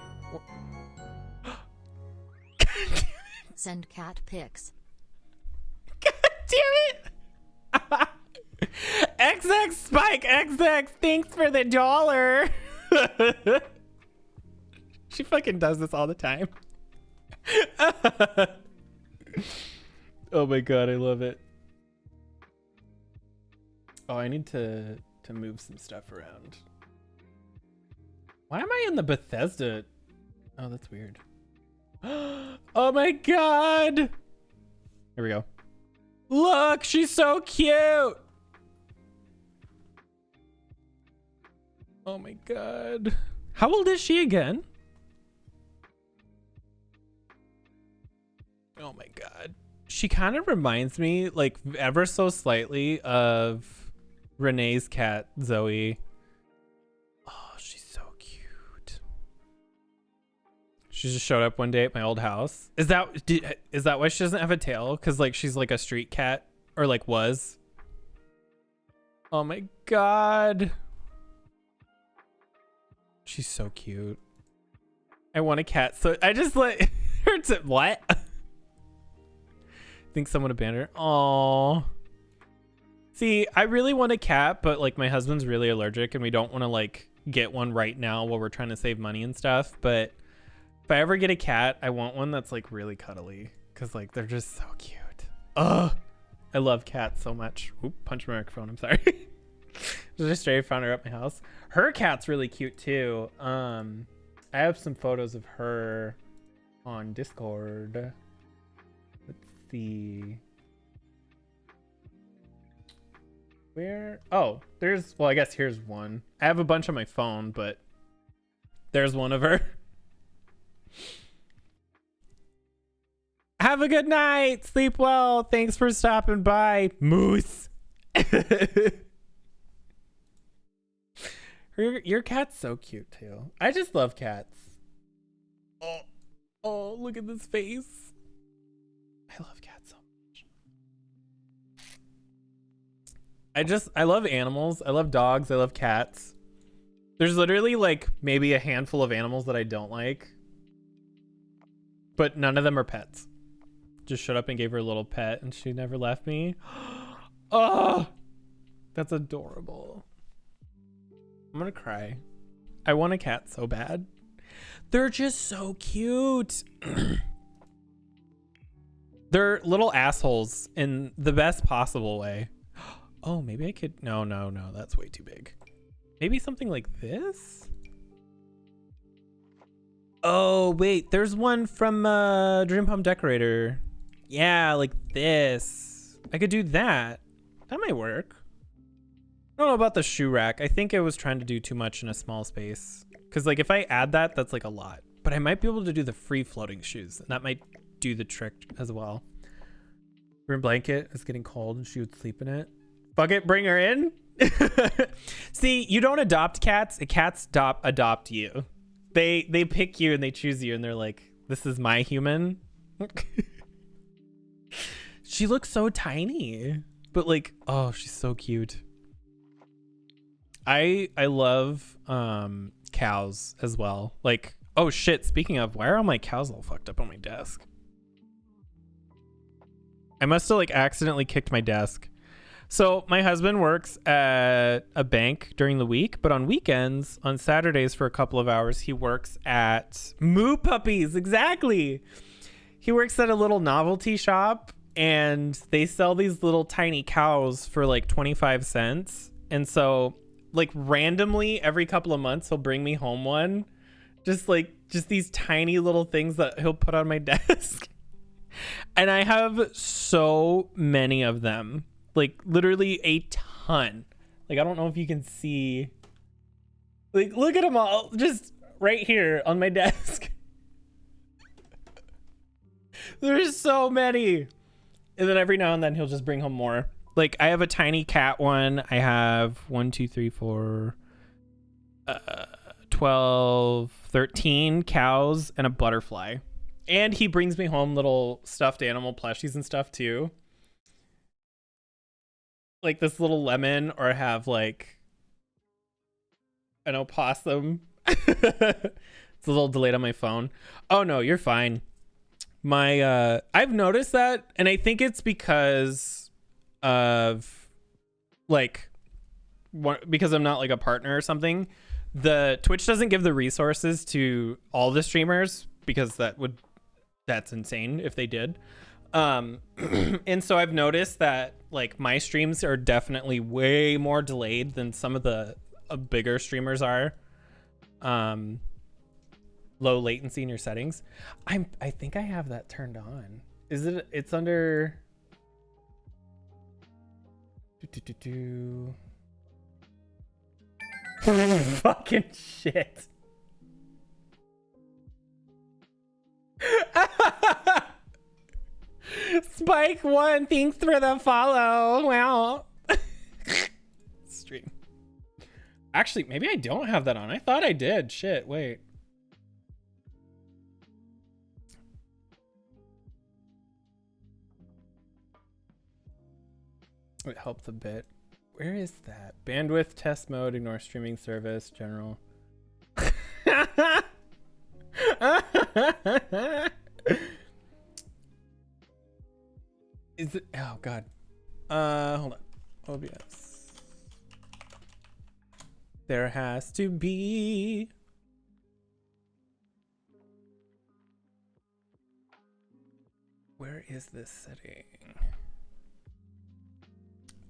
Send cat pics. God damn it! XX Spike XX, thanks for the $1. She fucking does this all the time. Oh my god, I love it. Oh, I need to move some stuff around. Why am I in the Bethesda? Oh, that's weird. Oh my god! Here we go. Look, she's so cute! Oh my god. How old is she again? Oh my god. She kind of reminds me, like, ever so slightly of Renee's cat, Zoe. Oh, she's so cute. She just showed up one day at my old house. Is that why she doesn't have a tail? Because, like, she's like a street cat, or like was. Oh my god. She's so cute. I want a cat. So I just like her to what? Think someone abandoned her. Aww. See, I really want a cat, but like my husband's really allergic and we don't want to like get one right now while we're trying to save money and stuff. But if I ever get a cat, I want one that's like really cuddly, because like they're just so cute. Ugh. I love cats so much. Oop, punch my microphone. I'm sorry. Just straight found her at my house. Her cat's really cute too. I have some photos of her on Discord. Let's see. Where? Oh, there's, well, I guess here's one. I have a bunch on my phone, but there's one of her. Have a good night. Sleep well. Thanks for stopping by, Moose. Your cat's so cute too. I just love cats. Oh, look at this face. I love cats so much. I love animals. I love dogs. I love cats. There's literally like maybe a handful of animals that I don't like, but none of them are pets. Just showed up and gave her a little pet and she never left me. Oh, that's adorable. I'm gonna cry. I want a cat so bad. They're just so cute. They're little assholes in the best possible way. Oh, maybe I could, no, that's way too big. Maybe something like this? Oh, wait. There's one from Dream Home Decorator. Yeah, like this. I could do that. That might work. I don't know about the shoe rack. I think I was trying to do too much in a small space. Because, like, if I add that, that's, like, a lot. But I might be able to do the free floating shoes. And that might do the trick as well. Room blanket is getting cold and she would sleep in it. Fuck it, bring her in. See, you don't adopt cats. Cats adopt you. They pick you and they choose you and they're like, this is my human. She looks so tiny. But like, oh, she's so cute. I love cows as well. Like, oh shit, speaking of, why are all my cows all fucked up on my desk? I must have like accidentally kicked my desk. So my husband works at a bank during the week, but on weekends, on Saturdays for a couple of hours, he works at Moo Puppies. Exactly. He works at a little novelty shop and they sell these little tiny cows for like 25 cents. And so like randomly every couple of months, he'll bring me home one. Just these tiny little things that he'll put on my desk. And I have so many of them. Like literally a ton. Like I don't know if you can see. Like look at them all just right here on my desk. There's so many. And then every now and then he'll just bring home more. Like I have a tiny cat one. I have 12, 13 cows and a butterfly. And he brings me home little stuffed animal plushies and stuff too. Like this little lemon, or I have like an opossum. It's a little delayed on my phone. Oh no, you're fine. My I've noticed that, and I think it's because of like because I'm not like a partner or something. The Twitch doesn't give the resources to all the streamers because that's insane if they did. And so I've noticed that like my streams are definitely way more delayed than some of the bigger streamers are. Low latency in your settings. I think I have that turned on. It's under fucking shit. Spike 1, thanks for the follow. Wow. Stream. Actually, maybe I don't have that on. I thought I did. Shit, wait. It helps a bit. Where is that? Bandwidth, test mode, ignore streaming service, general. Is it? Oh god. Hold on. OBS. There has to be. Where is this setting?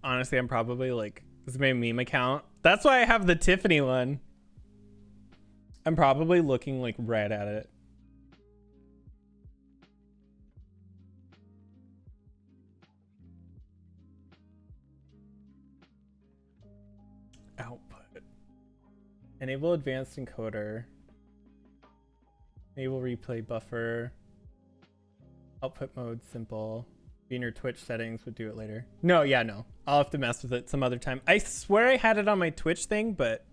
Honestly, I'm probably like, this is my meme account. That's why I have the Tiffany one. I'm probably looking like right at it. Output. Enable advanced encoder. Enable replay buffer. Output mode simple. Be in your Twitch settings, but do it later. No, yeah, no. I'll have to mess with it some other time. I swear I had it on my Twitch thing, but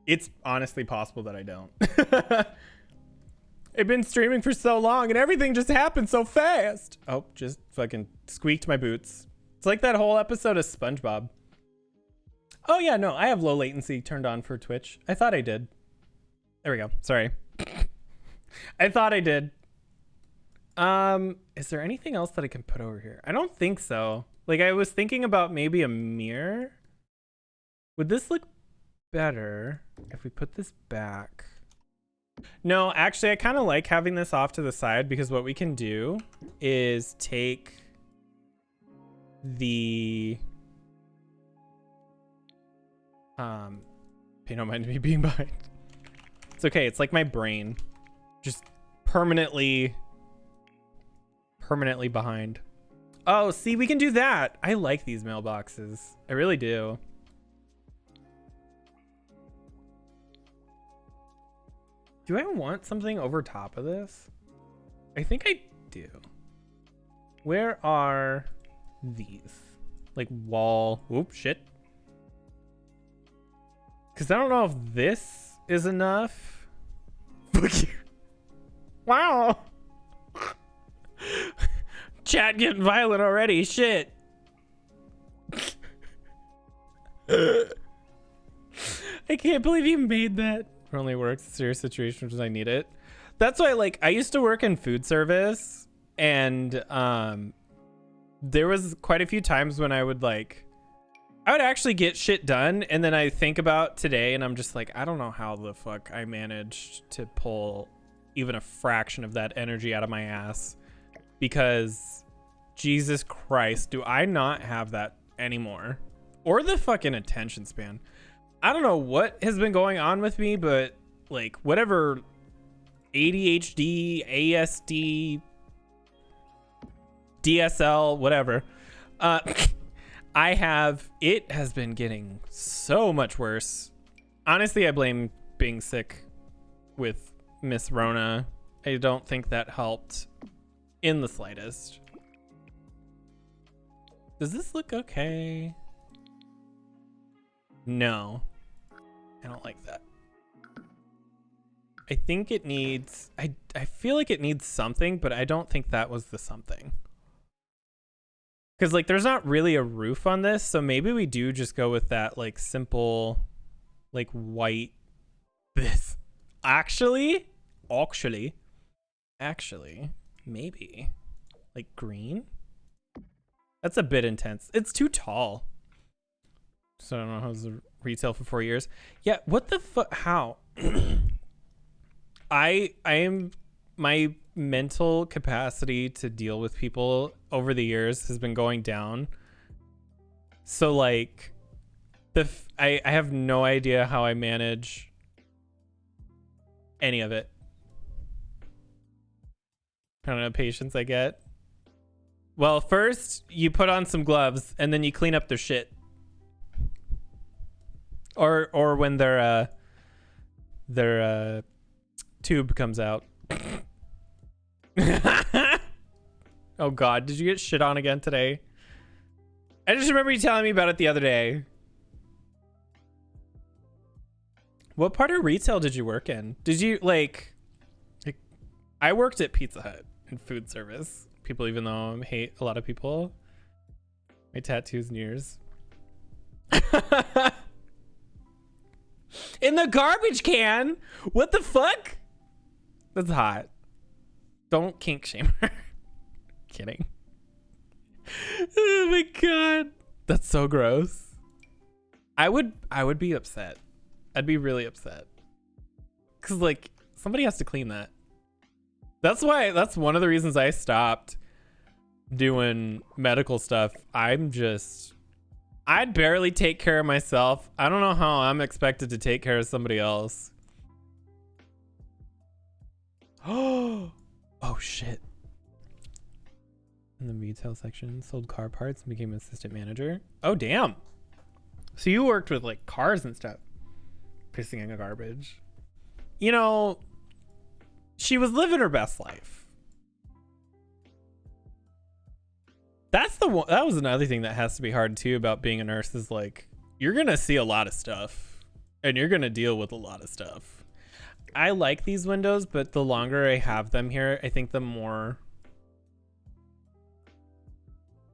it's honestly possible that I don't. I've been streaming for so long and everything just happened so fast. Oh, just fucking squeaked my boots. It's like that whole episode of SpongeBob. Oh yeah, no, I have low latency turned on for Twitch. I thought I did. There we go. Sorry. I thought I did. Is there anything else that I can put over here? I don't think so. Like I was thinking about maybe a mirror. Would this look better if we put this back? No, actually I kind of like having this off to the side because what we can do is take the pay no mind me being behind. It's okay. It's like my brain just permanently behind. Oh, see, we can do that. I like these mailboxes. I really do. Do I want something over top of this? I think I do. Where are these? Like wall. Oop, shit. Because I don't know if this is enough. Fuck you. Wow. Chat getting violent already. Shit. I can't believe you made that. It only works in serious situations when I need it. That's why, like, I used to work in food service, and there was quite a few times when I would actually get shit done, and then I think about today, and I'm just like, I don't know how the fuck I managed to pull even a fraction of that energy out of my ass, because Jesus Christ, do I not have that anymore, or the fucking attention span. I don't know what has been going on with me, but like whatever ADHD, ASD, DSL, whatever, it has been getting so much worse. Honestly, I blame being sick with Miss Rona. I don't think that helped in the slightest. Does this look okay? No, I don't like that. I think it needs, I feel like it needs something, but I don't think that was the something. Because like there's not really a roof on this, so maybe we do just go with that like simple like white this. Actually, maybe like green. That's a bit intense. It's too tall. So I don't know how's the retail for 4 years. Yeah, what the fuck? How? I am, my mental capacity to deal with people over the years has been going down. So like I have no idea how I manage any of it. I don't know, patience I get. Well, first you put on some gloves and then you clean up their shit. Or when their tube comes out. Oh God, did you get shit on again today? I just remember you telling me about it the other day. What part of retail did you work in? Did you like I worked at Pizza Hut in food service. People, even though I hate a lot of people. My tattoos and ears. In the garbage can? What the fuck? That's hot. Don't kink shame her. Kidding. Oh my God. That's so gross. I would be upset. I'd be really upset. Cause like somebody has to clean that. That's one of the reasons I stopped doing medical stuff. I'd barely take care of myself. I don't know how I'm expected to take care of somebody else. Oh shit. In the retail section, sold car parts and became assistant manager. Oh damn. So you worked with like cars and stuff. Pissing in the garbage. You know, she was living her best life. That was another thing that has to be hard too about being a nurse, is like you're gonna see a lot of stuff and you're gonna deal with a lot of stuff. I like these windows, but the longer I have them here, I think the more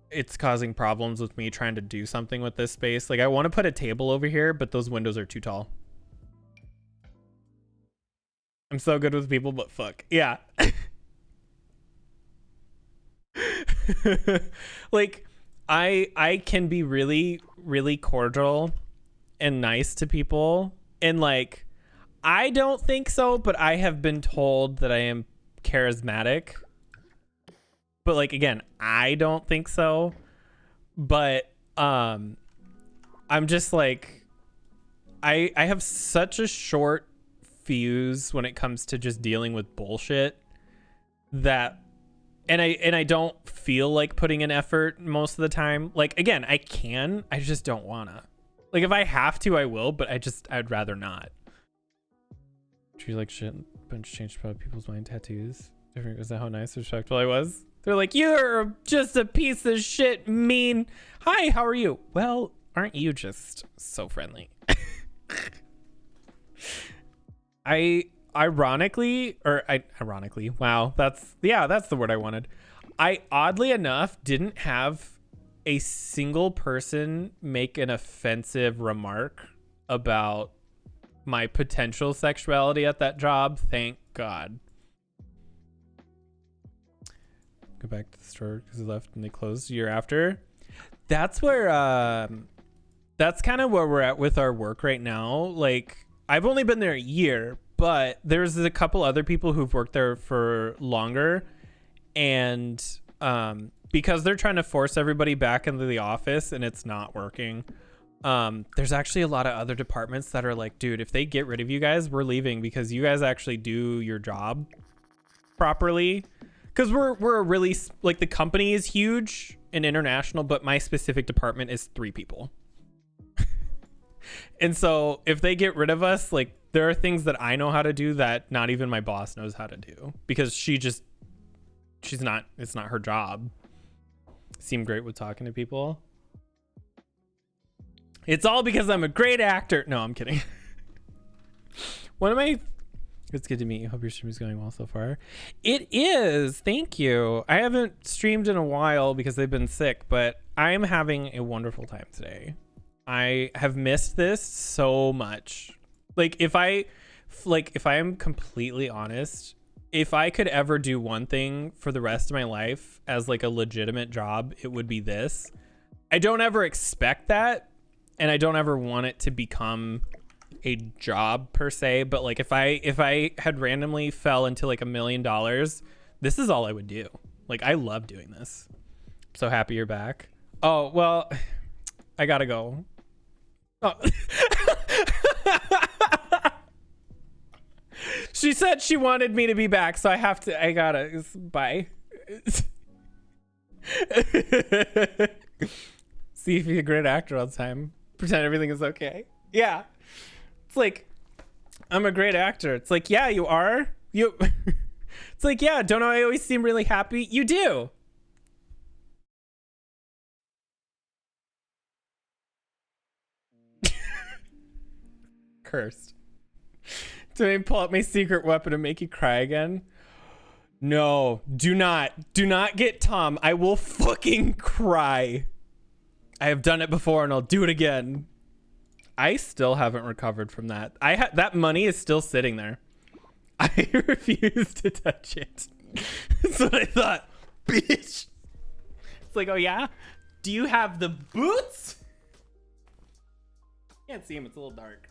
it's causing problems with me trying to do something with this space. Like I want to put a table over here, but those windows are too tall. I'm so good with people, but fuck. Yeah. Like I can be really, really cordial and nice to people. And like, I don't think so, but I have been told that I am charismatic. But like, again, I don't think so. But I'm just like, I have such a short fuse when it comes to just dealing with bullshit that and I don't feel like putting in effort most of the time. Like, again, I just don't wanna. Like, if I have to, I will, but I'd rather not. Treat like shit, bunch changed about people's mind. Tattoos. Different. Was that how nice, respectful I was? They're like, you're just a piece of shit, mean. Hi, how are you? Well, aren't you just so friendly? Ironically, wow, that's the word I wanted. I oddly enough didn't have a single person make an offensive remark about my potential sexuality at that job. Thank God. Go back to the store because they left and they closed a year after. That's where that's kind of where we're at with our work right now. Like, I've only been there a year, but there's a couple other people who've worked there for longer, and because they're trying to force everybody back into the office and it's not working, there's actually a lot of other departments that are like, dude, if they get rid of you guys, we're leaving because you guys actually do your job properly. Because we're a really, like, the company is huge and international, but my specific department is 3 people. And so if they get rid of us, like, there are things that I know how to do that not even my boss knows how to do, because it's not her job. Seem great with talking to people. It's all because I'm a great actor. No, I'm kidding. It's good to meet you. Hope your stream is going well so far. It is. Thank you. I haven't streamed in a while because they've been sick, but I'm having a wonderful time today. I have missed this so much. Like, if I am completely honest, if I could ever do one thing for the rest of my life as like a legitimate job, it would be this. I don't ever expect that, and I don't ever want it to become a job per se, but like if I had randomly fell into like $1 million, this is all I would do. Like, I love doing this. So happy you're back. Oh, well, I gotta go. Oh. She said she wanted me to be back, so I gotta, bye. See if you're a great actor all the time. Pretend everything is okay. Yeah. It's like, I'm a great actor. It's like, yeah, you are. It's like, yeah, don't I always seem really happy? You do. Cursed. Do I pull out my secret weapon and make you cry again? No, do not get Tom. I will fucking cry. I have done it before and I'll do it again. I still haven't recovered from that. That money is still sitting there. I refuse to touch it. That's what I thought. Bitch. It's like, oh yeah? Do you have the boots? Can't see him, it's a little dark.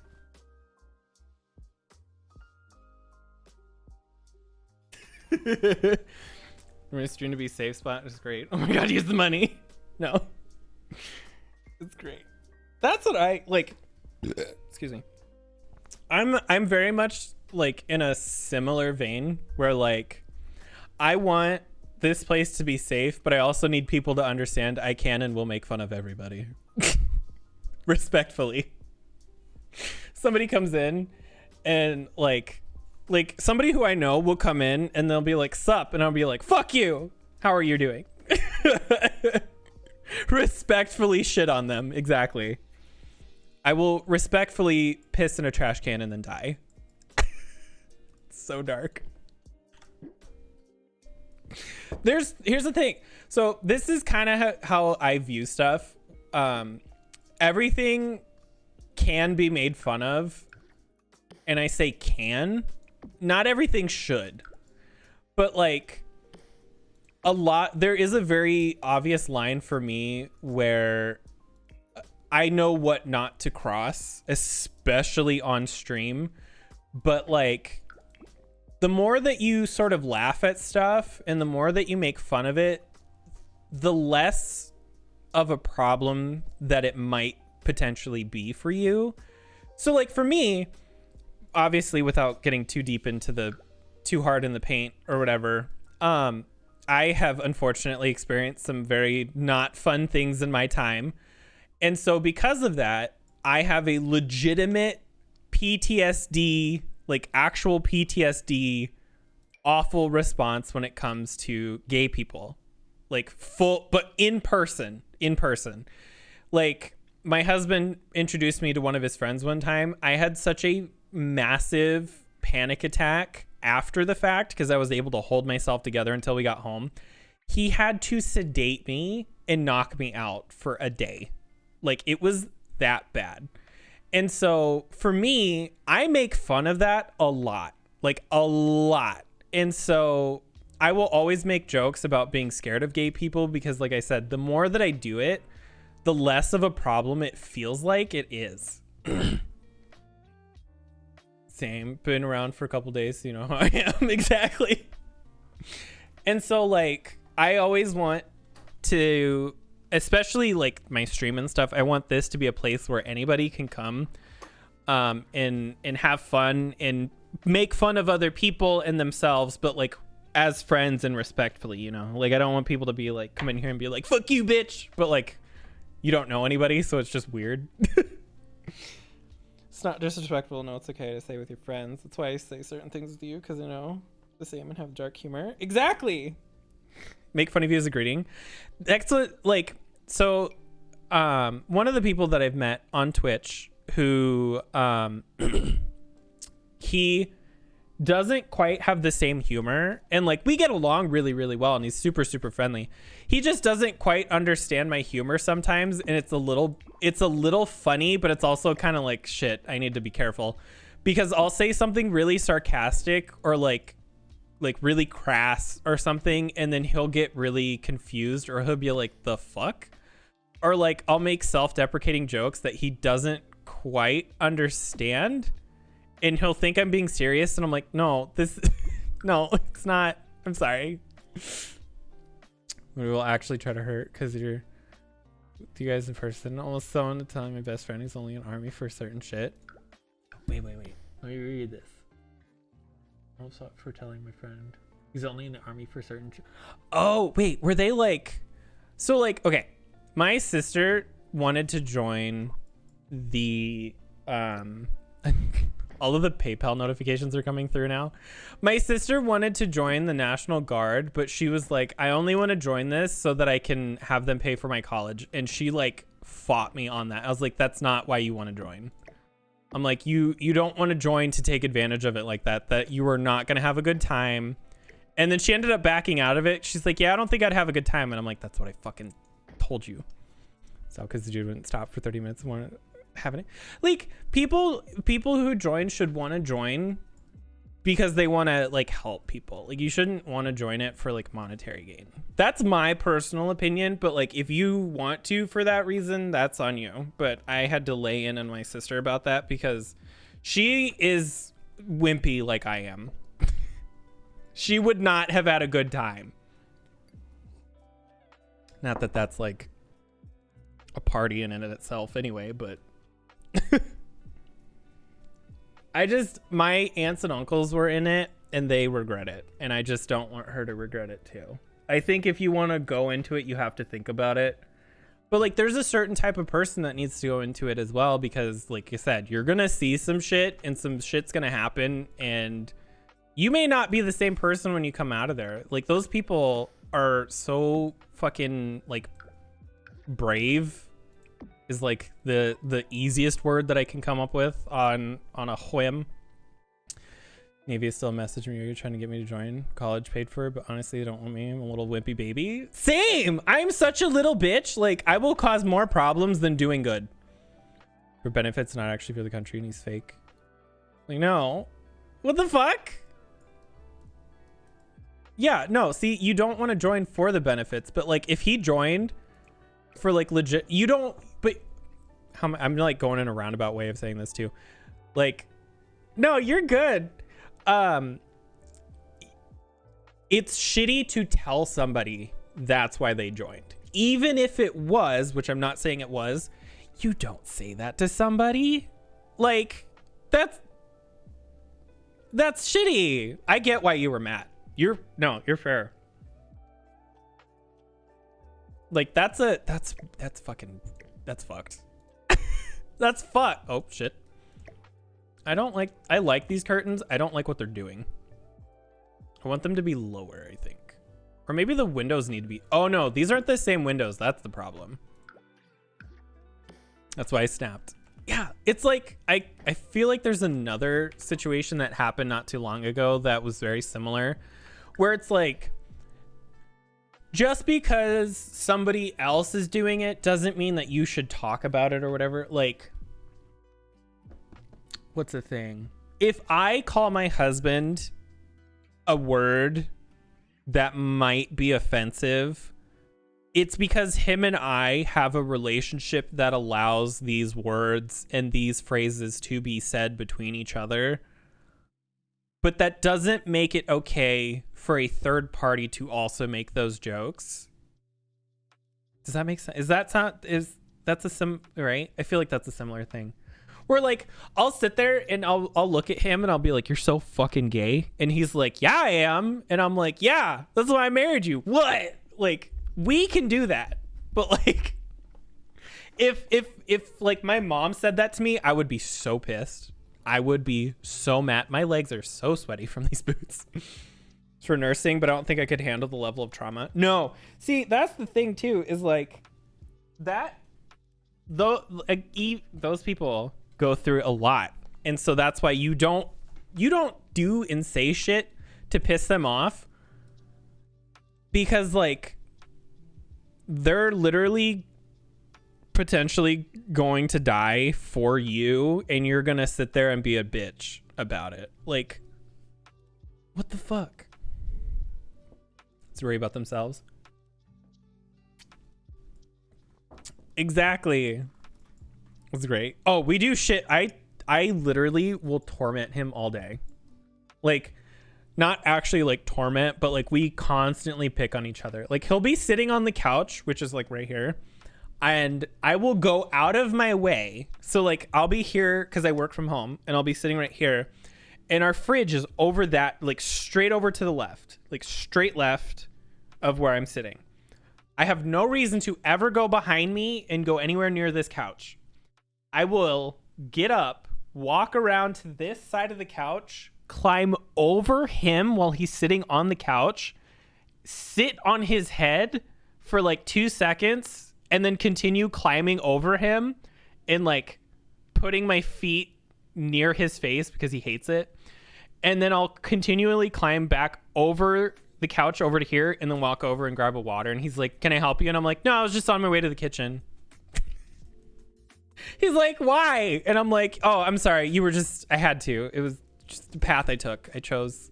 My stream to be safe spot is great. Oh my god, use the money. No. It's great. That's what I like. Excuse me. I'm very much like in a similar vein where like I want this place to be safe, but I also need people to understand I can and will make fun of everybody. Respectfully. Somebody comes in and like somebody who I know will come in and they'll be like, sup, and I'll be like, fuck you. How are you doing? Respectfully shit on them. Exactly. I will respectfully piss in a trash can and then die. So dark. Here's the thing. So this is kind of how I view stuff. Everything can be made fun of. And I say can. Not everything should. But like there is a very obvious line for me where I know what not to cross, especially on stream. But like the more that you sort of laugh at stuff and the more that you make fun of it, the less of a problem that it might potentially be for you. So like for me, obviously, without getting too deep into the too hard in the paint or whatever, I have unfortunately experienced some very not fun things in my time. And so because of that, I have a legitimate PTSD, like actual PTSD, awful response when it comes to gay people. Like full, but in person. Like my husband introduced me to one of his friends one time. I had such a massive panic attack after the fact because I was able to hold myself together until we got home. He had to sedate me and knock me out for a day. Like it was that bad. And so for me, I make fun of that a lot, like a lot. And so I will always make jokes about being scared of gay people because, like I said, the more that I do it, the less of a problem it feels like it is. Same. Been around for a couple days, so you know how I am. Exactly. And so, like, I always want to, especially like my stream and stuff, I want this to be a place where anybody can come and have fun and make fun of other people and themselves, but like as friends and respectfully, you know? Like I don't want people to be like, come in here and be like, fuck you, bitch. But like, you don't know anybody, so it's just weird. It's not disrespectful. No, it's okay to say with your friends. That's why I say certain things with you, because I know the same and have dark humor. Exactly. Make fun of you as a greeting. Excellent. Like, so one of the people that I've met on Twitch who he doesn't quite have the same humor, and like we get along really, really well, and he's super, super friendly. He just doesn't quite understand my humor sometimes, and it's a little funny, but it's also kind of like, shit, I need to be careful, because I'll say something really sarcastic or like really crass or something, and then he'll get really confused, or he'll be like, the fuck? Or like I'll make self-deprecating jokes that he doesn't quite understand, and he'll think I'm being serious, and I'm like, no, no, it's not. I'm sorry. We will actually try to hurt because you're with you guys in person. Almost someone to telling my best friend he's only in army for certain shit. Wait. Let me read this. Almost for telling my friend he's only in the army for certain shit. Oh, wait, were they like, so like, okay, my sister wanted to join the all of the PayPal notifications are coming through now. My sister wanted to join the National Guard, but she was like, I only want to join this so that I can have them pay for my college. And she like fought me on that. I was like, that's not why you want to join. I'm like, you don't want to join to take advantage of it like that you are not going to have a good time. And then she ended up backing out of it. She's like, yeah, I don't think I'd have a good time. And I'm like, that's what I fucking told you. So because the dude wouldn't stop for 30 minutes and wanted having it. Like people who join should want to join because they want to like help people. Like you shouldn't want to join it for like monetary gain. That's my personal opinion, but like if you want to for that reason, that's on you. But I had to lay in on my sister about that because she is wimpy like I am. She would not have had a good time. Not that that's like a party in and of itself anyway, but my aunts and uncles were in it and they regret it, and I just don't want her to regret it too. I think if you want to go into it, you have to think about it, but like there's a certain type of person that needs to go into it as well, because like you said, you're gonna see some shit and some shit's gonna happen, and you may not be the same person when you come out of there. Like those people are so fucking like brave is like the easiest word that I can come up with on a whim. Navy is still messaging me. You're trying to get me to join college paid for, but honestly, they don't want me. I'm a little wimpy baby. Same. I'm such a little bitch. Like I will cause more problems than doing good. For benefits, not actually for the country, and he's fake. Like no, what the fuck? Yeah, no. See, you don't want to join for the benefits, but like if he joined for like legit, you don't. But I'm like going in a roundabout way of saying this too. Like, no, you're good. It's shitty to tell somebody that's why they joined, even if it was, which I'm not saying it was. You don't say that to somebody. Like that's That's shitty. I get why you were mad. You're fair. Like that's fucked. That's fucked. Oh shit. I like these curtains. I don't like what they're doing. I want them to be lower, I think. Or maybe the windows need to be, oh no, these aren't the same windows. That's the problem. That's why I snapped. Yeah, it's like, I feel like there's another situation that happened not too long ago that was very similar, where it's like, just because somebody else is doing it doesn't mean that you should talk about it or whatever. Like, what's the thing? If I call my husband a word that might be offensive, it's because him and I have a relationship that allows these words and these phrases to be said between each other. But that doesn't make it okay for a third party to also make those jokes. Does that make sense? Right? I feel like that's a similar thing. Where like I'll sit there and I'll look at him and I'll be like, "You're so fucking gay," and he's like, "Yeah, I am," and I'm like, "Yeah, that's why I married you." What? Like, we can do that, but like, if like my mom said that to me, I would be so pissed. I would be so mad. My legs are so sweaty from these boots. It's for nursing, but I don't think I could handle the level of trauma. No, see, that's the thing too. Is like that. Though, like, those people go through a lot, and so that's why you don't do and say shit to piss them off, because like they're literally potentially going to die for you, and you're gonna sit there and be a bitch about it. Like, what the fuck? Let's worry about themselves. Exactly. That's great. Oh, we do shit. I literally will torment him all day. Like, not actually like torment, but like we constantly pick on each other. Like, he'll be sitting on the couch, which is like right here, and I will go out of my way. So like I'll be here because I work from home, and I'll be sitting right here, and our fridge is over that, like straight over to the left, like straight left of where I'm sitting. I have no reason to ever go behind me and go anywhere near this couch. I will get up, walk around to this side of the couch, climb over him while he's sitting on the couch, sit on his head for like 2 seconds, and then continue climbing over him and like putting my feet near his face because he hates it. And then I'll continually climb back over the couch over to here and then walk over and grab a water. And he's like, "Can I help you?" And I'm like, "No, I was just on my way to the kitchen." He's like, "Why?" And I'm like, "Oh, I'm sorry. You were just, I had to. It was just the path I took. I chose."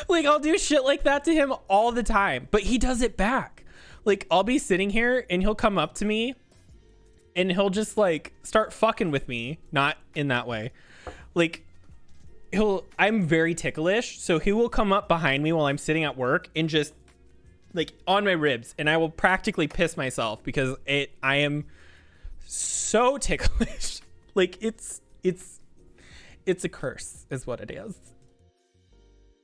Like, I'll do shit like that to him all the time, but he does it back. Like, I'll be sitting here and he'll come up to me and he'll just like start fucking with me. Not in that way. Like, I'm very ticklish. So he will come up behind me while I'm sitting at work and just like on my ribs, and I will practically piss myself because I am so ticklish. Like, it's a curse is what it is.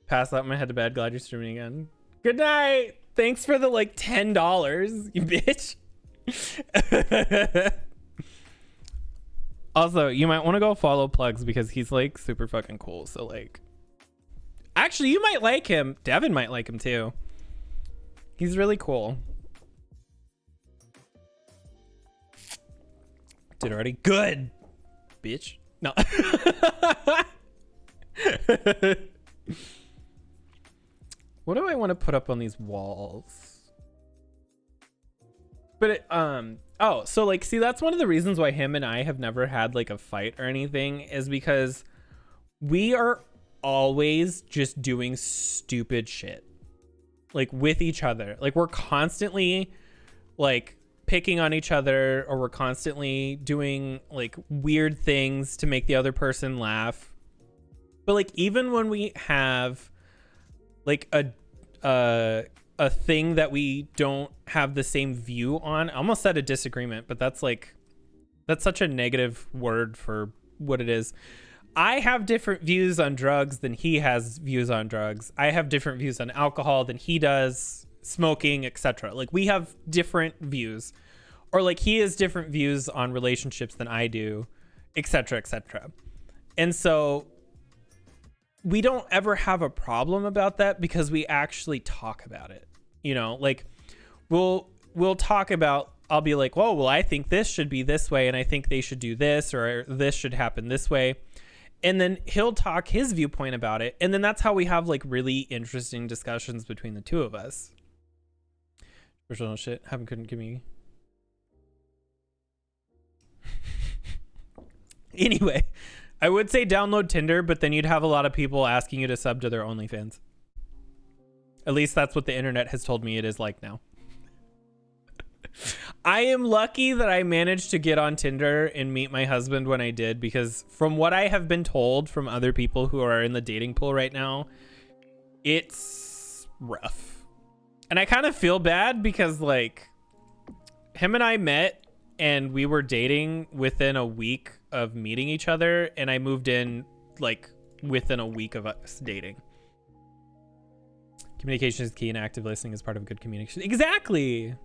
Pass out my head to bed. Glad you're streaming again. Good night. Thanks for the like $10, you bitch. Also, you might want to go follow Plugs because he's like super fucking cool. So like, actually, you might like him. Devin might like him too. He's really cool. Did already? Good, bitch. No. What do I want to put up on these walls? But oh, so like, see, that's one of the reasons why him and I have never had like a fight or anything, is because we are always just doing stupid shit, like with each other. Like, we're constantly like picking on each other, or we're constantly doing like weird things to make the other person laugh. But like, even when we have like a thing that we don't have the same view on, I almost said a disagreement, but that's such a negative word for what it is. I have different views on drugs than he has views on drugs. I have different views on alcohol than he does, smoking, etc. Like we have different views. Or like he has different views on relationships than I do, etc., etc. And so we don't ever have a problem about that because we actually talk about it. You know, like we'll talk about, I'll be like, whoa, well, I think this should be this way and I think they should do this, or this should happen this way. And then he'll talk his viewpoint about it. And then that's how we have like really interesting discussions between the two of us. Personal shit. Haven't couldn't give me. Anyway, I would say download Tinder, but then you'd have a lot of people asking you to sub to their OnlyFans. At least that's what the internet has told me it is like now. I am lucky that I managed to get on Tinder and meet my husband when I did, because from what I have been told from other people who are in the dating pool right now, it's rough. And I kind of feel bad because like him and I met and we were dating within a week of meeting each other, and I moved in like within a week of us dating. Communication is key and active listening is part of good communication. Exactly.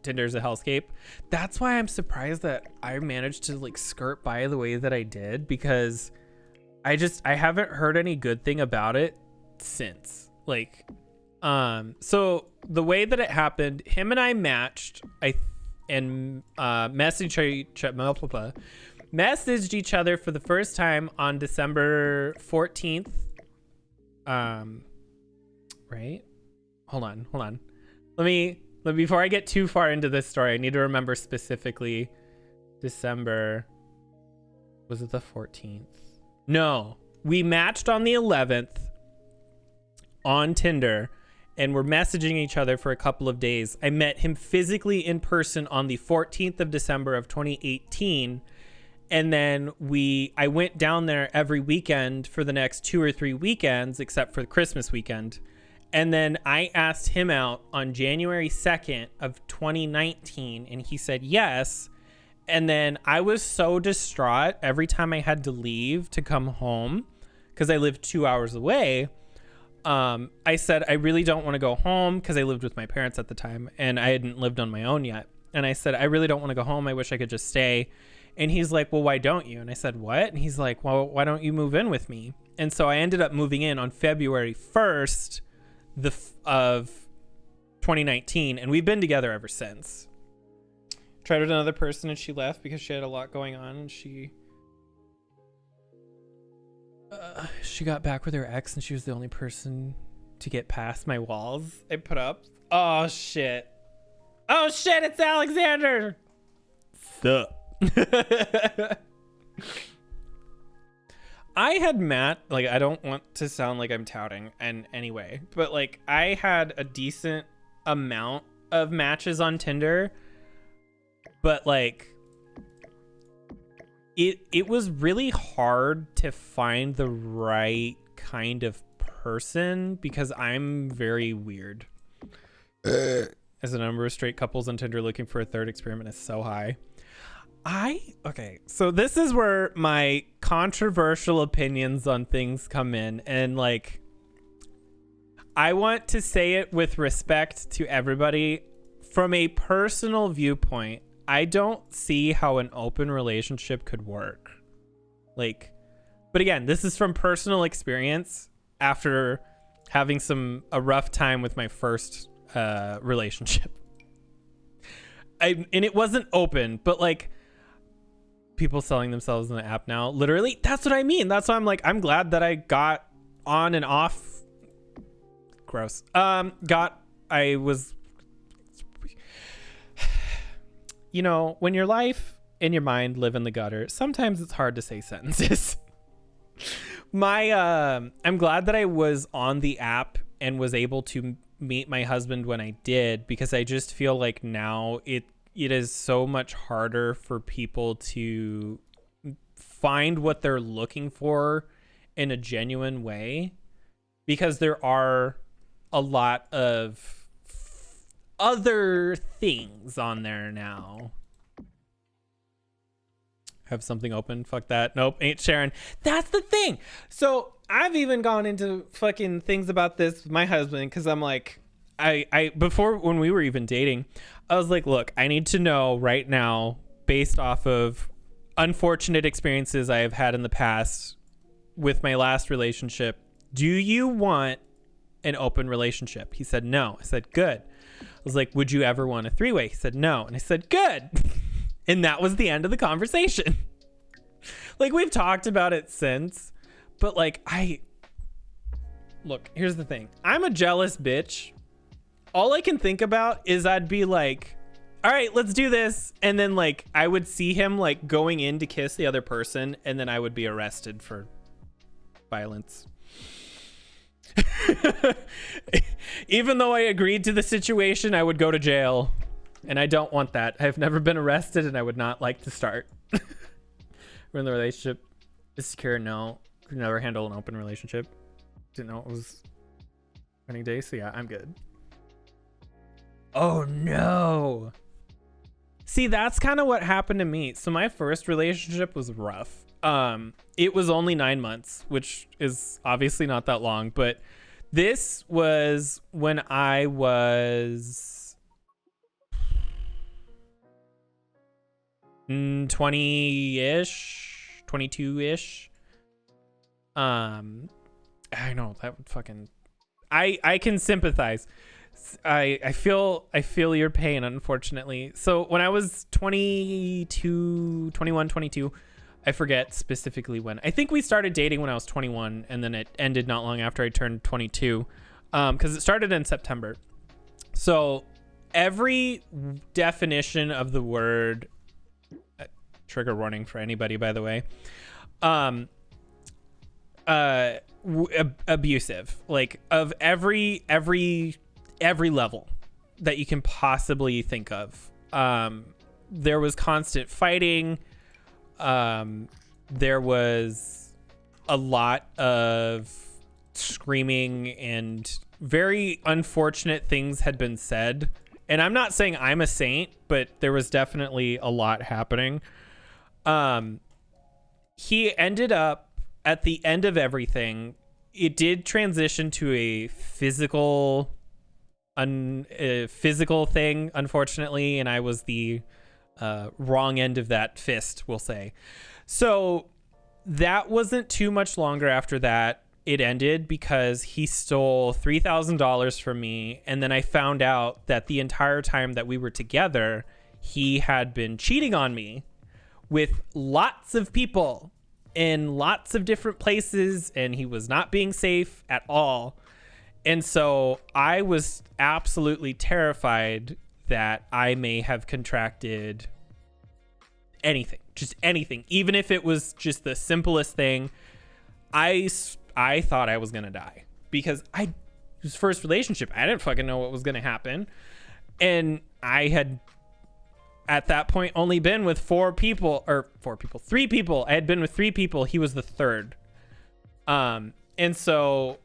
Tinder's a hellscape. That's why I'm surprised that I managed to like skirt by the way that I did, because I haven't heard any good thing about it since. Like, so the way that it happened, him and I matched, messaged each other for the first time on December 14th. Right? Hold on. Before I get too far into this story, I need to remember specifically December. Was it the 14th? No, we matched on the 11th on Tinder and we're messaging each other for a couple of days. I met him physically in person on the 14th of December of 2018. And then I went down there every weekend for the next 2 or 3 weekends, except for the Christmas weekend. And then I asked him out on January 2nd of 2019, and he said yes. And then I was so distraught every time I had to leave to come home, because I lived 2 hours away. I said, I really don't want to go home, because I lived with my parents at the time, and I hadn't lived on my own yet. And I said, I really don't want to go home. I wish I could just stay. And he's like, well, why don't you? And I said, what? And he's like, well, why don't you move in with me? And so I ended up moving in on February 1st of 2019, and we've been together ever since. Tried with another person and she left because she had a lot going on, and she got back with her ex, and she was the only person to get past my walls I put up. Oh shit, it's Alexander. Sup. I had like, I don't want to sound like I'm touting in any way, but like I had a decent amount of matches on Tinder, but like it was really hard to find the right kind of person because I'm very weird. As the number of straight couples on Tinder looking for a third experiment is so high. Okay, so this is where my controversial opinions on things come in, and like I want to say it with respect to everybody. From a personal viewpoint, I don't see how an open relationship could work. Like, but again, this is from personal experience after having a rough time with my first relationship. And it wasn't open, but like people selling themselves in the app now, literally, that's what I mean. That's why I'm like, I'm glad that I got on and off. Gross. I was, you know, when your life and your mind live in the gutter, sometimes it's hard to say sentences. I'm glad that I was on the app and was able to meet my husband when I did, because I just feel like now it is so much harder for people to find what they're looking for in a genuine way, because there are a lot of other things on there now. have something open. Fuck that. Nope, ain't sharing. That's the thing. So I've even gone into fucking things about this with my husband because I'm like, I before when we were even dating, I was like, look, I need to know right now, based off of unfortunate experiences I have had in the past with my last relationship, do you want an open relationship? He said no. I said good. I was like, would you ever want a three-way? He said no. And I said good. And that was the end of the conversation. Like, we've talked about it since, but like, look, here's the thing. I'm a jealous bitch. All I can think about is I'd be like, all right, let's do this. And then like, I would see him like going in to kiss the other person. And then I would be arrested for violence. Even though I agreed to the situation, I would go to jail. And I don't want that. I've never been arrested and I would not like to start. We're in the relationship is secure. No, could never handle an open relationship. Didn't know it was running day. So yeah, I'm good. Oh no. See, that's kind of what happened to me. So my first relationship was rough. It was only 9 months, which is obviously not that long, but this was when I was 20-ish, 22-ish. I know that would fucking, I can sympathize. I feel your pain, unfortunately. So when I was 21, 22, I forget specifically when. I think we started dating when I was 21, and then it ended not long after I turned 22, because it started in September. So every definition of the word, trigger warning for anybody, by the way, abusive, like of every level that you can possibly think of. There was constant fighting. There was a lot of screaming, and very unfortunate things had been said. And I'm not saying I'm a saint, but there was definitely a lot happening. He ended up at the end of everything. It did transition to a physical thing, unfortunately, and I was the wrong end of that fist, we'll say. So that wasn't too much longer after that it ended, because he stole $3,000 from me, and then I found out that the entire time that we were together, he had been cheating on me with lots of people in lots of different places, and he was not being safe at all. And so I was absolutely terrified that I may have contracted anything, just anything, even if it was just the simplest thing. I thought I was going to die, because it was first relationship. I didn't fucking know what was going to happen. And I had, at that point, only been with three people. I had been with 3 people. He was the third. And so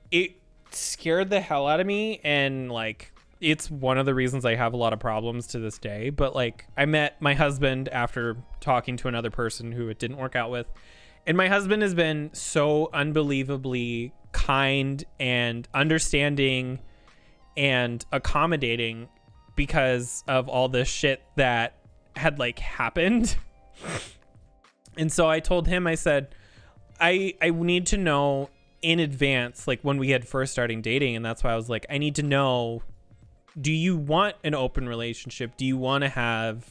it scared the hell out of me. And like, it's one of the reasons I have a lot of problems to this day. But like, I met my husband after talking to another person who it didn't work out with. And my husband has been so unbelievably kind and understanding and accommodating because of all this shit that had like happened. And so I told him, I said, I need to know in advance, like when we had first started dating. And that's why I was like, I need to know, do you want an open relationship? Do you want to have,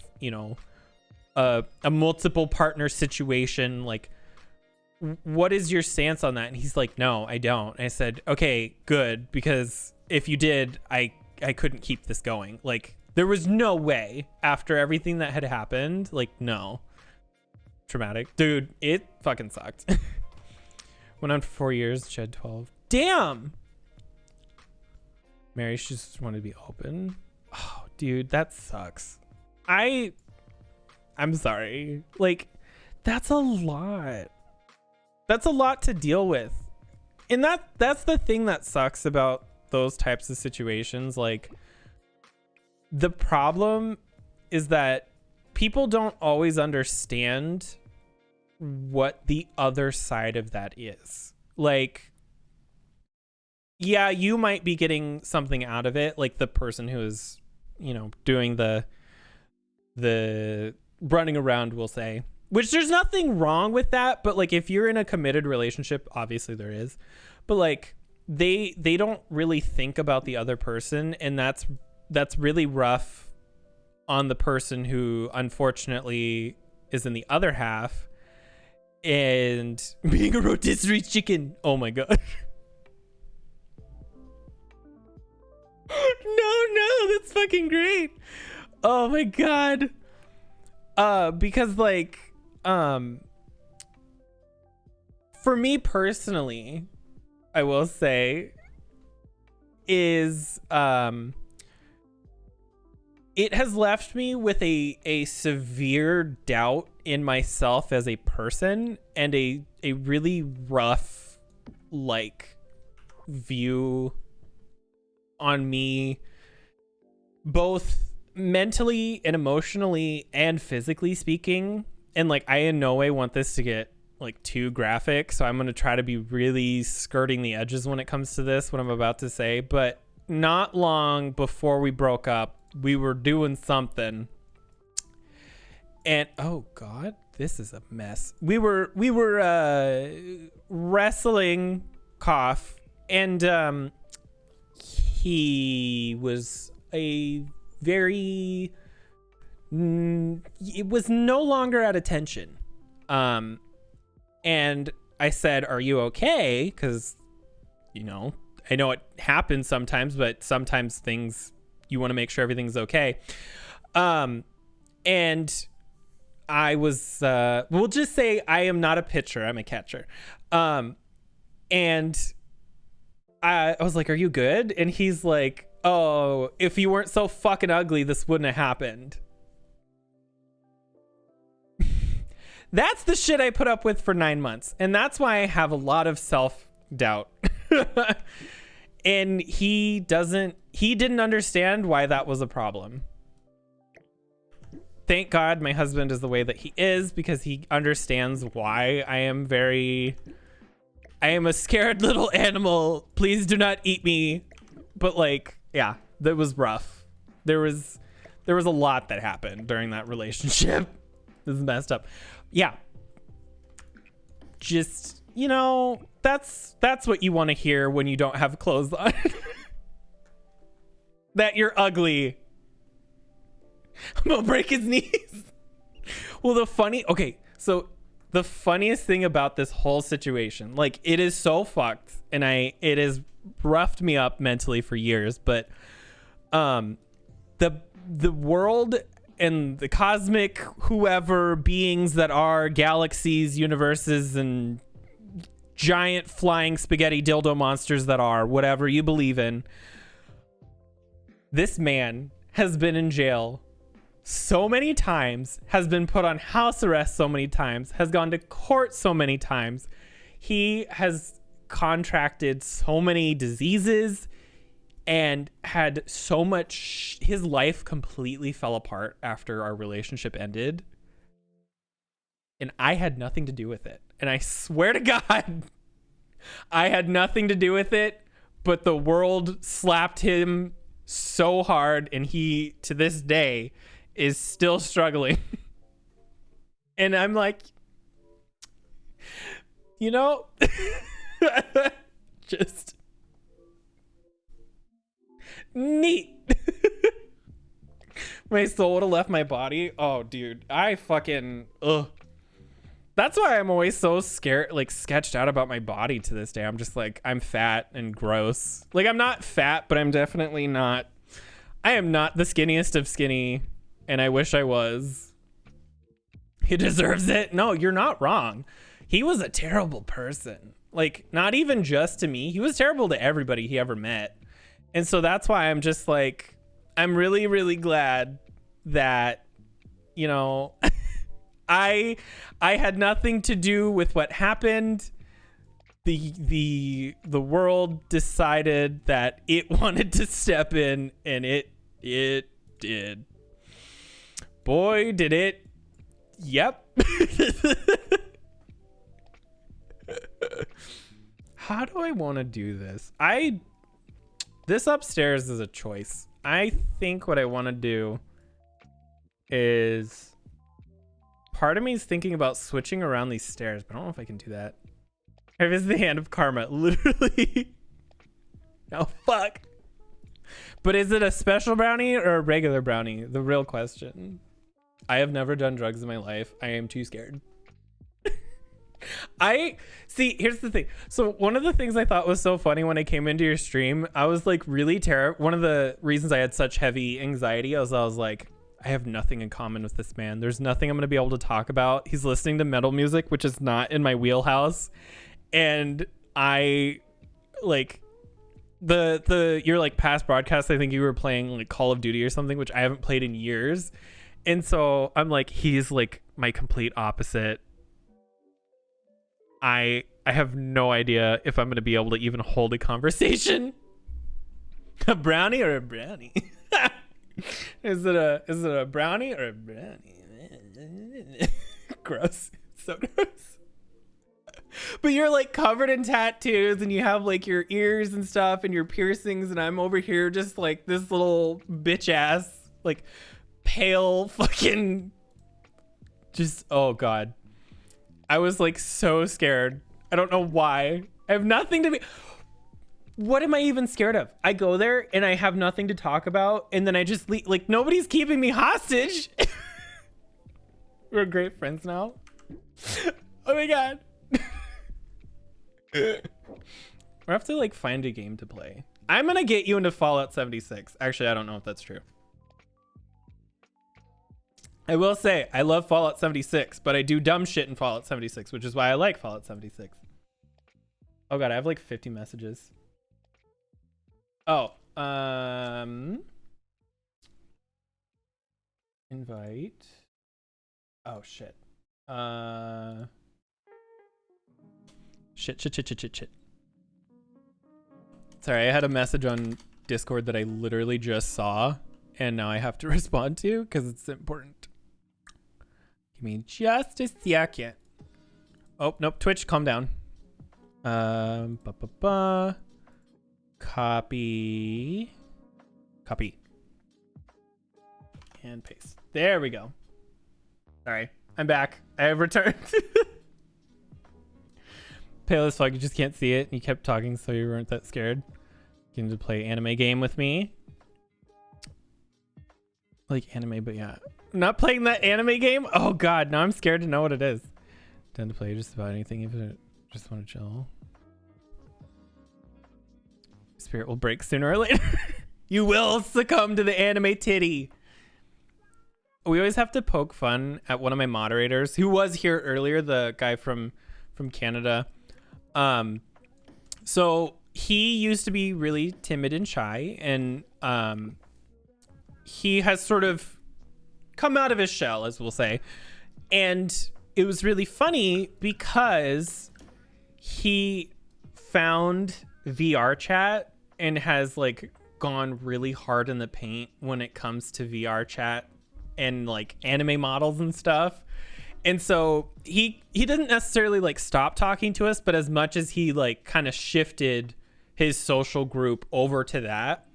a multiple partner situation? Like, what is your stance on that? And he's like, no, I don't. And I said, okay, good. Because if you did, I couldn't keep this going. Like, there was no way after everything that had happened. Like, no. Traumatic. Dude, it fucking sucked. Went on for 4 years. She had 12. Damn. Mary, she just wanted to be open. Oh, dude, that sucks. I'm sorry. Like, that's a lot. That's a lot to deal with. And that's the thing that sucks about those types of situations. Like, the problem is that people don't always understand what the other side of that is. Like, yeah, you might be getting something out of it, like the person who is, you know, doing the running around, we'll say, which there's nothing wrong with that. But like, if you're in a committed relationship, obviously there is, but like they don't really think about the other person. And that's really rough on the person who unfortunately is in the other half and being a rotisserie chicken. Oh my God. No, that's fucking great. Oh my God. Because like, for me personally, I will say is, it has left me with a severe doubt in myself as a person and a really rough, like, view on me, both mentally and emotionally and physically speaking. And like, I in no way want this to get like too graphic, so I'm going to try to be really skirting the edges when it comes to this, what I'm about to say. But not long before we broke up, we were doing something, and oh God, this is a mess. We were wrestling, cough, and he was it was no longer at attention. And I said, "Are you okay?" Because, you know, I know it happens sometimes, but sometimes things, you want to make sure everything's okay. And I was, we'll just say I am not a pitcher, I'm a catcher. And I was like, "Are you good?" And he's like, "Oh, if you weren't so fucking ugly, this wouldn't have happened." That's the shit I put up with for 9 months. And that's why I have a lot of self-doubt. And he didn't understand why that was a problem. Thank God my husband is the way that he is, because he understands why I am a scared little animal. Please do not eat me. But like, yeah, that was rough. There was a lot that happened during that relationship. This is messed up. Yeah. Just, you know, that's what you want to hear when you don't have clothes on. That you're ugly. I'm gonna break his knees. Well, the funniest thing about this whole situation, like, it is so fucked, and it has roughed me up mentally for years, but the world and the cosmic whoever beings that are galaxies, universes, and giant flying spaghetti dildo monsters that are whatever you believe in, this man has been in jail so many times, has been put on house arrest so many times, has gone to court so many times. He has contracted so many diseases and had so much, his life completely fell apart after our relationship ended. And I had nothing to do with it. And I swear to God, I had nothing to do with it, but the world slapped him so hard, and he, to this day, is still struggling. And I'm like, you know, just neat. My soul would have left my body. Oh, dude, I fucking, ugh. That's why I'm always so scared, like, sketched out about my body to this day. I'm just like, I'm fat and gross. Like, I'm not fat, but I'm definitely not, I am not the skinniest of skinny, and I wish I was. He deserves it. No, you're not wrong. He was a terrible person. Like, not even just to me. He was terrible to everybody he ever met. And so that's why I'm just like, I'm really, really glad that, you know, I had nothing to do with what happened. The world decided that it wanted to step in, and it did. boy, did it. Yep. How do I want to do this? This upstairs is a choice. I think what I want to do is, part of me is thinking about switching around these stairs, but I don't know if I can do that. I visit the hand of karma, literally. Oh, fuck. But is it a special brownie or a regular brownie? The real question. I have never done drugs in my life. I am too scared. See, here's the thing. So one of the things I thought was so funny when I came into your stream, I was like really terrified. One of the reasons I had such heavy anxiety, I was like, I have nothing in common with this man. There's nothing I'm going to be able to talk about. He's listening to metal music, which is not in my wheelhouse. And I like your like past broadcast, I think you were playing like Call of Duty or something, which I haven't played in years. And so I'm like, he's like my complete opposite. I have no idea if I'm going to be able to even hold a conversation. A brownie or a brownie? Is it a brownie or a brownie? Gross. So gross. But you're like covered in tattoos and you have like your ears and stuff and your piercings, and I'm over here just like this little bitch ass, like pale fucking just, oh god. I was like so scared. I don't know why. I have nothing to be. What am I even scared of? I go there and I have nothing to talk about, and then I just leave. Like, nobody's keeping me hostage. We're great friends now. Oh my god. We have to like find a game to play. I'm gonna get you into Fallout 76. Actually, I don't know if that's true. I will say I love Fallout 76, but I do dumb shit in Fallout 76, which is why I like Fallout 76. Oh god, I have like 50 messages. Oh, invite. Oh shit. Shit. Sorry, I had a message on Discord that I literally just saw, and now I have to respond to because it's important. Give me just a second. Oh, nope. Twitch, calm down. Copy. And paste. There we go. Sorry, I'm back. I have returned. Pale as fuck, you just can't see it. You kept talking, so you weren't that scared. You need to play anime game with me. Like anime, but yeah. Not playing that anime game? Oh god, now I'm scared to know what it is. Tend to play just about anything if I just want to chill. Spirit will break sooner or later. You will succumb to the anime titty. We always have to poke fun at one of my moderators who was here earlier, the guy from Canada. So he used to be really timid and shy, and he has sort of come out of his shell, as we'll say. And it was really funny because he found VR chat and has like gone really hard in the paint when it comes to VR chat and like anime models and stuff. And so he didn't necessarily like stop talking to us, but as much as he like kind of shifted his social group over to that,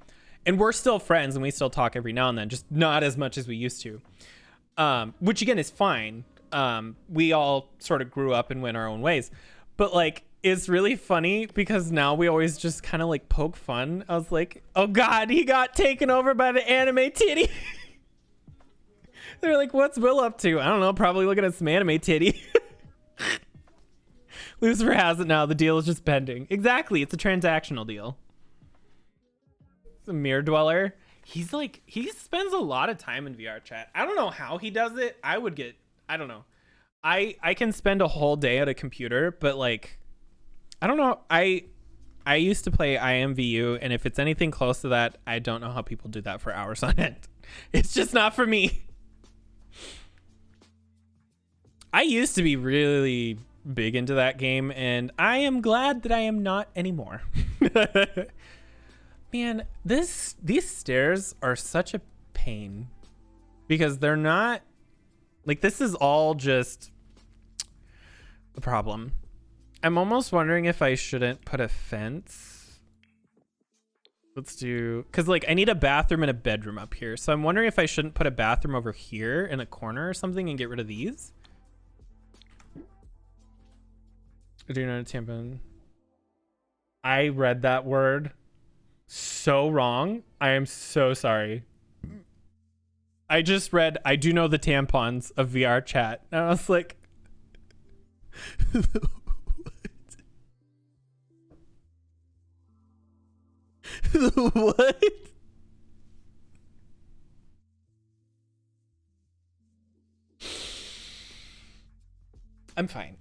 and we're still friends and we still talk every now and then, just not as much as we used to, which again is fine. We all sort of grew up and went our own ways, but like it's really funny because now we always just kind of like poke fun. I was like, oh god, he got taken over by the anime titty. They're like, what's Will up to? I don't know, probably looking at some anime titty. Lucifer has it now. The deal is just pending. Exactly, it's a transactional deal. It's a mirror dweller. He's like, he spends a lot of time in VR chat. I don't know how he does it. I don't know. I can spend a whole day at a computer, but like, I don't know. I used to play IMVU, and if it's anything close to that, I don't know how people do that for hours on end. It's just not for me. I used to be really big into that game, and I am glad that I am not anymore. Man, these stairs are such a pain. because they're not like, this is all just a problem. I'm almost wondering if I shouldn't put a fence. Let's do, because like I need a bathroom and a bedroom up here, so I'm wondering if I shouldn't put a bathroom over here in a corner or something and get rid of these. Do you know tampon? I read that word so wrong. I am so sorry. I just read, I do know the tampons of VR chat. And I was like, what? What? I'm fine.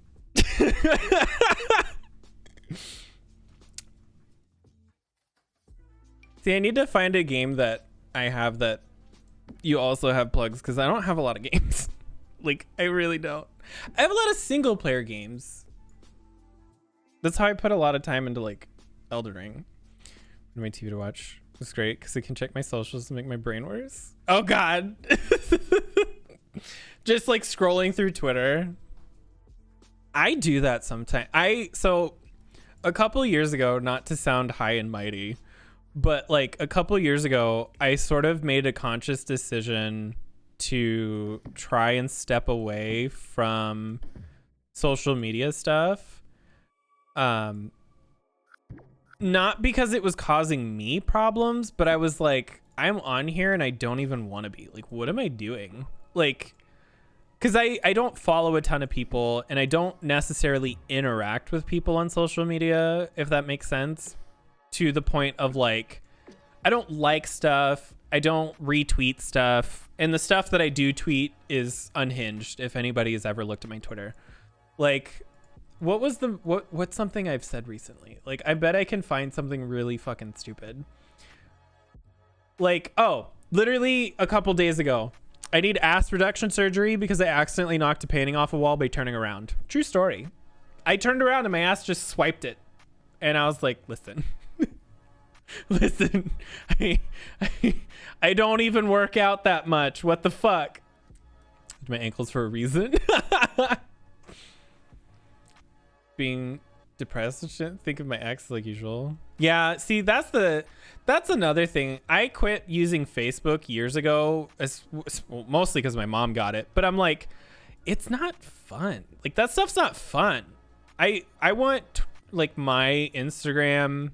See, I need to find a game that I have that you also have plugs, because I don't have a lot of games. Like, I really don't. I have a lot of single player games. That's how I put a lot of time into like Elden Ring. My TV to watch. It's great because I can check my socials to make my brain worse. Oh God. Just like scrolling through Twitter. I do that sometimes. So a couple years ago, not to sound high and mighty, but like a couple years ago, I sort of made a conscious decision to try and step away from social media stuff. Not because it was causing me problems, but I was like, I'm on here and I don't even want to be. Like, what am I doing? Like, because I don't follow a ton of people and I don't necessarily interact with people on social media, if that makes sense, to the point of like, I don't like stuff. I don't retweet stuff. And the stuff that I do tweet is unhinged, if anybody has ever looked at my Twitter. Like, what's something I've said recently? Like, I bet I can find something really fucking stupid. Like, oh, literally a couple days ago, I need ass reduction surgery because I accidentally knocked a painting off a wall by turning around. True story. I turned around and my ass just swiped it. And I was like, listen, listen, I don't even work out that much. What the fuck? My ankles for a reason. Being depressed and shit. Think of my ex like usual. Yeah, see, that's another thing. I quit using Facebook years ago, mostly because my mom got it. But I'm like, it's not fun. Like, that stuff's not fun. I want like my Instagram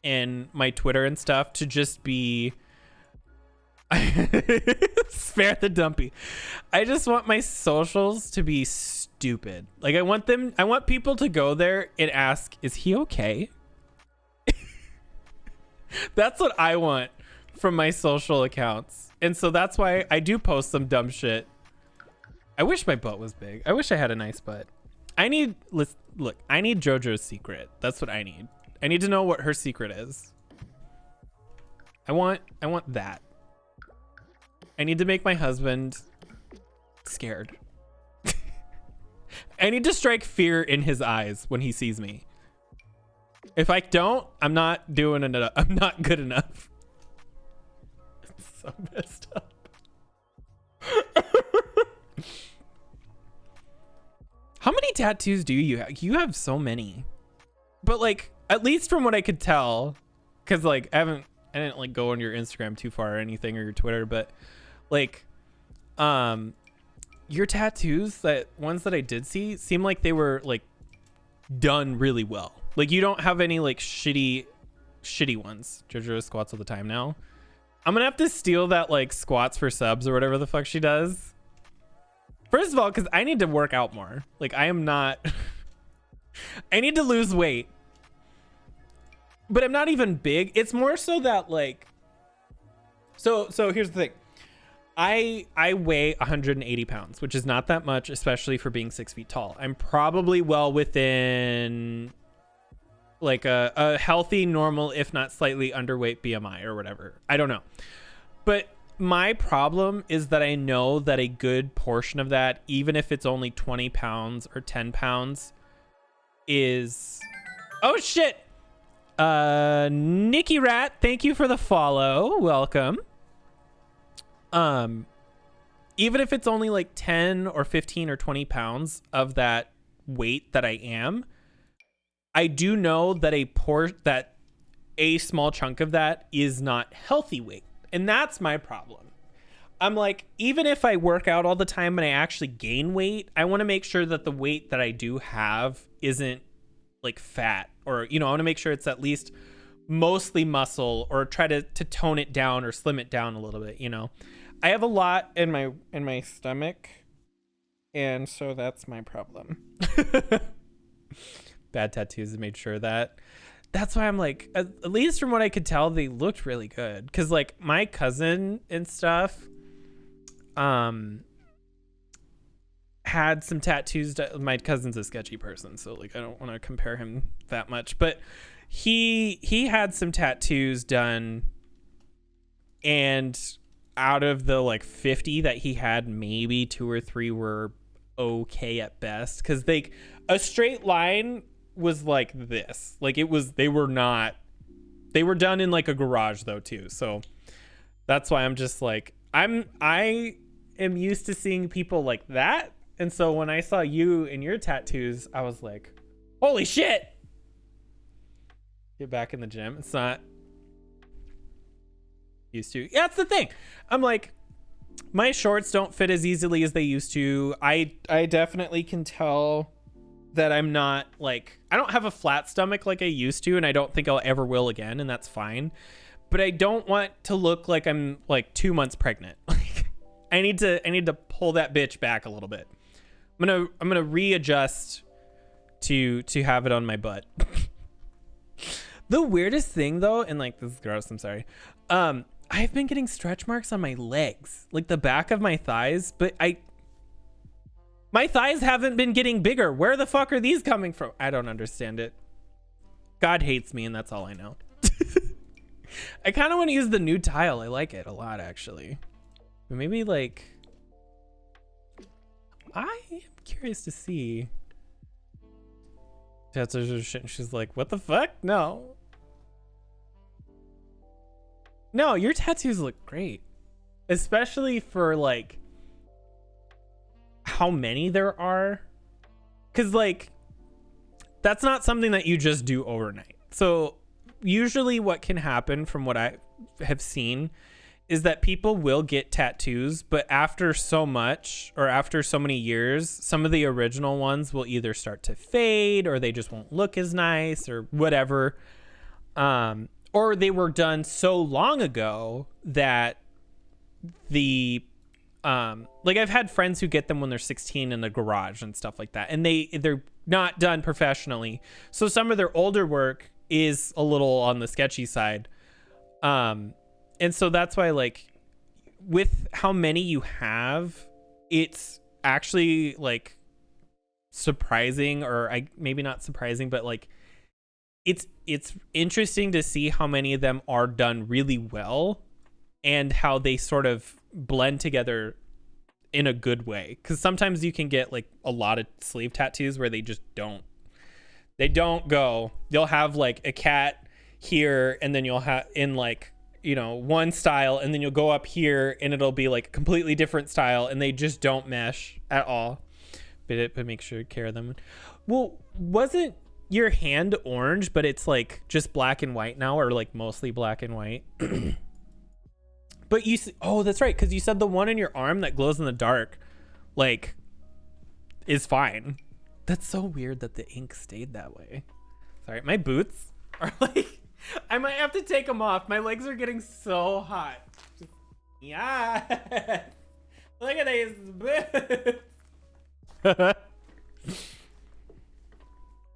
and my Twitter and stuff to just be spare the dumpy. I just want my socials to be stupid. Like, I want people to go there and ask, is he okay? That's what I want from my social accounts. And so that's why I do post some dumb shit. I wish my butt was big. I wish I had a nice butt. I need JoJo's secret. That's what I need. I need to know what her secret is. I want that. I need to make my husband scared. I need to strike fear in his eyes when he sees me. If I don't, I'm not doing enough. I'm not good enough. It's so messed up. How many tattoos do you have? You have so many. But like, at least from what I could tell, because like I didn't like go on your Instagram too far or anything, or your Twitter, but like your tattoos, that ones that I did see, seem like they were like done really well. Like, you don't have any like shitty ones. JoJo squats all the time now. I'm gonna have to steal that like squats for subs or whatever the fuck she does. First of all, because I need to work out more. Like, I am not I need to lose weight, but I'm not even big. It's more so that like, so here's the thing. I weigh 180 pounds, which is not that much, especially for being 6 feet tall. I'm probably well within like a healthy, normal, if not slightly underweight BMI or whatever. I don't know. But my problem is that I know that a good portion of that, even if it's only 20 pounds or 10 pounds, is... Oh, shit! Nikki Rat, thank you for the follow. Welcome. even if it's only like 10 or 15 or 20 pounds of that weight that I am, I do know that a small chunk of that is not healthy weight. And that's my problem. I'm like, even if I work out all the time and I actually gain weight, I want to make sure that the weight that I do have isn't like fat, or, I want to make sure it's at least mostly muscle, or try to tone it down or slim it down a little bit. I have a lot in my stomach, and so that's my problem. Bad tattoos made sure that's why I'm like, at least from what I could tell, they looked really good. Because like my cousin and stuff had some tattoos. My cousin's a sketchy person, so like I don't want to compare him that much, but he had some tattoos done, and out of the like 50 that he had, maybe 2 or 3 were okay at best, because a straight line was like this, like they were done in like a garage though too, so that's why I'm just like, I am used to seeing people like that, and so when I saw you and your tattoos, I was like, holy shit. Get back in the gym. It's not used to. Yeah, that's the thing. I'm like, my shorts don't fit as easily as they used to. I definitely can tell that I'm not like, I don't have a flat stomach like I used to, and I don't think I'll ever will again, and that's fine. But I don't want to look like I'm like 2 months pregnant. Like I need to pull that bitch back a little bit. I'm gonna readjust to have it on my butt. The weirdest thing though, and like this is gross, I'm sorry. I've been getting stretch marks on my legs, like the back of my thighs, but my thighs haven't been getting bigger. Where the fuck are these coming from? I don't understand it. God hates me, and that's all I know. I kind of want to use the new tile. I like it a lot, actually. But maybe like, I am curious to see. She's like, what the fuck? No, your tattoos look great, especially for like how many there are, because like that's not something that you just do overnight. So usually what can happen, from what I have seen, is that people will get tattoos, but after so much, or after so many years, some of the original ones will either start to fade, or they just won't look as nice, or whatever. Or they were done so long ago that like I've had friends who get them when they're 16 in the garage and stuff like that, and they're not done professionally. So some of their older work is a little on the sketchy side. And so that's why, like, with how many you have, it's actually like surprising, or maybe not surprising, but like it's interesting to see how many of them are done really well, and how they sort of blend together in a good way. Because sometimes you can get like a lot of sleeve tattoos where they just don't go. You'll have like a cat here, and then you'll have in like, one style, and then you'll go up here and it'll be like a completely different style, and they just don't mesh at all. But make sure to care them. Well, wasn't your hand orange, but it's like just black and white now, or like mostly black and white? But that's right, because you said the one in your arm that glows in the dark, like, is fine. That's so weird that the ink stayed that way. Sorry, my boots are like, I might have to take them off. My legs are getting so hot. Yeah. Look at these boots. I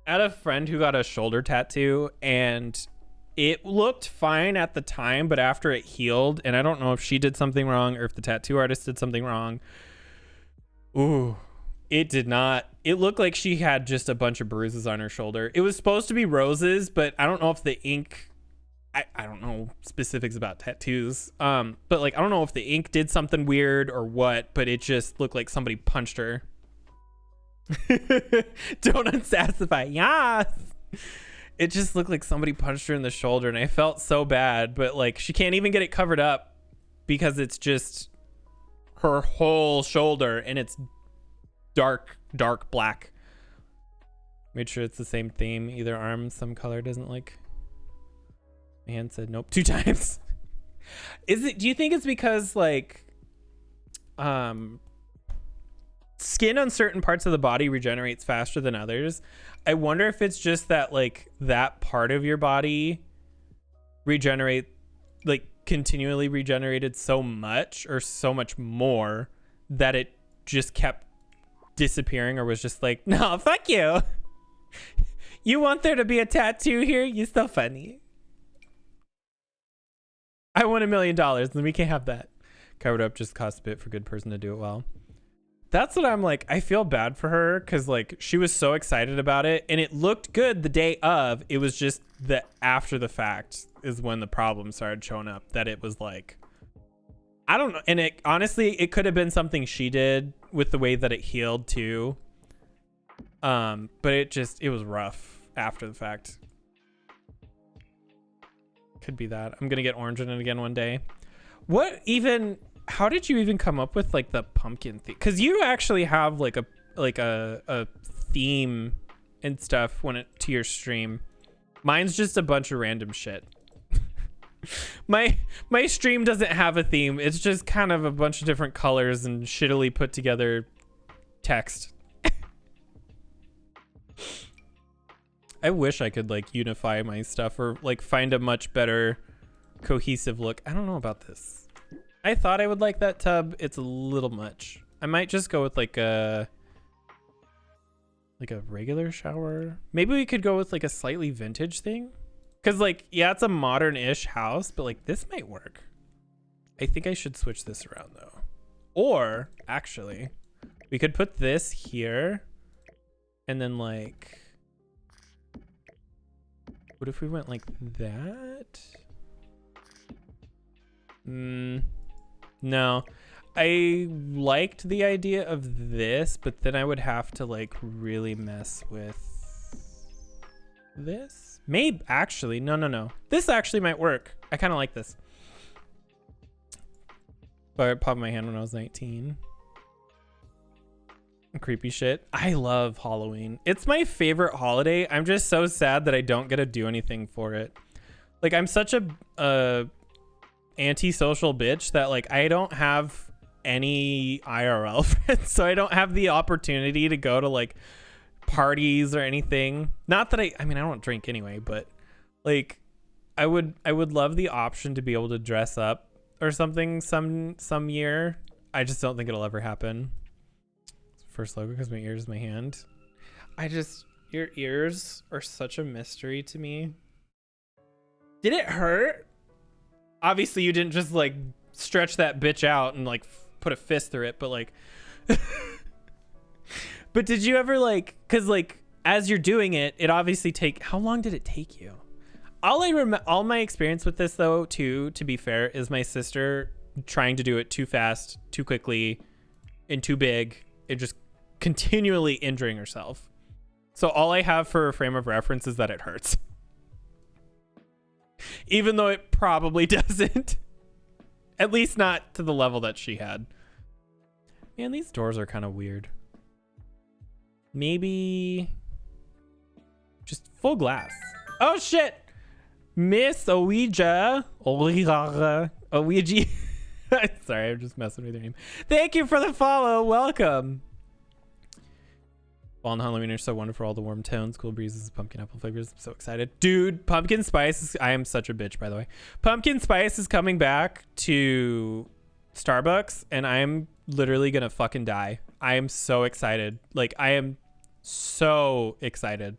had a friend who got a shoulder tattoo, and it looked fine at the time, but after it healed, and I don't know if she did something wrong or if the tattoo artist did something wrong. Ooh, it did not. It looked like she had just a bunch of bruises on her shoulder. It was supposed to be roses, but I don't know if the ink, I don't know specifics about tattoos. But like, I don't know if the ink did something weird or what, but it just looked like somebody punched her. Don't unsassify. Yes. It just looked like somebody punched her in the shoulder, and I felt so bad, but like she can't even get it covered up because it's just her whole shoulder, and it's dark black. Made sure it's the same theme. Either arm, some color doesn't like. My hand said nope 2 times. Do you think it's because like skin on certain parts of the body regenerates faster than others? I wonder if it's just that like that part of your body continually regenerated so much or so much more that it just kept disappearing, or was just like, no, fuck you. You want there to be a tattoo here? You're so funny. I won $1 million, then we can't have that. Covered up just cost a bit for a good person to do it well. That's what I'm like. I feel bad for her because like she was so excited about it and it looked good the day of. It was just that after the fact is when the problem started showing up, that it was like, I don't know. And it honestly, it could have been something she did with the way that it healed too. But it was rough after the fact. Could be that. I'm gonna get orange in it again one day. How did you even come up with like the pumpkin theme? Because you actually have like a theme and stuff to your stream. Mine's just a bunch of random shit. my stream doesn't have a theme. It's just kind of a bunch of different colors and shittily put together text. I wish I could like unify my stuff or like find a much better cohesive look. I don't know about this. I thought I would like that tub. It's a little much. I might just go with like a regular shower. Maybe we could go with like a slightly vintage thing. Cause like, yeah, it's a modern-ish house, but like this might work. I think I should switch this around though. Or actually, we could put this here and then like, what if we went like that? No, I liked the idea of this, but then I would have to like really mess with this. Maybe actually, no. This actually might work. I kind of like this. But I popped my hand when I was 19. Creepy shit. I love Halloween. It's my favorite holiday. I'm just so sad that I don't get to do anything for it. Like I'm such a antisocial bitch that like I don't have any IRL friends, so I don't have the opportunity to go to like parties or anything. Not that I mean I don't drink anyway, but like I would love the option to be able to dress up or something some year. I just don't think it'll ever happen. First logo because my ear is my hand. Your ears are such a mystery to me. Did it hurt? Obviously you didn't just like stretch that bitch out and like put a fist through it, but like but did you ever like, cause like as you're doing it, it obviously how long did it take you? All my experience with this though too, to be fair, is my sister trying to do it too fast, too quickly, and too big, and just continually injuring herself. So all I have for a frame of reference is that it hurts. Even though it probably doesn't. At least not to the level that she had. Man, these doors are kind of weird. Maybe just full glass. Oh shit! Miss Ouija. Ouija. Sorry, I'm just messing with your name. Thank you for the follow. Welcome. Fall and Halloween are so wonderful. All the warm tones, cool breezes, pumpkin apple flavors. I'm so excited. Dude, pumpkin spice I am such a bitch, by the way. Pumpkin spice is coming back to Starbucks, and I'm literally gonna fucking die. I am so excited. Like, I am so excited.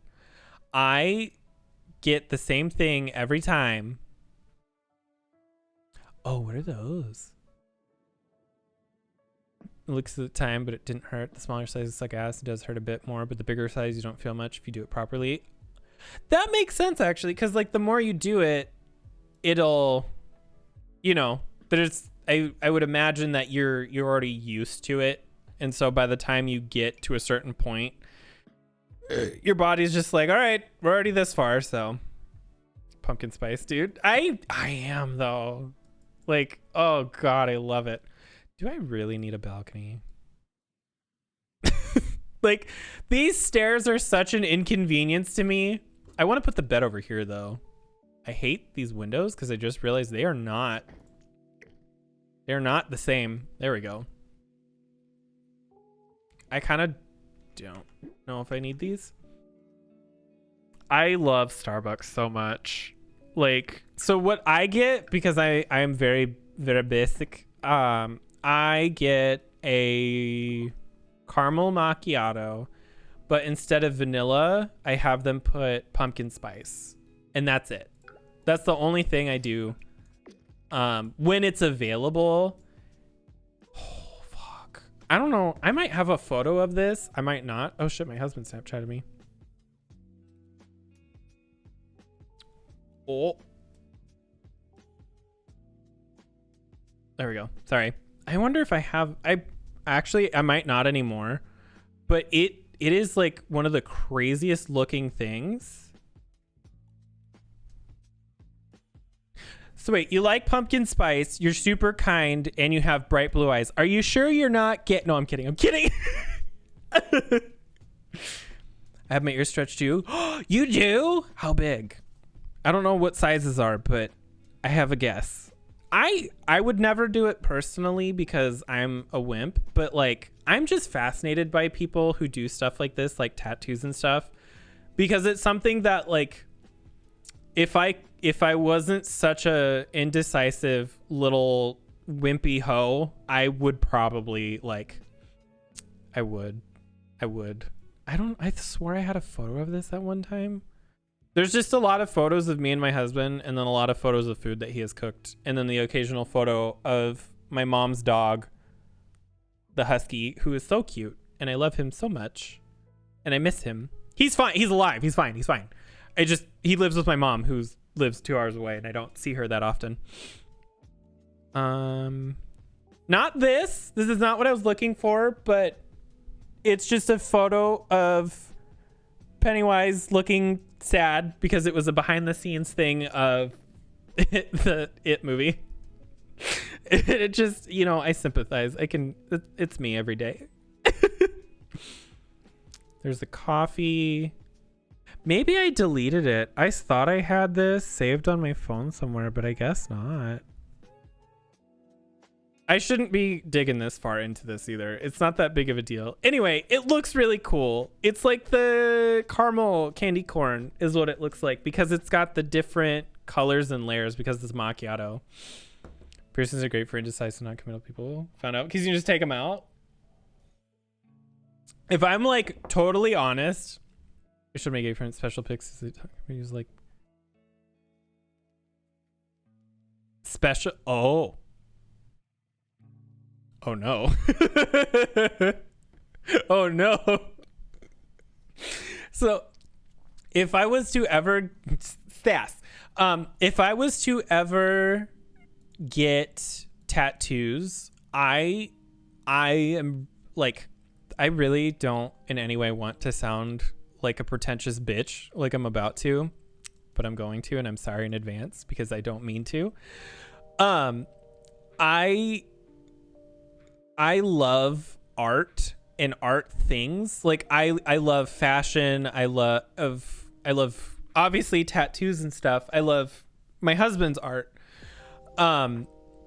I get the same thing every time. Oh, what are those? It looks at the time, but it didn't hurt. The smaller sizes suck ass. It does hurt a bit more, but the bigger size, you don't feel much if you do it properly. That makes sense, actually, because like the more you do it, it'll, you know, there's, I would imagine that you're already used to it. And so by the time you get to a certain point, your body's just like, all right, we're already this far. So pumpkin spice, dude. I am though. Like, oh God, I love it. Do I really need a balcony? Like, these stairs are such an inconvenience to me. I want to put the bed over here, though. I hate these windows because I just realized they're not the same. There we go. I kind of don't know if I need these. I love Starbucks so much. Like, so what I get, because I'm very, very basic, I get a caramel macchiato, but instead of vanilla, I have them put pumpkin spice. And that's it. That's the only thing I do when it's available. Oh, fuck. I don't know. I might have a photo of this. I might not. Oh, shit. My husband Snapchatted me. Oh. There we go. Sorry. I wonder if I have... I might not anymore. But it is like one of the craziest looking things. So wait, you like pumpkin spice, you're super kind, and you have bright blue eyes. Are you sure you're not No, I'm kidding. I'm kidding. I have my ears stretched too. You do? How big? I don't know what sizes are, but I have a guess. I would never do it personally because I'm a wimp, but like I'm just fascinated by people who do stuff like this, like tattoos and stuff, because it's something that like if I wasn't such a indecisive little wimpy hoe, I would probably like I swore I had a photo of this at one time. There's just a lot of photos of me and my husband, and then a lot of photos of food that he has cooked, and then the occasional photo of my mom's dog, the husky, who is so cute, and I love him so much, and I miss him. He's fine. He's alive. He's fine. He lives with my mom, who lives 2 hours away, and I don't see her that often. Not this. This is not what I was looking for, but it's just a photo of Pennywise looking sad because it was a behind the scenes thing of the It movie. It just, I sympathize. It's me every day. There's the coffee. Maybe I deleted it. I thought I had this saved on my phone somewhere, but I guess not. I shouldn't be digging this far into this either. It's not that big of a deal. Anyway, it looks really cool. It's like the caramel candy corn is what it looks like because it's got the different colors and layers because it's macchiato. Piercings are great for indecisive, non-committal people. Found out because you can just take them out. If I'm like totally honest, I should make a different special pics. Use like special. Oh no. Oh no. So if I was to ever if I was to ever get tattoos, I am like, I really don't in any way want to sound like a pretentious bitch like I'm about to, but I'm going to, and I'm sorry in advance because I don't mean to. I love art and art things. Like I love fashion. I love obviously tattoos and stuff. I love my husband's art.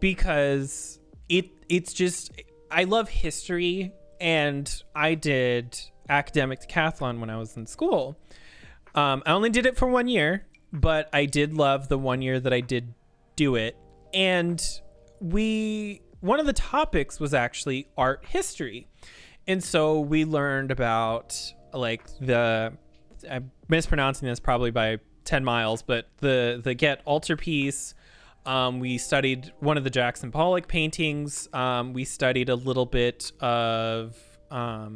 Because it's just, I love history, and I did academic decathlon when I was in school. I only did it for 1 year, but I did love the 1 year that I did do it. And one of the topics was actually art history. And so we learned about like I'm mispronouncing this probably by 10 miles, but the Get altarpiece. We studied one of the Jackson Pollock paintings. We studied a little bit of I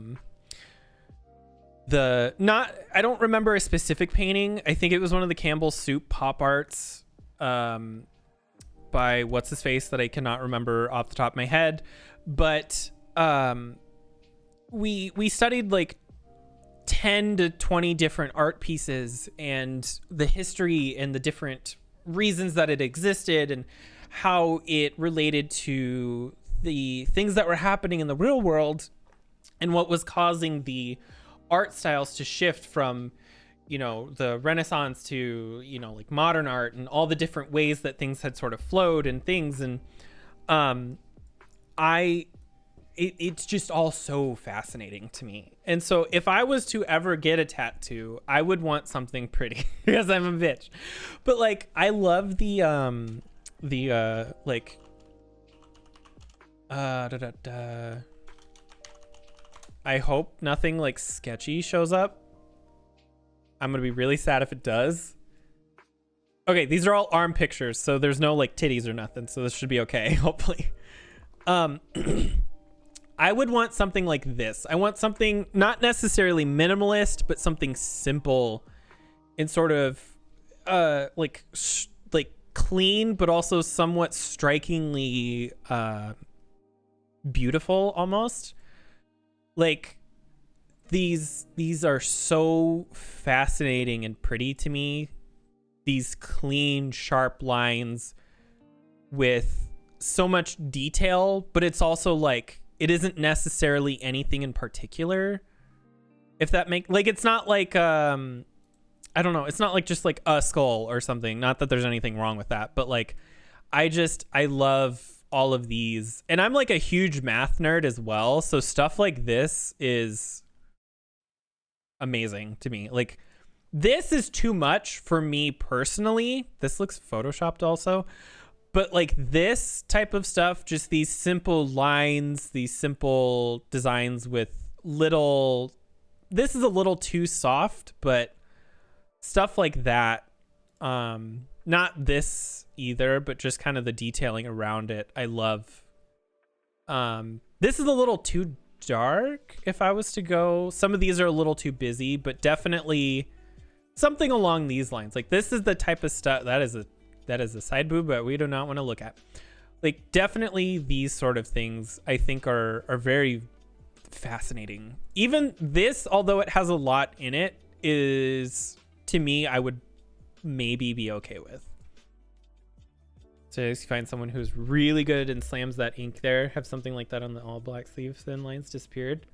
don't remember a specific painting. I think it was one of the Campbell Soup pop arts by what's his face that I cannot remember off the top of my head. But we studied like 10 to 20 different art pieces and the history and the different reasons that it existed and how it related to the things that were happening in the real world and what was causing the art styles to shift from, you know, the Renaissance to, you know, like modern art and all the different ways that things had sort of flowed and things. And it's just all so fascinating to me. And so if I was to ever get a tattoo, I would want something pretty because I'm a bitch. But like, I love I hope nothing like sketchy shows up. I'm gonna be really sad if it does. Okay, these are all arm pictures, so there's no like titties or nothing, so this should be okay, hopefully. I would want something like this. I want something not necessarily minimalist, but something simple and sort of like clean, but also somewhat strikingly beautiful almost. Like these are so fascinating and pretty to me. These clean, sharp lines with so much detail, but it's also like it isn't necessarily anything in particular. If that it's not like I don't know, it's not like just like a skull or something. Not that there's anything wrong with that, but like I love all of these. And I'm like a huge math nerd as well, so stuff like this is amazing to me. Like this is too much for me personally. This looks photoshopped also. But like this type of stuff, just these simple lines, these simple designs with little, this is a little too soft, but stuff like that, not this either, but just kind of the detailing around it, I love. This is a little too dark if I was to go. Some of these are a little too busy, but definitely something along these lines. Like this is the type of stuff that is a side boob, but we do not want to look at. Like definitely these sort of things I think are very fascinating. Even this, although it has a lot in it, is to me I would maybe be okay with. So you find someone who's really good and slams that ink there. Have something like that on the all black sleeve. Thin lines disappeared.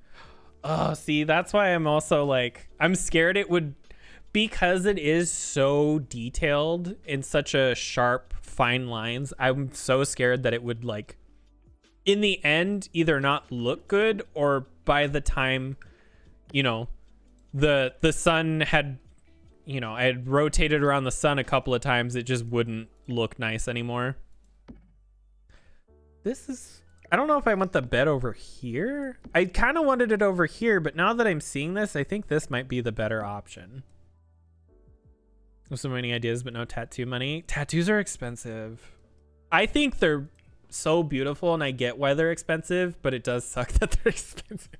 Oh, see, that's why I'm also like, I'm scared it would, because it is so detailed in such a sharp, fine lines. I'm so scared that it would like, in the end, either not look good, or by the time, you know, the sun had, you know, I had rotated around the sun a couple of times, it just wouldn't look nice anymore. This is, I don't know if I want the bed over here. I kind of wanted it over here, but now that I'm seeing this, I think this might be the better option. So many ideas, but no tattoo money. Tattoos are expensive. I think they're so beautiful, and I get why they're expensive, but it does suck that they're expensive.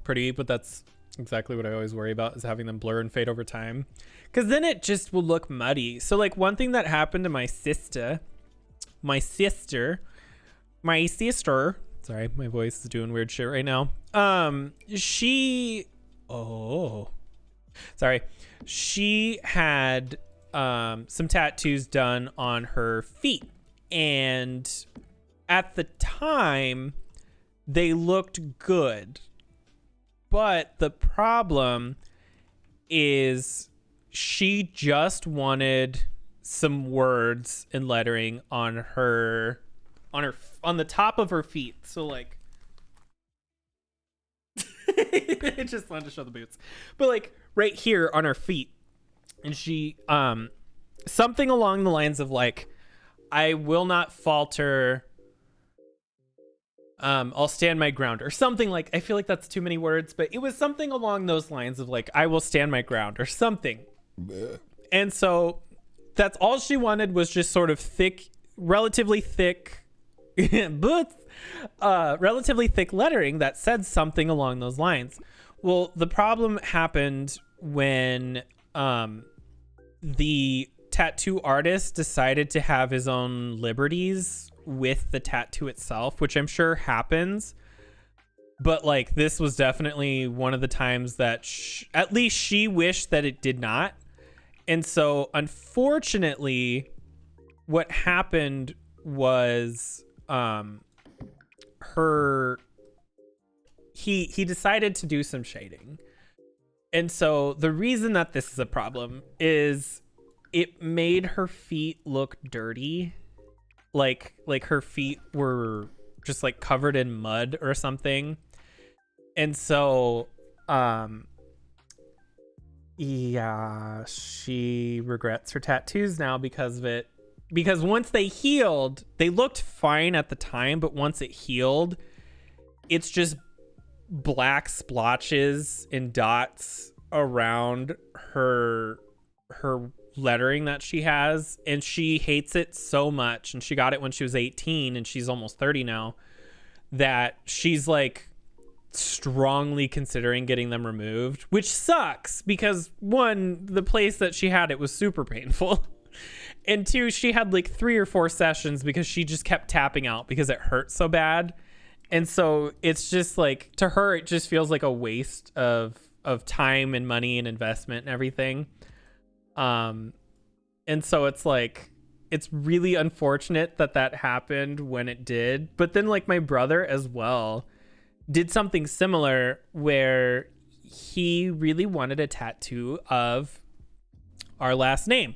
Pretty, but that's exactly what I always worry about, is having them blur and fade over time, because then it just will look muddy. So like one thing that happened to my sister, sorry, my voice is doing weird shit right now. She had some tattoos done on her feet, and at the time they looked good. But the problem is she just wanted some words and lettering on the top of her feet. So like it just wanted to show the boots. But like right here on her feet. And she something along the lines of like, I will not falter, I'll stand my ground, or something like, I feel like that's too many words, but it was something along those lines of like, I will stand my ground or something. And so that's all she wanted, was just sort of thick, relatively thick boots, relatively thick lettering that said something along those lines. Well, the problem happened when the tattoo artist decided to have his own liberties with the tattoo itself, which I'm sure happens, but like this was definitely one of the times that at least she wished that it did not. And so unfortunately, what happened was he decided to do some shading. And so the reason that this is a problem is it made her feet look dirty. Like her feet were just like covered in mud or something. And so yeah, she regrets her tattoos now because of it. Because once they healed, they looked fine at the time, but once it healed, it's just black splotches and dots around her lettering that she has, and she hates it so much. And she got it when she was 18 and she's almost 30 now, that she's like strongly considering getting them removed, which sucks because one, the place that she had it was super painful. And two, she had like 3 or 4 sessions because she just kept tapping out because it hurt so bad. And so it's just like, to her, it just feels like a waste of time and money and investment and everything. And so it's like, it's really unfortunate that happened when it did. But then like my brother as well did something similar where he really wanted a tattoo of our last name,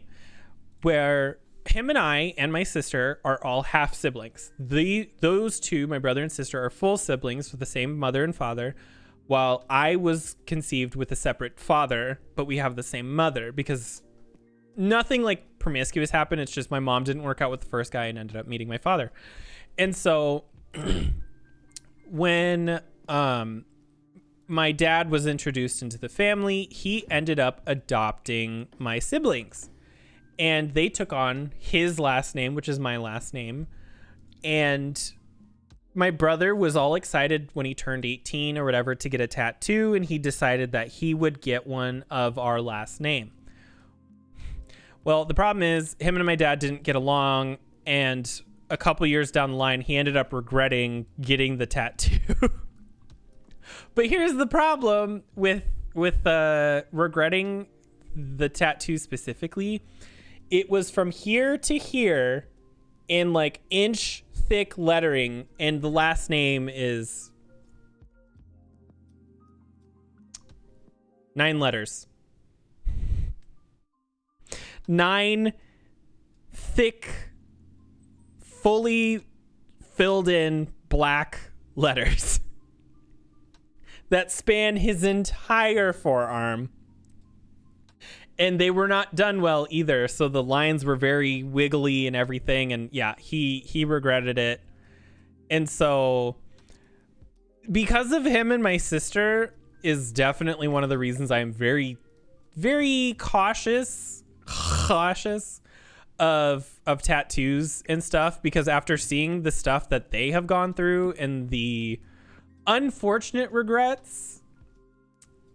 where him and I and my sister are all half siblings. Those two, my brother and sister, are full siblings with the same mother and father, while I was conceived with a separate father, but we have the same mother because nothing like promiscuous happened. It's just my mom didn't work out with the first guy and ended up meeting my father. And so when my dad was introduced into the family, he ended up adopting my siblings. And they took on his last name, which is my last name. And my brother was all excited when he turned 18 or whatever to get a tattoo. And he decided that he would get one of our last name. Well, the problem is him and my dad didn't get along. And a couple years down the line, he ended up regretting getting the tattoo. But here's the problem with regretting the tattoo specifically. It was from here to here in like inch thick lettering, and the last name is 9 letters. 9 thick, fully filled in black letters that span his entire forearm. And they were not done well either, so the lines were very wiggly and everything. And yeah, he regretted it. And so because of him and my sister is definitely one of the reasons I am very, very cautious of tattoos and stuff, because after seeing the stuff that they have gone through and the unfortunate regrets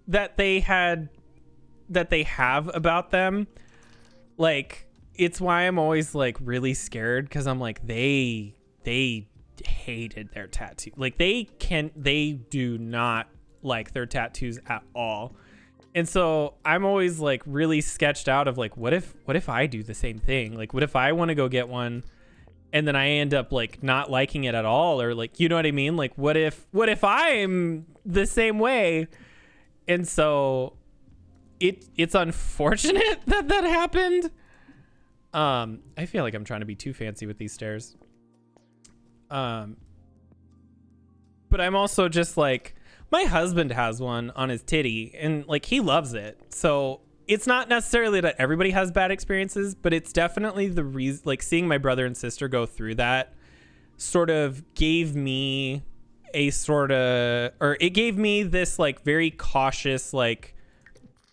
that they have about them, like, it's why I'm always like really scared, because I'm like, they hated their tattoo. Like they do not like their tattoos at all. And so I'm always like really sketched out of like, what if I do the same thing? Like, what if I want to go get one and then I end up like not liking it at all? Or like, you know what I mean? Like, what if I'm the same way? And so it's unfortunate that happened. I feel like I'm trying to be too fancy with these stairs. But I'm also just like, my husband has one on his titty and like he loves it. So it's not necessarily that everybody has bad experiences, but it's definitely the reason, like seeing my brother and sister go through that sort of gave me it gave me this like very cautious, like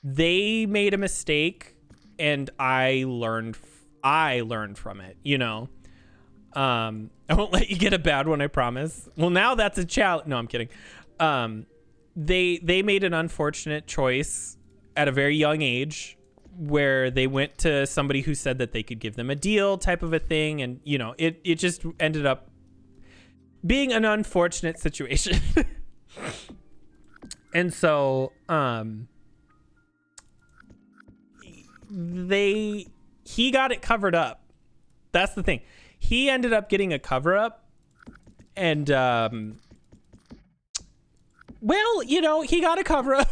they made a mistake and I learned from it, you know? I won't let you get a bad one, I promise. Well, now that's a challenge. No, I'm kidding. They made an unfortunate choice at a very young age where they went to somebody who said that they could give them a deal type of a thing. And, you know, it just ended up being an unfortunate situation. he got it covered up. That's the thing. He ended up getting a cover up, and well, you know, he got a cover up.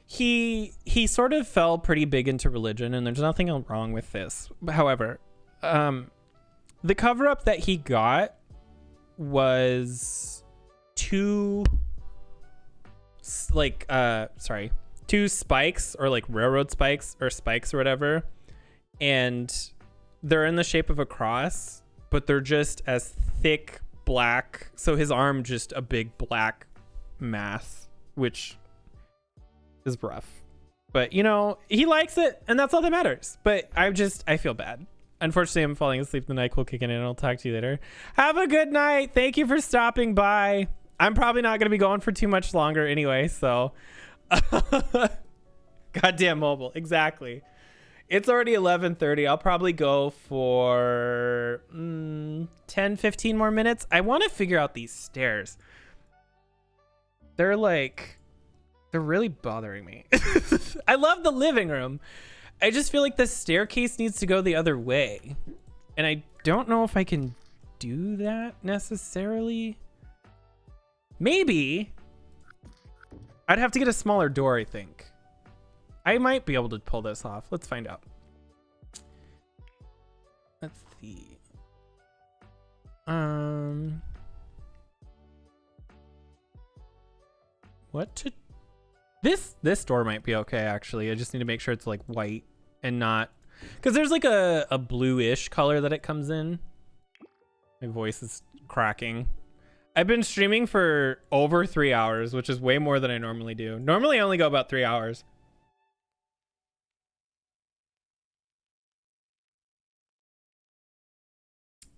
He sort of fell pretty big into religion, and there's nothing wrong with this. However, the cover up that he got was two spikes, or like railroad spikes or spikes or whatever, and they're in the shape of a cross, but they're just as thick black, so his arm just a big black mass, which is rough. But you know, he likes it, and that's all that matters. But I feel bad. Unfortunately, I'm falling asleep. The NyQuil kicking in. I'll talk to you later. Have a good night. Thank you for stopping by. I'm probably not going to be going for too much longer anyway, so goddamn mobile. Exactly. It's already 11:30. I'll probably go for 10-15 more minutes. I want to figure out these stairs. They're really bothering me. I love the living room. I just feel like the staircase needs to go the other way, and I don't know if I can do that necessarily. Maybe I'd have to get a smaller door. I think I might be able to pull this off. Let's find out. Let's see. What to... This door might be okay, actually. I just need to make sure it's like white and not... Because there's like a bluish color that it comes in. My voice is cracking. I've been streaming for over 3 hours, which is way more than I normally do. Normally I only go about 3 hours.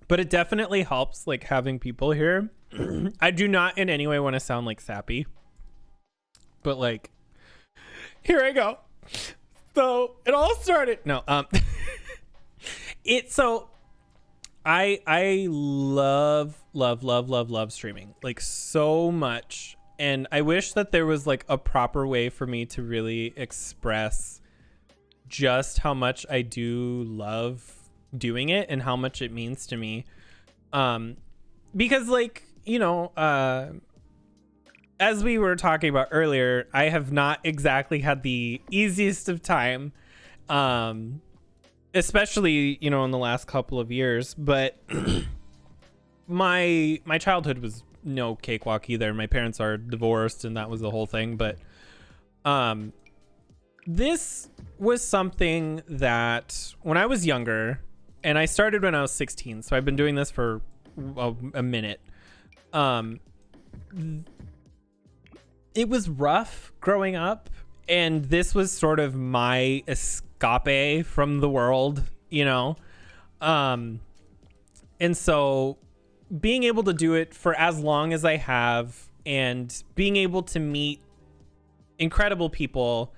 But it definitely helps, like, having people here. I do not in any way want to sound like sappy, but like, here I go. So it all started. No, I love streaming, like, so much. And I wish that there was like a proper way for me to really express just how much I do love doing it and how much it means to me. Because, like, you know, as we were talking about earlier, I have not exactly had the easiest of time, especially, you know, in the last couple of years. But my childhood was no cakewalk either. My parents are divorced, and that was the whole thing. But this was something that when I was younger, and I started when I was 16, so I've been doing this for a minute. It was rough growing up, and this was sort of my escape from the world, you know? And so being able to do it for as long as I have, and being able to meet incredible people,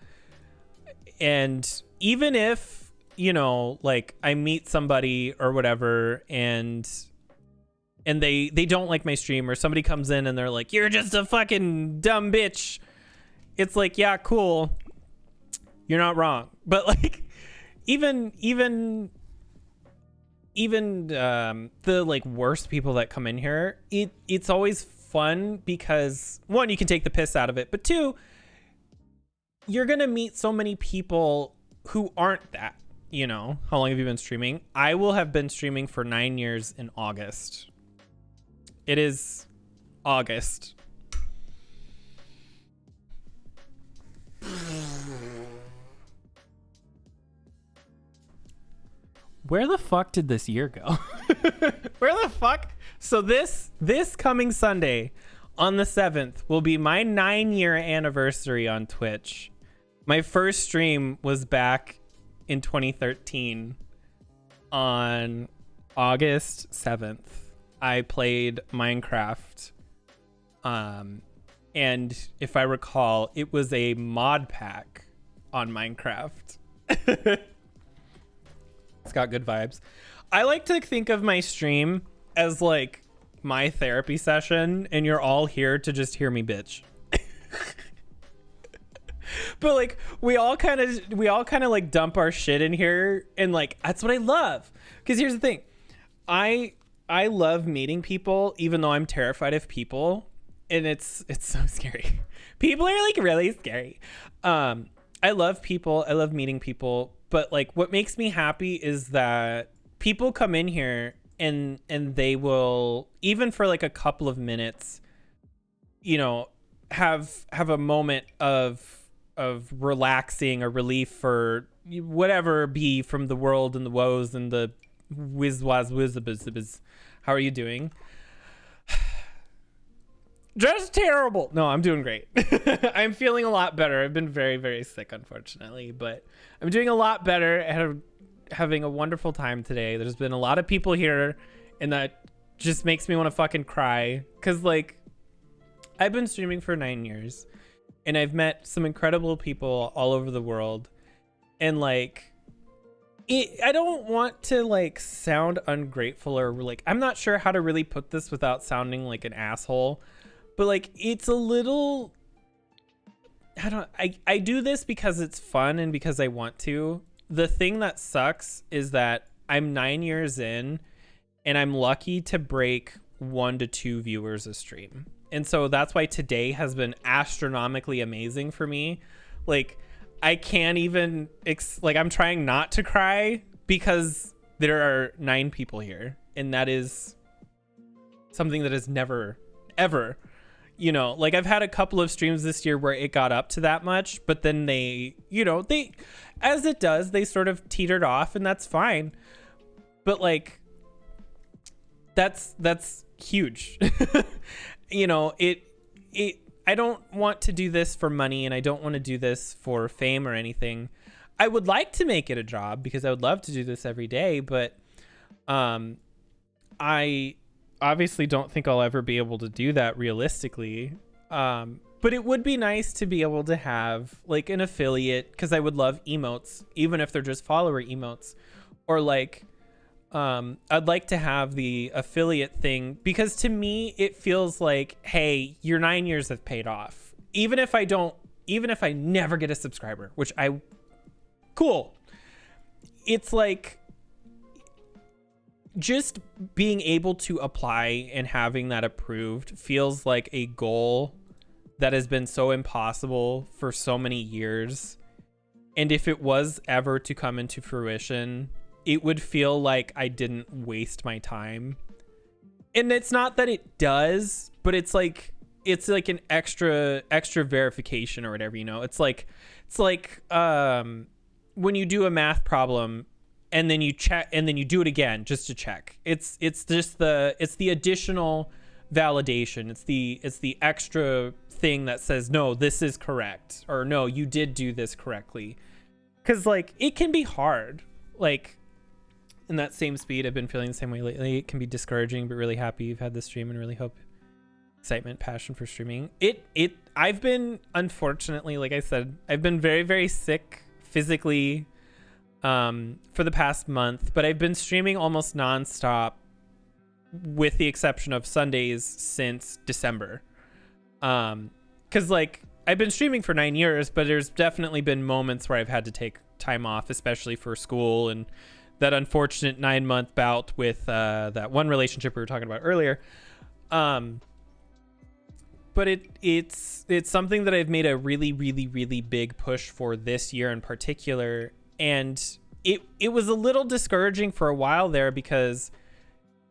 and even if, you know, like, I meet somebody or whatever, and they don't like my stream, or somebody comes in and they're like, you're just a fucking dumb bitch. It's like, yeah, cool. You're not wrong. But like, even the like worst people that come in here, it's always fun because, one, you can take the piss out of it, but two, you're going to meet so many people who aren't that, you know. How long have you been streaming? I will have been streaming for 9 years in August. It is August. Where the fuck did this year go? Where the fuck? So this coming Sunday on the 7th will be my 9-year anniversary on Twitch. My first stream was back in 2013 on August 7th. I played Minecraft, and if I recall, it was a mod pack on Minecraft. It's got good vibes. I like to think of my stream as like my therapy session, and you're all here to just hear me bitch. But like we all kind of like dump our shit in here, and like that's what I love. Because here's the thing, I love meeting people, even though I'm terrified of people, and it's so scary. People are like really scary. I love people. I love meeting people, but like what makes me happy is that people come in here and they will, even for like a couple of minutes, you know, have a moment of relaxing or relief or whatever be from the world and the woes and the whiz. How are you doing? Just terrible. No, I'm doing great. I'm feeling a lot better. I've been very, very sick, unfortunately, but I'm doing a lot better. Having a wonderful time today. There's been a lot of people here, and that just makes me want to fucking cry. Because, like, I've been streaming for 9 years, and I've met some incredible people all over the world. And, like, I don't want to, like, sound ungrateful or, like, I'm not sure how to really put this without sounding like an asshole. But, like, it's a little... I do this because it's fun and because I want to. The thing that sucks is that I'm 9 years in and I'm lucky to break 1 to 2 viewers a stream. And so that's why today has been astronomically amazing for me. Like, I can't even, I'm trying not to cry because there are 9 people here. And that is something that is never, ever, you know, like I've had a couple of streams this year where it got up to that much, but then they, as it does, they sort of teetered off, and that's fine. But like, that's huge. You know, I don't want to do this for money, and I don't want to do this for fame or anything. I would like to make it a job because I would love to do this every day, but I obviously don't think I'll ever be able to do that realistically. But it would be nice to be able to have like an affiliate, because I would love emotes, even if they're just follower emotes, or like I'd like to have the affiliate thing, because to me it feels like, hey, your 9 years have paid off. Even if I never get a subscriber, which cool. It's like just being able to apply and having that approved feels like a goal that has been so impossible for so many years. And if it was ever to come into fruition, it would feel like I didn't waste my time. And it's not that it does, but it's like an extra verification or whatever, you know. It's like when you do a math problem and then you check and then you do it again just to check. It's just the additional validation. It's the extra thing that says, no, this is correct, or no, you did do this correctly. Because like it can be hard, like in that same speed. I've been feeling the same way lately. It can be discouraging, but really happy you've had this stream and really hope excitement, passion for streaming. I've been, unfortunately, like I said, I've been very, very sick physically for the past month, but I've been streaming almost nonstop with the exception of Sundays since December. Because like I've been streaming for 9 years, but there's definitely been moments where I've had to take time off, especially for school and that unfortunate 9-month bout with that one relationship we were talking about earlier. But it's something that I've made a really, really, really big push for this year in particular. And it was a little discouraging for a while there because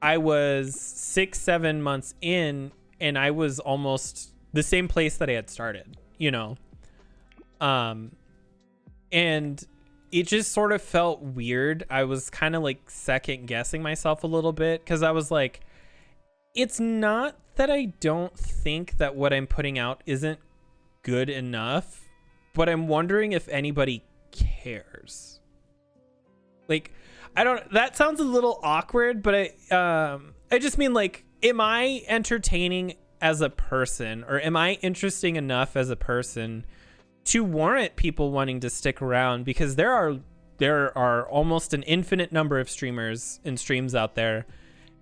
I was 6-7 months in and I was almost the same place that I had started, you know? And it just sort of felt weird. I was kind of like second guessing myself a little bit because I was like, it's not that I don't think that what I'm putting out isn't good enough, but I'm wondering if anybody cares. Like, that sounds a little awkward, but I just mean like, am I entertaining as a person, or am I interesting enough as a person to warrant people wanting to stick around? Because there are almost an infinite number of streamers and streams out there,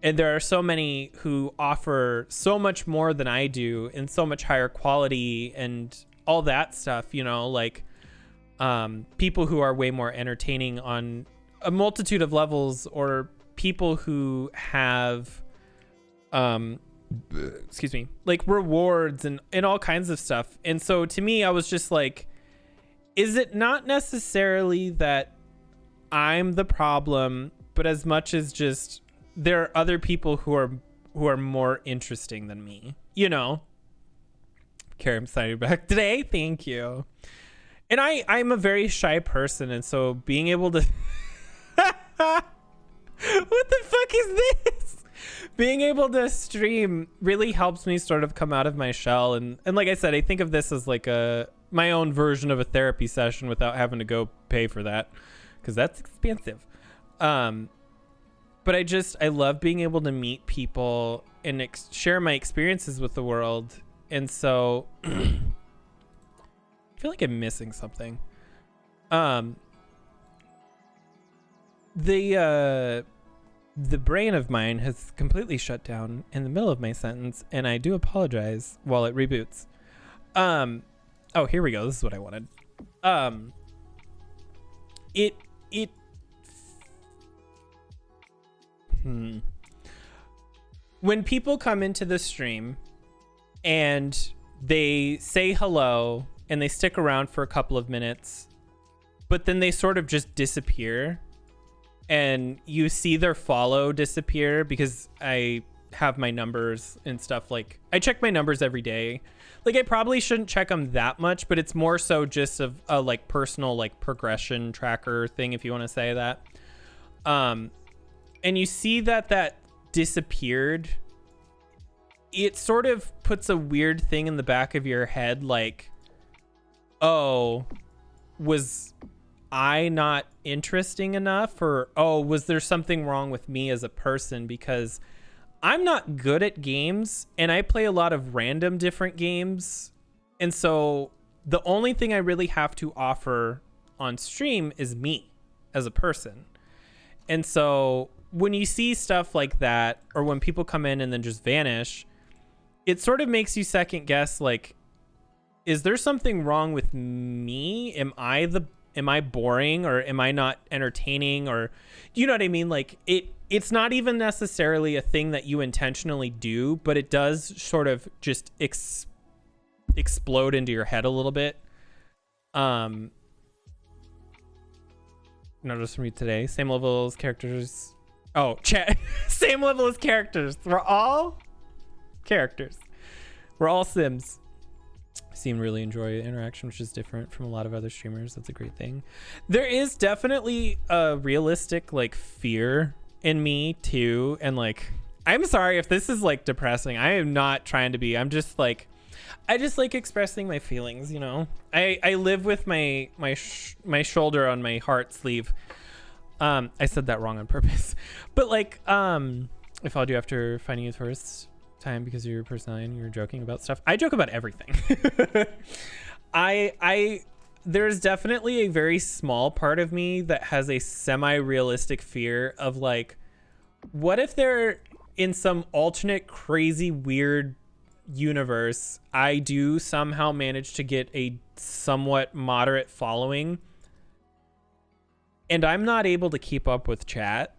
and there are so many who offer so much more than I do and so much higher quality and all that stuff, you know, like people who are way more entertaining on a multitude of levels, or people who have excuse me, like rewards and all kinds of stuff. And so to me, I was just like, is it not necessarily that I'm the problem, but as much as just there are other people who are more interesting than me, you know? Carrie, I'm signing back today. Thank you. And I'm a very shy person, and so being able to what the fuck is this? Being able to stream really helps me sort of come out of my shell, and like I said, I think of this as like my own version of a therapy session without having to go pay for that, because that's expensive. But I love being able to meet people and share my experiences with the world. And so I feel like I'm missing something. The brain of mine has completely shut down in the middle of my sentence, and I do apologize while it reboots. Oh, here we go. This is what I wanted. When people come into the stream and they say hello and they stick around for a couple of minutes, but then they sort of just disappear, and you see their follow disappear, because I have my numbers and stuff. Like, I check my numbers every day. Like, I probably shouldn't check them that much, but it's more so just a like personal like progression tracker thing, if you want to say that. And you see that disappeared. It sort of puts a weird thing in the back of your head, like, oh, was I not interesting enough? Or, oh, was there something wrong with me as a person? Because I'm not good at games, and I play a lot of random different games. And so the only thing I really have to offer on stream is me as a person. And so when you see stuff like that, or when people come in and then just vanish, it sort of makes you second guess, like, is there something wrong with me? Am I boring, or am I not entertaining? Or, you know what I mean? Like, it's not even necessarily a thing that you intentionally do, but it does sort of just explode into your head a little bit. Notice from me today, same level as characters. Oh, chat. Same level as characters. We're all characters. We're all Sims. I seem to really enjoy interaction, which is different from a lot of other streamers. That's a great thing. There is definitely a realistic like fear in me too, and like, I'm sorry if this is like depressing. I am not trying to be. I'm just like, I just like expressing my feelings, you know. I live with my shoulder on my heart sleeve. I said that wrong on purpose, but like, I followed you after finding you the first time because of your personality and you're joking about stuff. I joke about everything. There's definitely a very small part of me that has a semi-realistic fear of like, what if they're in some alternate crazy weird universe, I do somehow manage to get a somewhat moderate following and I'm not able to keep up with chat.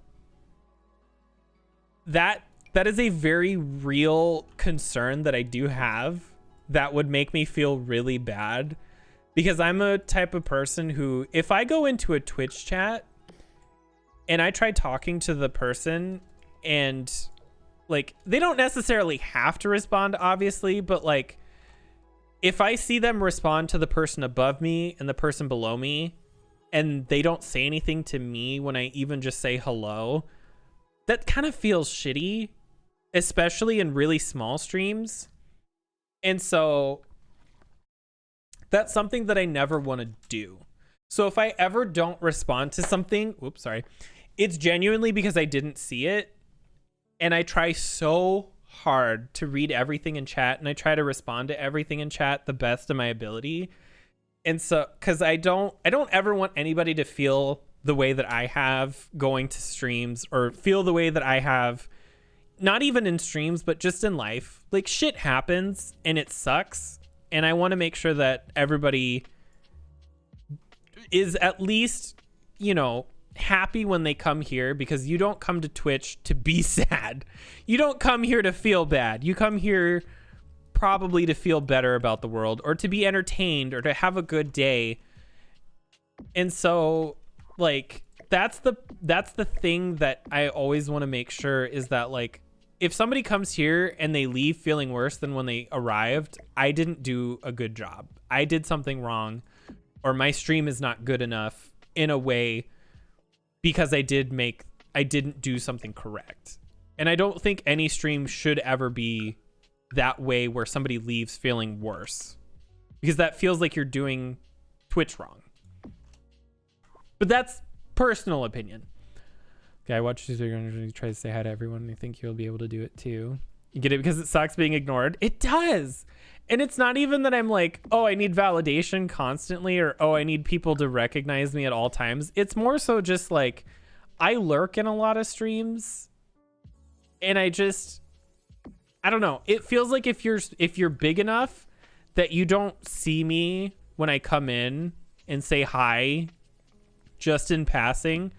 That is a very real concern that I do have, that would make me feel really bad, because I'm a type of person who, if I go into a Twitch chat and I try talking to the person, and like, they don't necessarily have to respond, obviously, but like, if I see them respond to the person above me and the person below me, and they don't say anything to me when I even just say hello, that kind of feels shitty, especially in really small streams. And so that's something that I never want to do. So if I ever don't respond to something, it's genuinely because I didn't see it. And I try so hard to read everything in chat, and I try to respond to everything in chat the best of my ability. And so, because I don't ever want anybody to feel the way that I have going to streams, or feel the way that I have, not even in streams, but just in life. Like, shit happens and it sucks. and I want to make sure that everybody is at least, happy when they come here, because you don't come to Twitch to be sad. You don't come here to feel bad. You come here probably to feel better about the world, or to be entertained, or to have a good day. And so, like, that's the thing that I always want to make sure is that, like, if somebody comes here and they leave feeling worse than when they arrived, I didn't do a good job. I did something wrong, or my stream is not good enough in a way, because I didn't do something correct. And I don't think any stream should ever be that way, where somebody leaves feeling worse, because that feels like you're doing Twitch wrong. But that's personal opinion. Okay, I watched this video and try to say hi to everyone, and I think you'll be able to do it too. You get it? Because it sucks being ignored. It does. And it's not even that I'm like, oh, I need validation constantly, or, oh, I need people to recognize me at all times. It's more so just like, I lurk in a lot of streams, and I don't know. It feels like if you're big enough that you don't see me when I come in and say hi just in passing,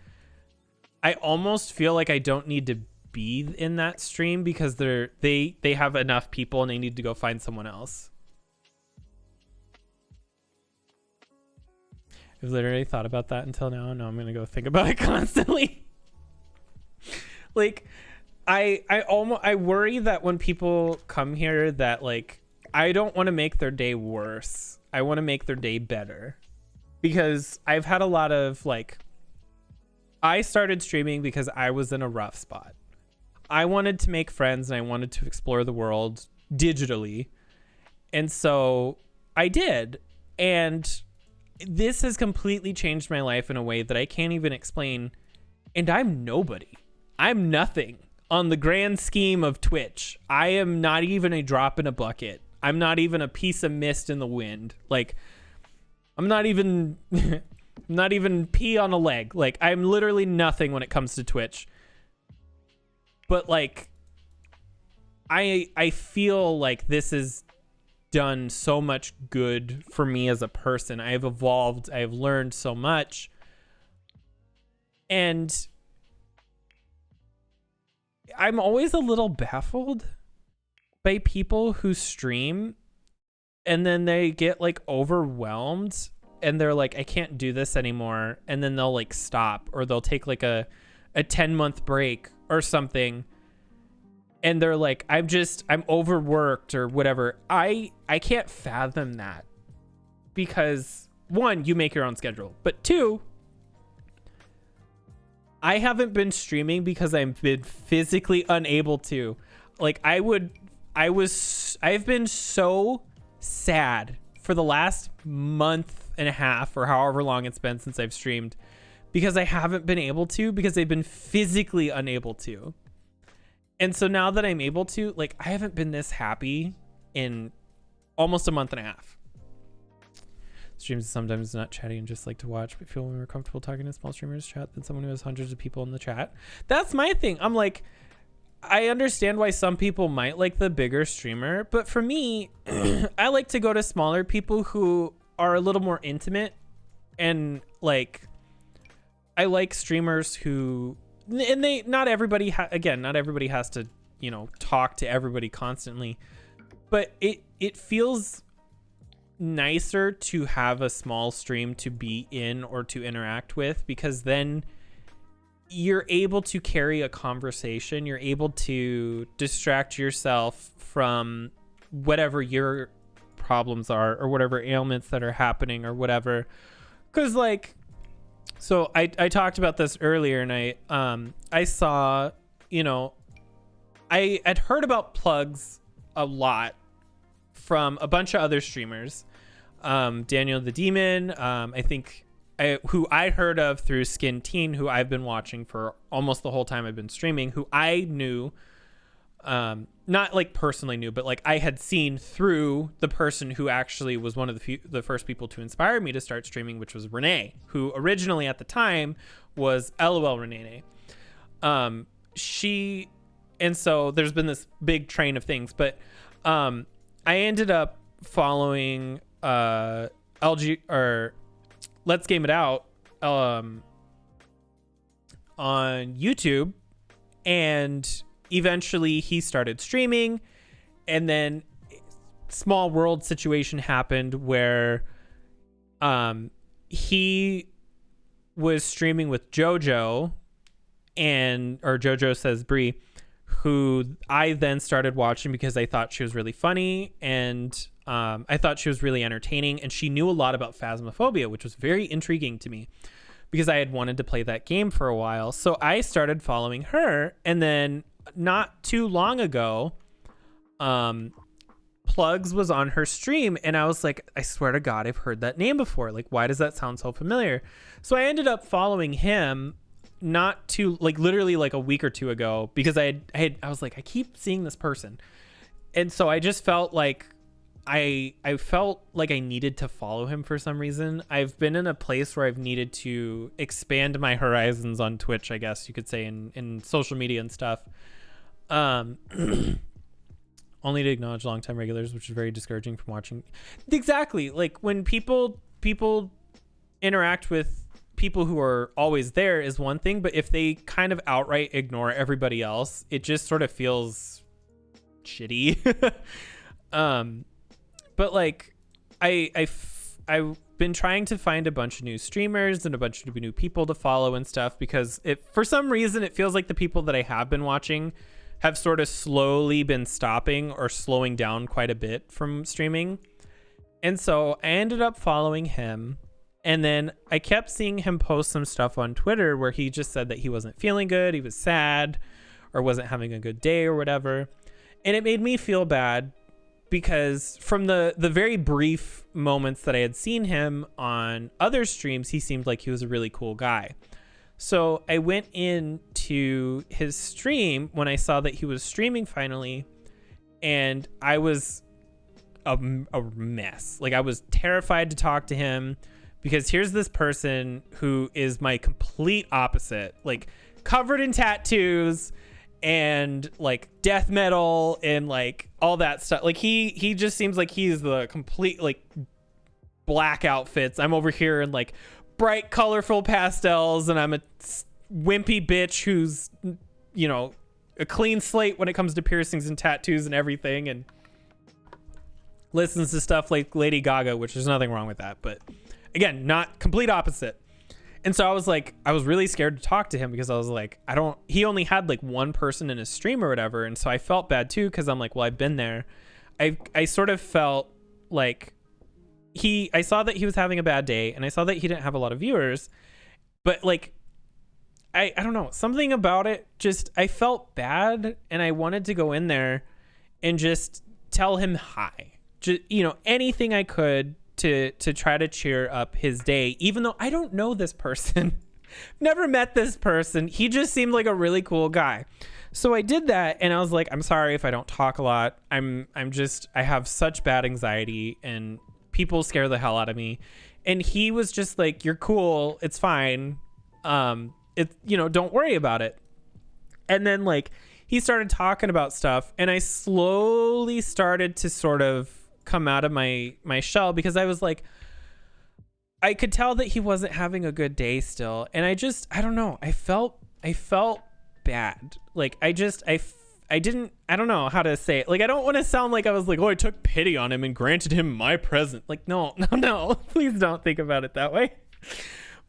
I almost feel like I don't need to be in that stream, because they have enough people and they need to go find someone else. I've literally thought about that until now, and now I'm gonna go think about it constantly. Like, I worry that when people come here that, like, I don't want to make their day worse. I want to make their day better, because I've had a lot of, like, I started streaming because I was in a rough spot. I wanted to make friends, and I wanted to explore the world digitally. And so I did. And this has completely changed my life in a way that I can't even explain. And I'm nobody. I'm nothing on the grand scheme of Twitch. I am not even a drop in a bucket. I'm not even a piece of mist in the wind. Like, I'm not even not even pee on a leg. Like, I'm literally nothing when it comes to Twitch. But, like, I feel like this has done so much good for me as a person. I have evolved. I have learned so much. And I'm always a little baffled by people who stream and then they get, like, overwhelmed, and they're like, I can't do this anymore. And then they'll, like, stop, or they'll take, like, a 10-month break or something, and they're like, I'm overworked or whatever. I can't fathom that, because, one, you make your own schedule, but two, I haven't been streaming because I've been physically unable to. Like, I've been so sad for the last month and a half, or however long it's been since I've streamed, because I haven't been able to, because I've been physically unable to. And so now that I'm able to, like, I haven't been this happy in almost a month and a half. Streams sometimes not chatty and just like to watch, but feel when we're comfortable talking to small streamers chat than someone who has hundreds of people in the chat. That's my thing. I'm like, I understand why some people might like the bigger streamer, but for me, I like to go to smaller people who are a little more intimate, and, like, I like streamers who, and not everybody has to, talk to everybody constantly, but it feels nicer to have a small stream to be in or to interact with, because then you're able to carry a conversation. You're able to distract yourself from whatever your problems are, or whatever ailments that are happening, or whatever. Because, like, so I talked about this earlier, and I saw, I had heard about plugs a lot from a bunch of other streamers. Daniel the Demon, I think, who I heard of through Skin Teen, who I've been watching for almost the whole time I've been streaming, who I knew, not like personally knew, but like I had seen through the person who actually was one of the first people to inspire me to start streaming, which was Renee, who originally at the time was LOL Renee. And so there's been this big train of things, but I ended up following LG or Let's Game It Out on YouTube, and eventually he started streaming, and then small world situation happened where he was streaming with JoJo or JoJo Says Bree, who I then started watching because I thought she was really funny, and I thought she was really entertaining, and she knew a lot about Phasmophobia, which was very intriguing to me because I had wanted to play that game for a while. So I started following her, and then not too long ago, Plugs was on her stream, and I was like, I swear to God, I've heard that name before. Like, why does that sound so familiar? So I ended up following him not too, like, literally like a week or two ago, because I was like, I keep seeing this person. And so I just felt like I felt like I needed to follow him for some reason. I've been in a place where I've needed to expand my horizons on Twitch, I guess you could say, in social media and stuff. Only to acknowledge longtime regulars, which is very discouraging from watching. Exactly. Like, when people interact with people who are always there is one thing, but if they kind of outright ignore everybody else, it just sort of feels shitty. But like, I've been trying to find a bunch of new streamers and a bunch of new people to follow and stuff, because for some reason it feels like the people that I have been watching have sort of slowly been stopping or slowing down quite a bit from streaming. And so I ended up following him, and then I kept seeing him post some stuff on Twitter where he just said that he wasn't feeling good, he was sad, or wasn't having a good day or whatever. And it made me feel bad, because from the very brief moments that I had seen him on other streams, he seemed like he was a really cool guy. So I went into his stream when I saw that he was streaming finally, and I was a mess. Like, I was terrified to talk to him, because here's this person who is my complete opposite, like covered in tattoos and like death metal and like all that stuff. Like, he just seems like he's the complete like black outfits. I'm over here in like bright colorful pastels, and I'm a wimpy bitch who's, you know, a clean slate when it comes to piercings and tattoos and everything, and listens to stuff like Lady Gaga, which there's nothing wrong with that, but again, not complete opposite. And so I was like, I was really scared to talk to him, because I was like, he only had like one person in his stream or whatever, and so I felt bad too, because I'm like, well, I've been there. I sort of felt like I saw that he was having a bad day, and I saw that he didn't have a lot of viewers, but like, I don't know, something about it just, I felt bad, and I wanted to go in there and just tell him hi, just, you know, anything I could to try to cheer up his day, even though I don't know this person. Never met this person. He just seemed like a really cool guy. So I did that, and I was like, I'm sorry if I don't talk a lot. I have such bad anxiety, and people scare the hell out of me. And he was just like, you're cool, it's fine, don't worry about it. And then like, he started talking about stuff, and I slowly started to sort of come out of my shell, because I was like, I could tell that he wasn't having a good day still, and I don't know, I felt bad. Like, I don't know how to say it. Like, I don't want to sound like I was like, oh, I took pity on him and granted him my present. Like, no, please don't think about it that way.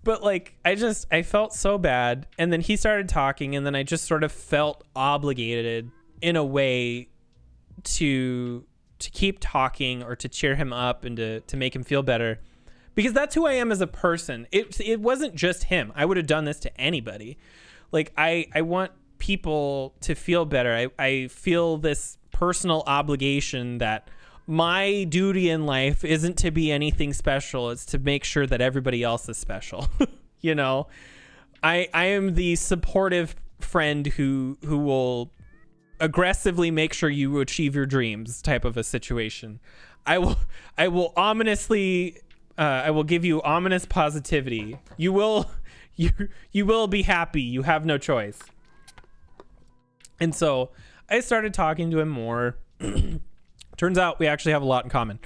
But like, I felt so bad. And then he started talking, and then I just sort of felt obligated in a way to keep talking, or to cheer him up, and to make him feel better, because that's who I am as a person. It wasn't just him. I would have done this to anybody. Like, I want people to feel better. I feel this personal obligation that my duty in life isn't to be anything special. It's to make sure that everybody else is special. You know, I am the supportive friend who will aggressively make sure you achieve your dreams type of a situation. I will ominously, I will give you ominous positivity. You will be happy. You have no choice. And so I started talking to him more, Turns out we actually have a lot in common.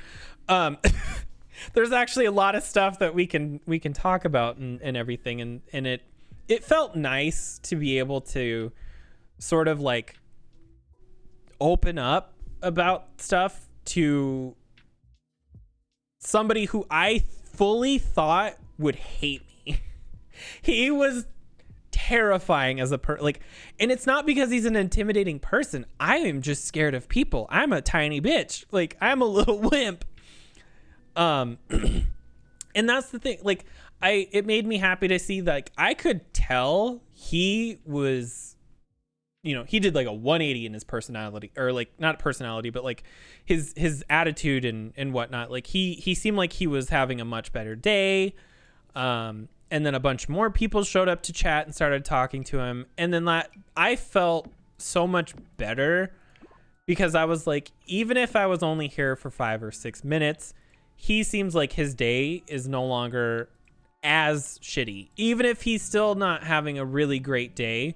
There's actually a lot of stuff that we can talk about and everything, and it felt nice to be able to sort of like open up about stuff to somebody who I fully thought would hate me. He was terrifying as a and it's not because he's an intimidating person. I am just scared of people. I'm a tiny bitch. Like, I'm a little wimp. And that's the thing. Like, it made me happy to see that, like, I could tell he was, you know, he did like a 180 in his personality, or like not personality, but like his attitude and whatnot. Like he seemed like he was having a much better day. And then a bunch more people showed up to chat and started talking to him. And then I felt so much better because I was like, even if I was only here for 5 or 6 minutes, he seems like his day is no longer as shitty. Even if he's still not having a really great day,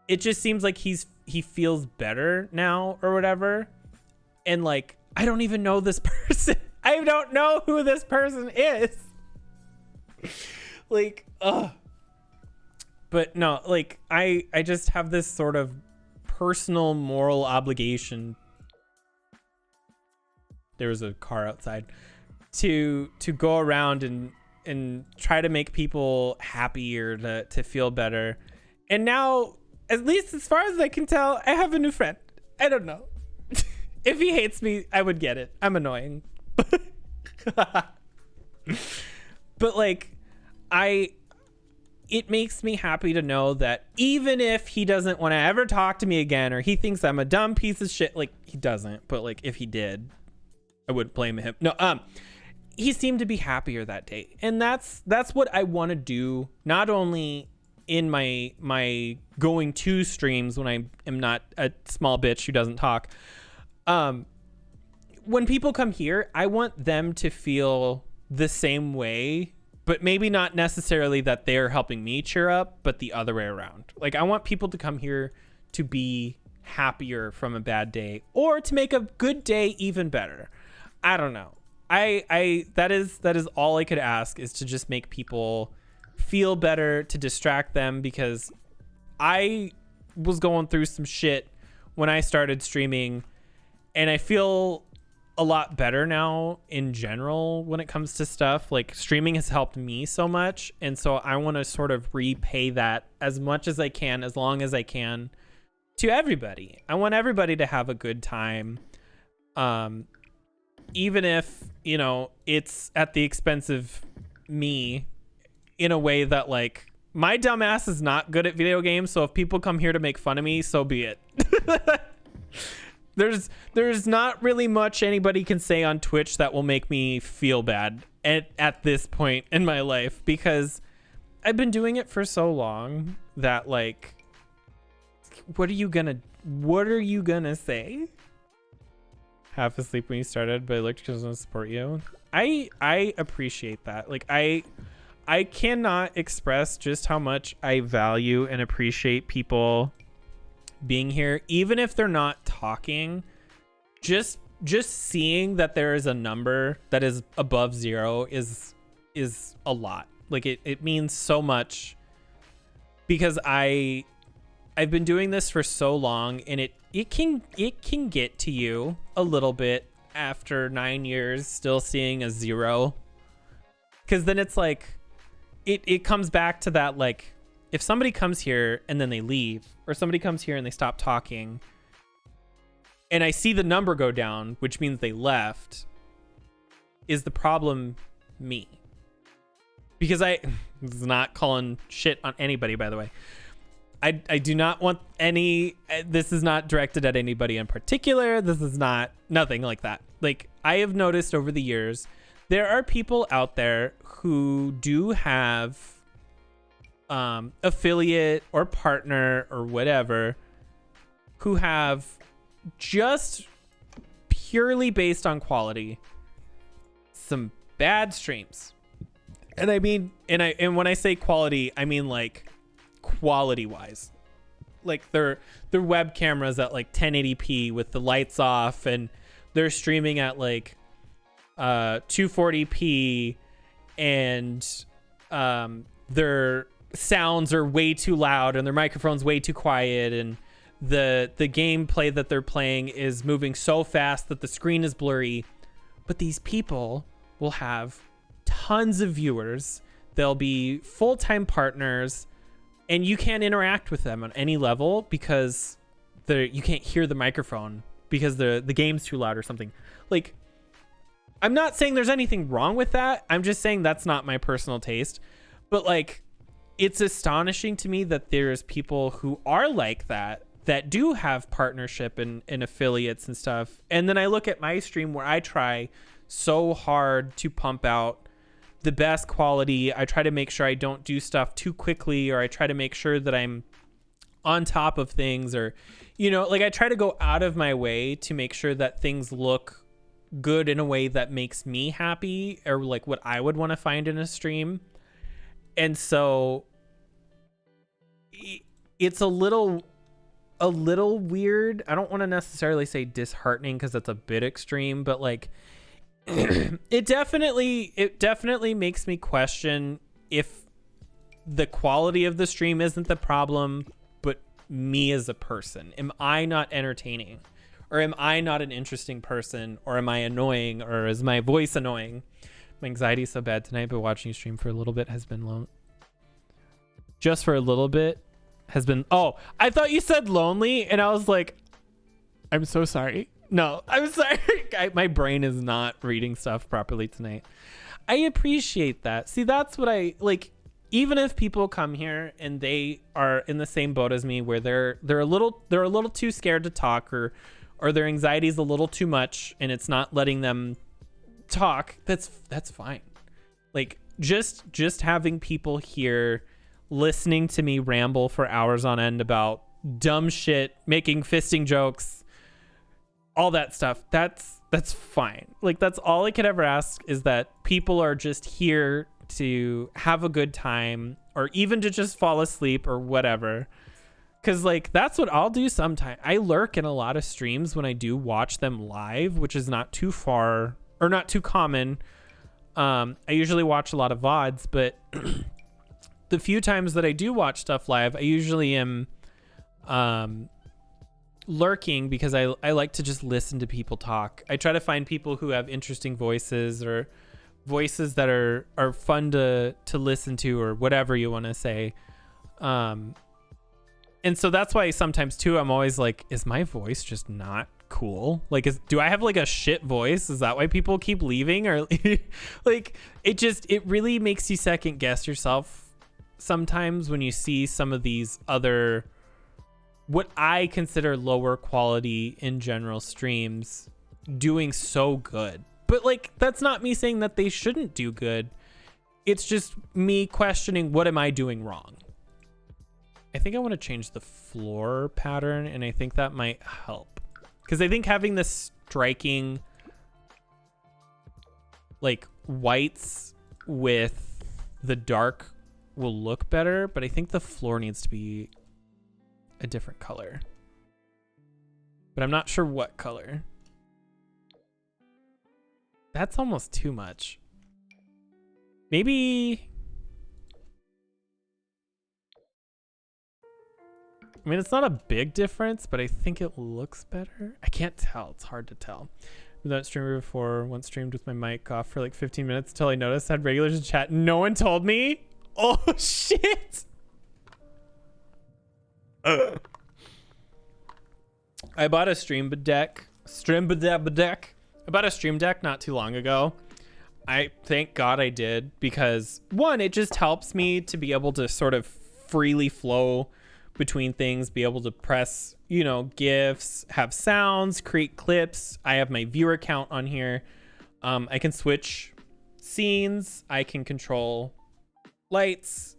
it just seems like he feels better now or whatever. And like, I don't even know this person. I don't know who this person is. Like, but no, like I just have this sort of personal moral obligation. There was a car outside to go around and try to make people happier, to feel better. And now, at least as far as I can tell, I have a new friend. I don't know. If he hates me, I would get it. I'm annoying. But like, it makes me happy to know that even if he doesn't want to ever talk to me again, or he thinks I'm a dumb piece of shit, like he doesn't, but like if he did, I wouldn't blame him. No, he seemed to be happier that day. And that's what I want to do, not only in my going to streams when I am not a small bitch who doesn't talk. When people come here, I want them to feel the same way, but maybe not necessarily that they're helping me cheer up, but the other way around. Like, I want people to come here to be happier from a bad day, or to make a good day even better. I don't know. That is all I could ask, is to just make people feel better, to distract them, because I was going through some shit when I started streaming, and I feel a lot better now in general when it comes to stuff. Like, streaming has helped me so much, and so I want to sort of repay that as much as I can, as long as I can, to everybody. I want everybody to have a good time, even if, you know, it's at the expense of me, in a way that, like, my dumb ass is not good at video games, so if people come here to make fun of me, so be it. There's not really much anybody can say on Twitch that will make me feel bad at this point in my life, because I've been doing it for so long that, like, what are you gonna say? Half asleep when you started, but I looked because I want to support you. I appreciate that. Like, I cannot express just how much I value and appreciate people being here, even if they're not talking. Just seeing that there is a number that is above 0 is a lot. Like, it means so much, because I've been doing this for so long, and it can get to you a little bit after 9 years still seeing a 0, because then it's like it comes back to that, like, if somebody comes here and then they leave, or somebody comes here and they stop talking, and I see the number go down, which means they left, is the problem me? Because this is not calling shit on anybody, by the way. I do not want this is not directed at anybody in particular. This is nothing like that. Like, I have noticed over the years, there are people out there who do have affiliate or partner or whatever, who have, just purely based on quality, some bad streams. And I mean, and when I say quality, I mean like quality wise, like their web cameras at like 1080p with the lights off, and they're streaming at like 240p and their sounds are way too loud and their microphone's way too quiet, and the gameplay that they're playing is moving so fast that the screen is blurry. But these people will have tons of viewers. They'll be full-time partners, and you can't interact with them on any level because you can't hear the microphone because the game's too loud or something. Like, I'm not saying there's anything wrong with that. I'm just saying that's not my personal taste. But like, it's astonishing to me that there's people who are like that do have partnership and affiliates and stuff. And then I look at my stream where I try so hard to pump out the best quality. I try to make sure I don't do stuff too quickly, or I try to make sure that I'm on top of things, or, you know, like I try to go out of my way to make sure that things look good in a way that makes me happy, or like what I would want to find in a stream. And so it's a little weird. I don't want to necessarily say disheartening because that's a bit extreme, but like it definitely makes me question if the quality of the stream isn't the problem, but me as a person. Am I not entertaining, or am I not an interesting person, or am I annoying, or is my voice annoying? My anxiety is so bad tonight, but watching you stream for a little bit has been long. Just for a little bit has been. Oh, I thought you said lonely, and I was like, I'm so sorry. No, I'm sorry. My brain is not reading stuff properly tonight. I appreciate that. See, that's what I like. Even if people come here and they are in the same boat as me, where they're a little too scared to talk, or their anxiety is a little too much and it's not letting them talk, that's fine. Like, just having people here listening to me ramble for hours on end about dumb shit, making fisting jokes, all that stuff, that's fine. Like, that's all I could ever ask, is that people are just here to have a good time, or even to just fall asleep or whatever. Because like, that's what I'll do sometimes. I lurk in a lot of streams when I do watch them live, which is not too far or not too common. I usually watch a lot of VODs, but the few times that I do watch stuff live, I usually am lurking because I like to just listen to people talk. I try to find people who have interesting voices, or voices that are fun to listen to, or whatever you want to say. And so that's why sometimes too, I'm always like, is my voice just not cool? Like, do I have like a shit voice? Is that why people keep leaving? Or like, it really makes you second guess yourself sometimes when you see some of these other, what I consider lower quality in general streams doing so good. But like, that's not me saying that they shouldn't do good. It's just me questioning, what am I doing wrong? I think I want to change the floor pattern, and I think that might help. Because I think having this striking like whites with the dark will look better, but I think the floor needs to be a different color. But I'm not sure what color. That's almost too much. Maybe... I mean, it's not a big difference, but I think it looks better. I can't tell. It's hard to tell. Without streamer before, once streamed with my mic off for like 15 minutes until I noticed I had regulars in chat. No one told me. Oh, shit. I bought a stream deck. I bought a stream deck not too long ago. I thank God I did, because one, it just helps me to be able to sort of freely flow between things, be able to press, you know, GIFs, have sounds, create clips. I have my viewer count on here. I can switch scenes. I can control lights.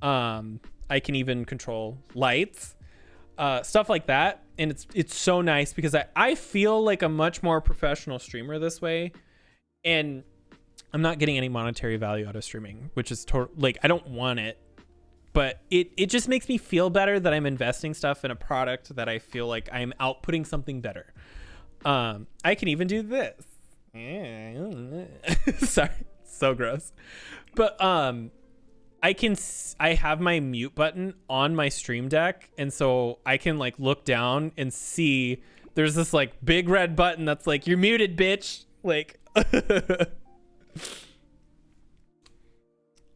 I can even control lights, stuff like that. And it's so nice because I feel like a much more professional streamer this way. And I'm not getting any monetary value out of streaming, which is like, I don't want it. But it just makes me feel better that I'm investing stuff in a product that I feel like I'm outputting something better. I can even do this. Sorry, so gross. But I have my mute button on my stream deck, and so I can like look down and see there's this like big red button that's like, you're muted, bitch. Like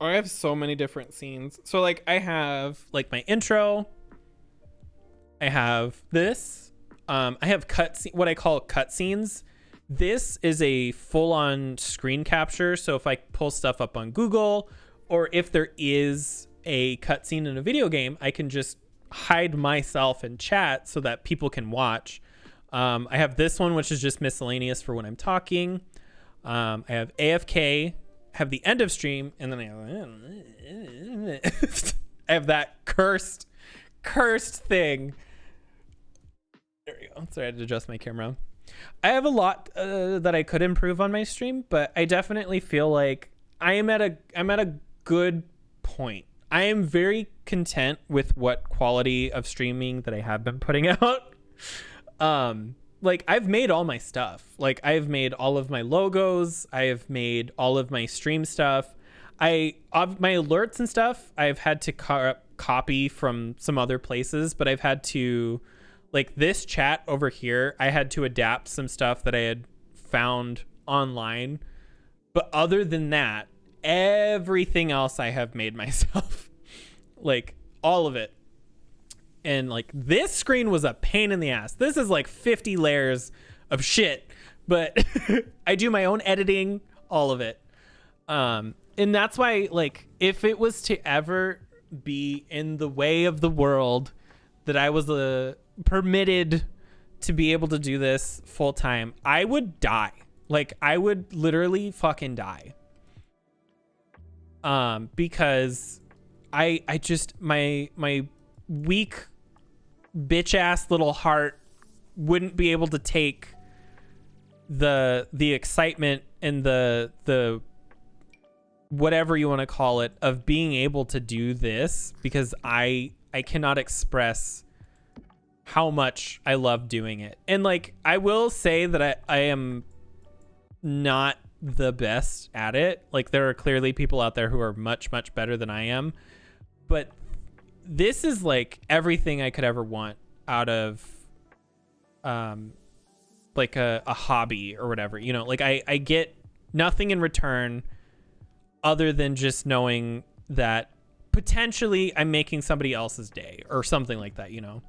I have so many different scenes. So like I have like my intro. I have this. I have what I call cutscenes. This is a full-on screen capture. So if I pull stuff up on Google, or if there is a cutscene in a video game, I can just hide myself in chat so that people can watch. I have this one, which is just miscellaneous for when I'm talking. I have AFK, have the end of stream, and then I have that cursed thing. There we go. Sorry, I had to adjust my camera. I have a lot that I could improve on my stream, but I definitely feel like I'm at a good point. I am very content with what quality of streaming that I have been putting out. Like I've made all my stuff. Like I've made all of my logos. I have made all of my stream stuff. My alerts and stuff I've had to copy from some other places, but I've had to, like this chat over here, I had to adapt some stuff that I had found online. But other than that, everything else I have made myself. Like all of it. And like this screen was a pain in the ass. This is like 50 layers of shit, but I do my own editing, all of it. And that's why, like, if it was to ever be in the way of the world that I was permitted to be able to do this full time, I would die. Like I would literally fucking die. Because I just, my weak bitch ass little heart wouldn't be able to take the excitement and the whatever you want to call it of being able to do this, because I cannot express how much I love doing it. And like I will say that I am not the best at it. Like there are clearly people out there who are much better than I am, but this is like everything I could ever want out of like a hobby or whatever, you know. Like I get nothing in return other than just knowing that potentially I'm making somebody else's day or something like that, you know.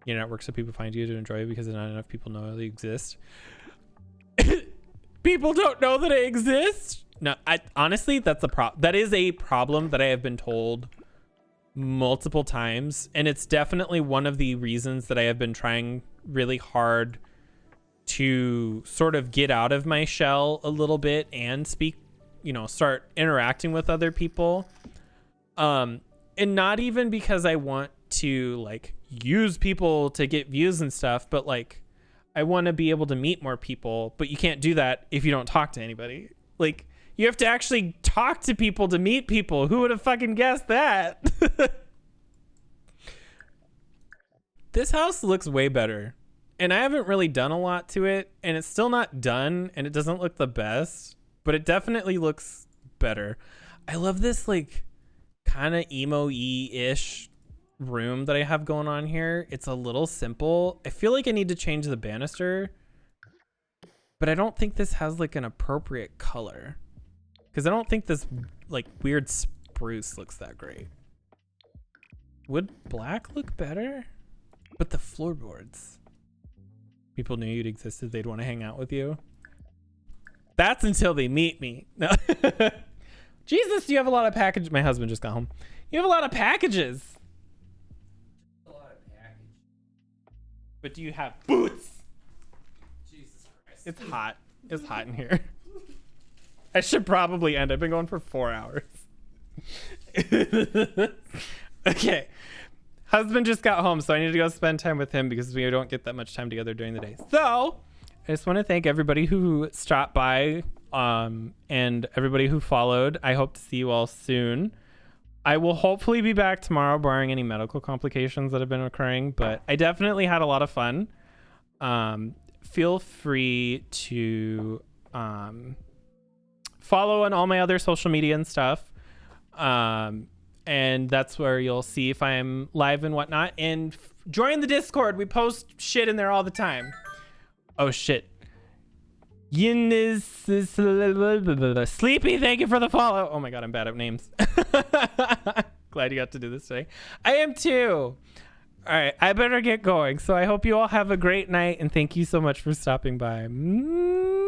Your network so people find you to enjoy it because not enough people know they exist. People don't know that I exist. No, honestly, that is a problem that I have been told multiple times, and it's definitely one of the reasons that I have been trying really hard to sort of get out of my shell a little bit and speak, you know, start interacting with other people. And not even because I want to like use people to get views and stuff, but like I want to be able to meet more people, but you can't do that if you don't talk to anybody. Like you have to actually talk to people to meet people. Who would have fucking guessed that? This house looks way better, and I haven't really done a lot to it, and it's still not done, and it doesn't look the best, but it definitely looks better. I love this like kind of emo-y-ish room that I have going on here. It's a little simple. I feel like I need to change the banister, but I don't think this has like an appropriate color, because I don't think this like weird spruce looks that great. Would black look better? But the floorboards. People knew you'd existed. They'd want to hang out with you. That's until they meet me. No. Jesus, you have a lot of packages. My husband just got home. You have a lot of packages. A lot of package. But do you have boots? Jesus Christ. It's hot. It's hot in here. I should probably end. I've been going for 4 hours. Okay. Husband just got home, so I need to go spend time with him because we don't get that much time together during the day. So I just want to thank everybody who stopped by and everybody who followed. I hope to see you all soon. I will hopefully be back tomorrow, barring any medical complications that have been occurring, but I definitely had a lot of fun. feel free to follow on all my other social media and stuff. And that's where you'll see if I'm live and whatnot. And join the Discord. We post shit in there all the time. Oh, shit. Yin is Sleepy, thank you for the follow. Oh my god, I'm bad at names. Glad you got to do this today. I am too. All right, I better get going. So I hope you all have a great night, and thank you so much for stopping by.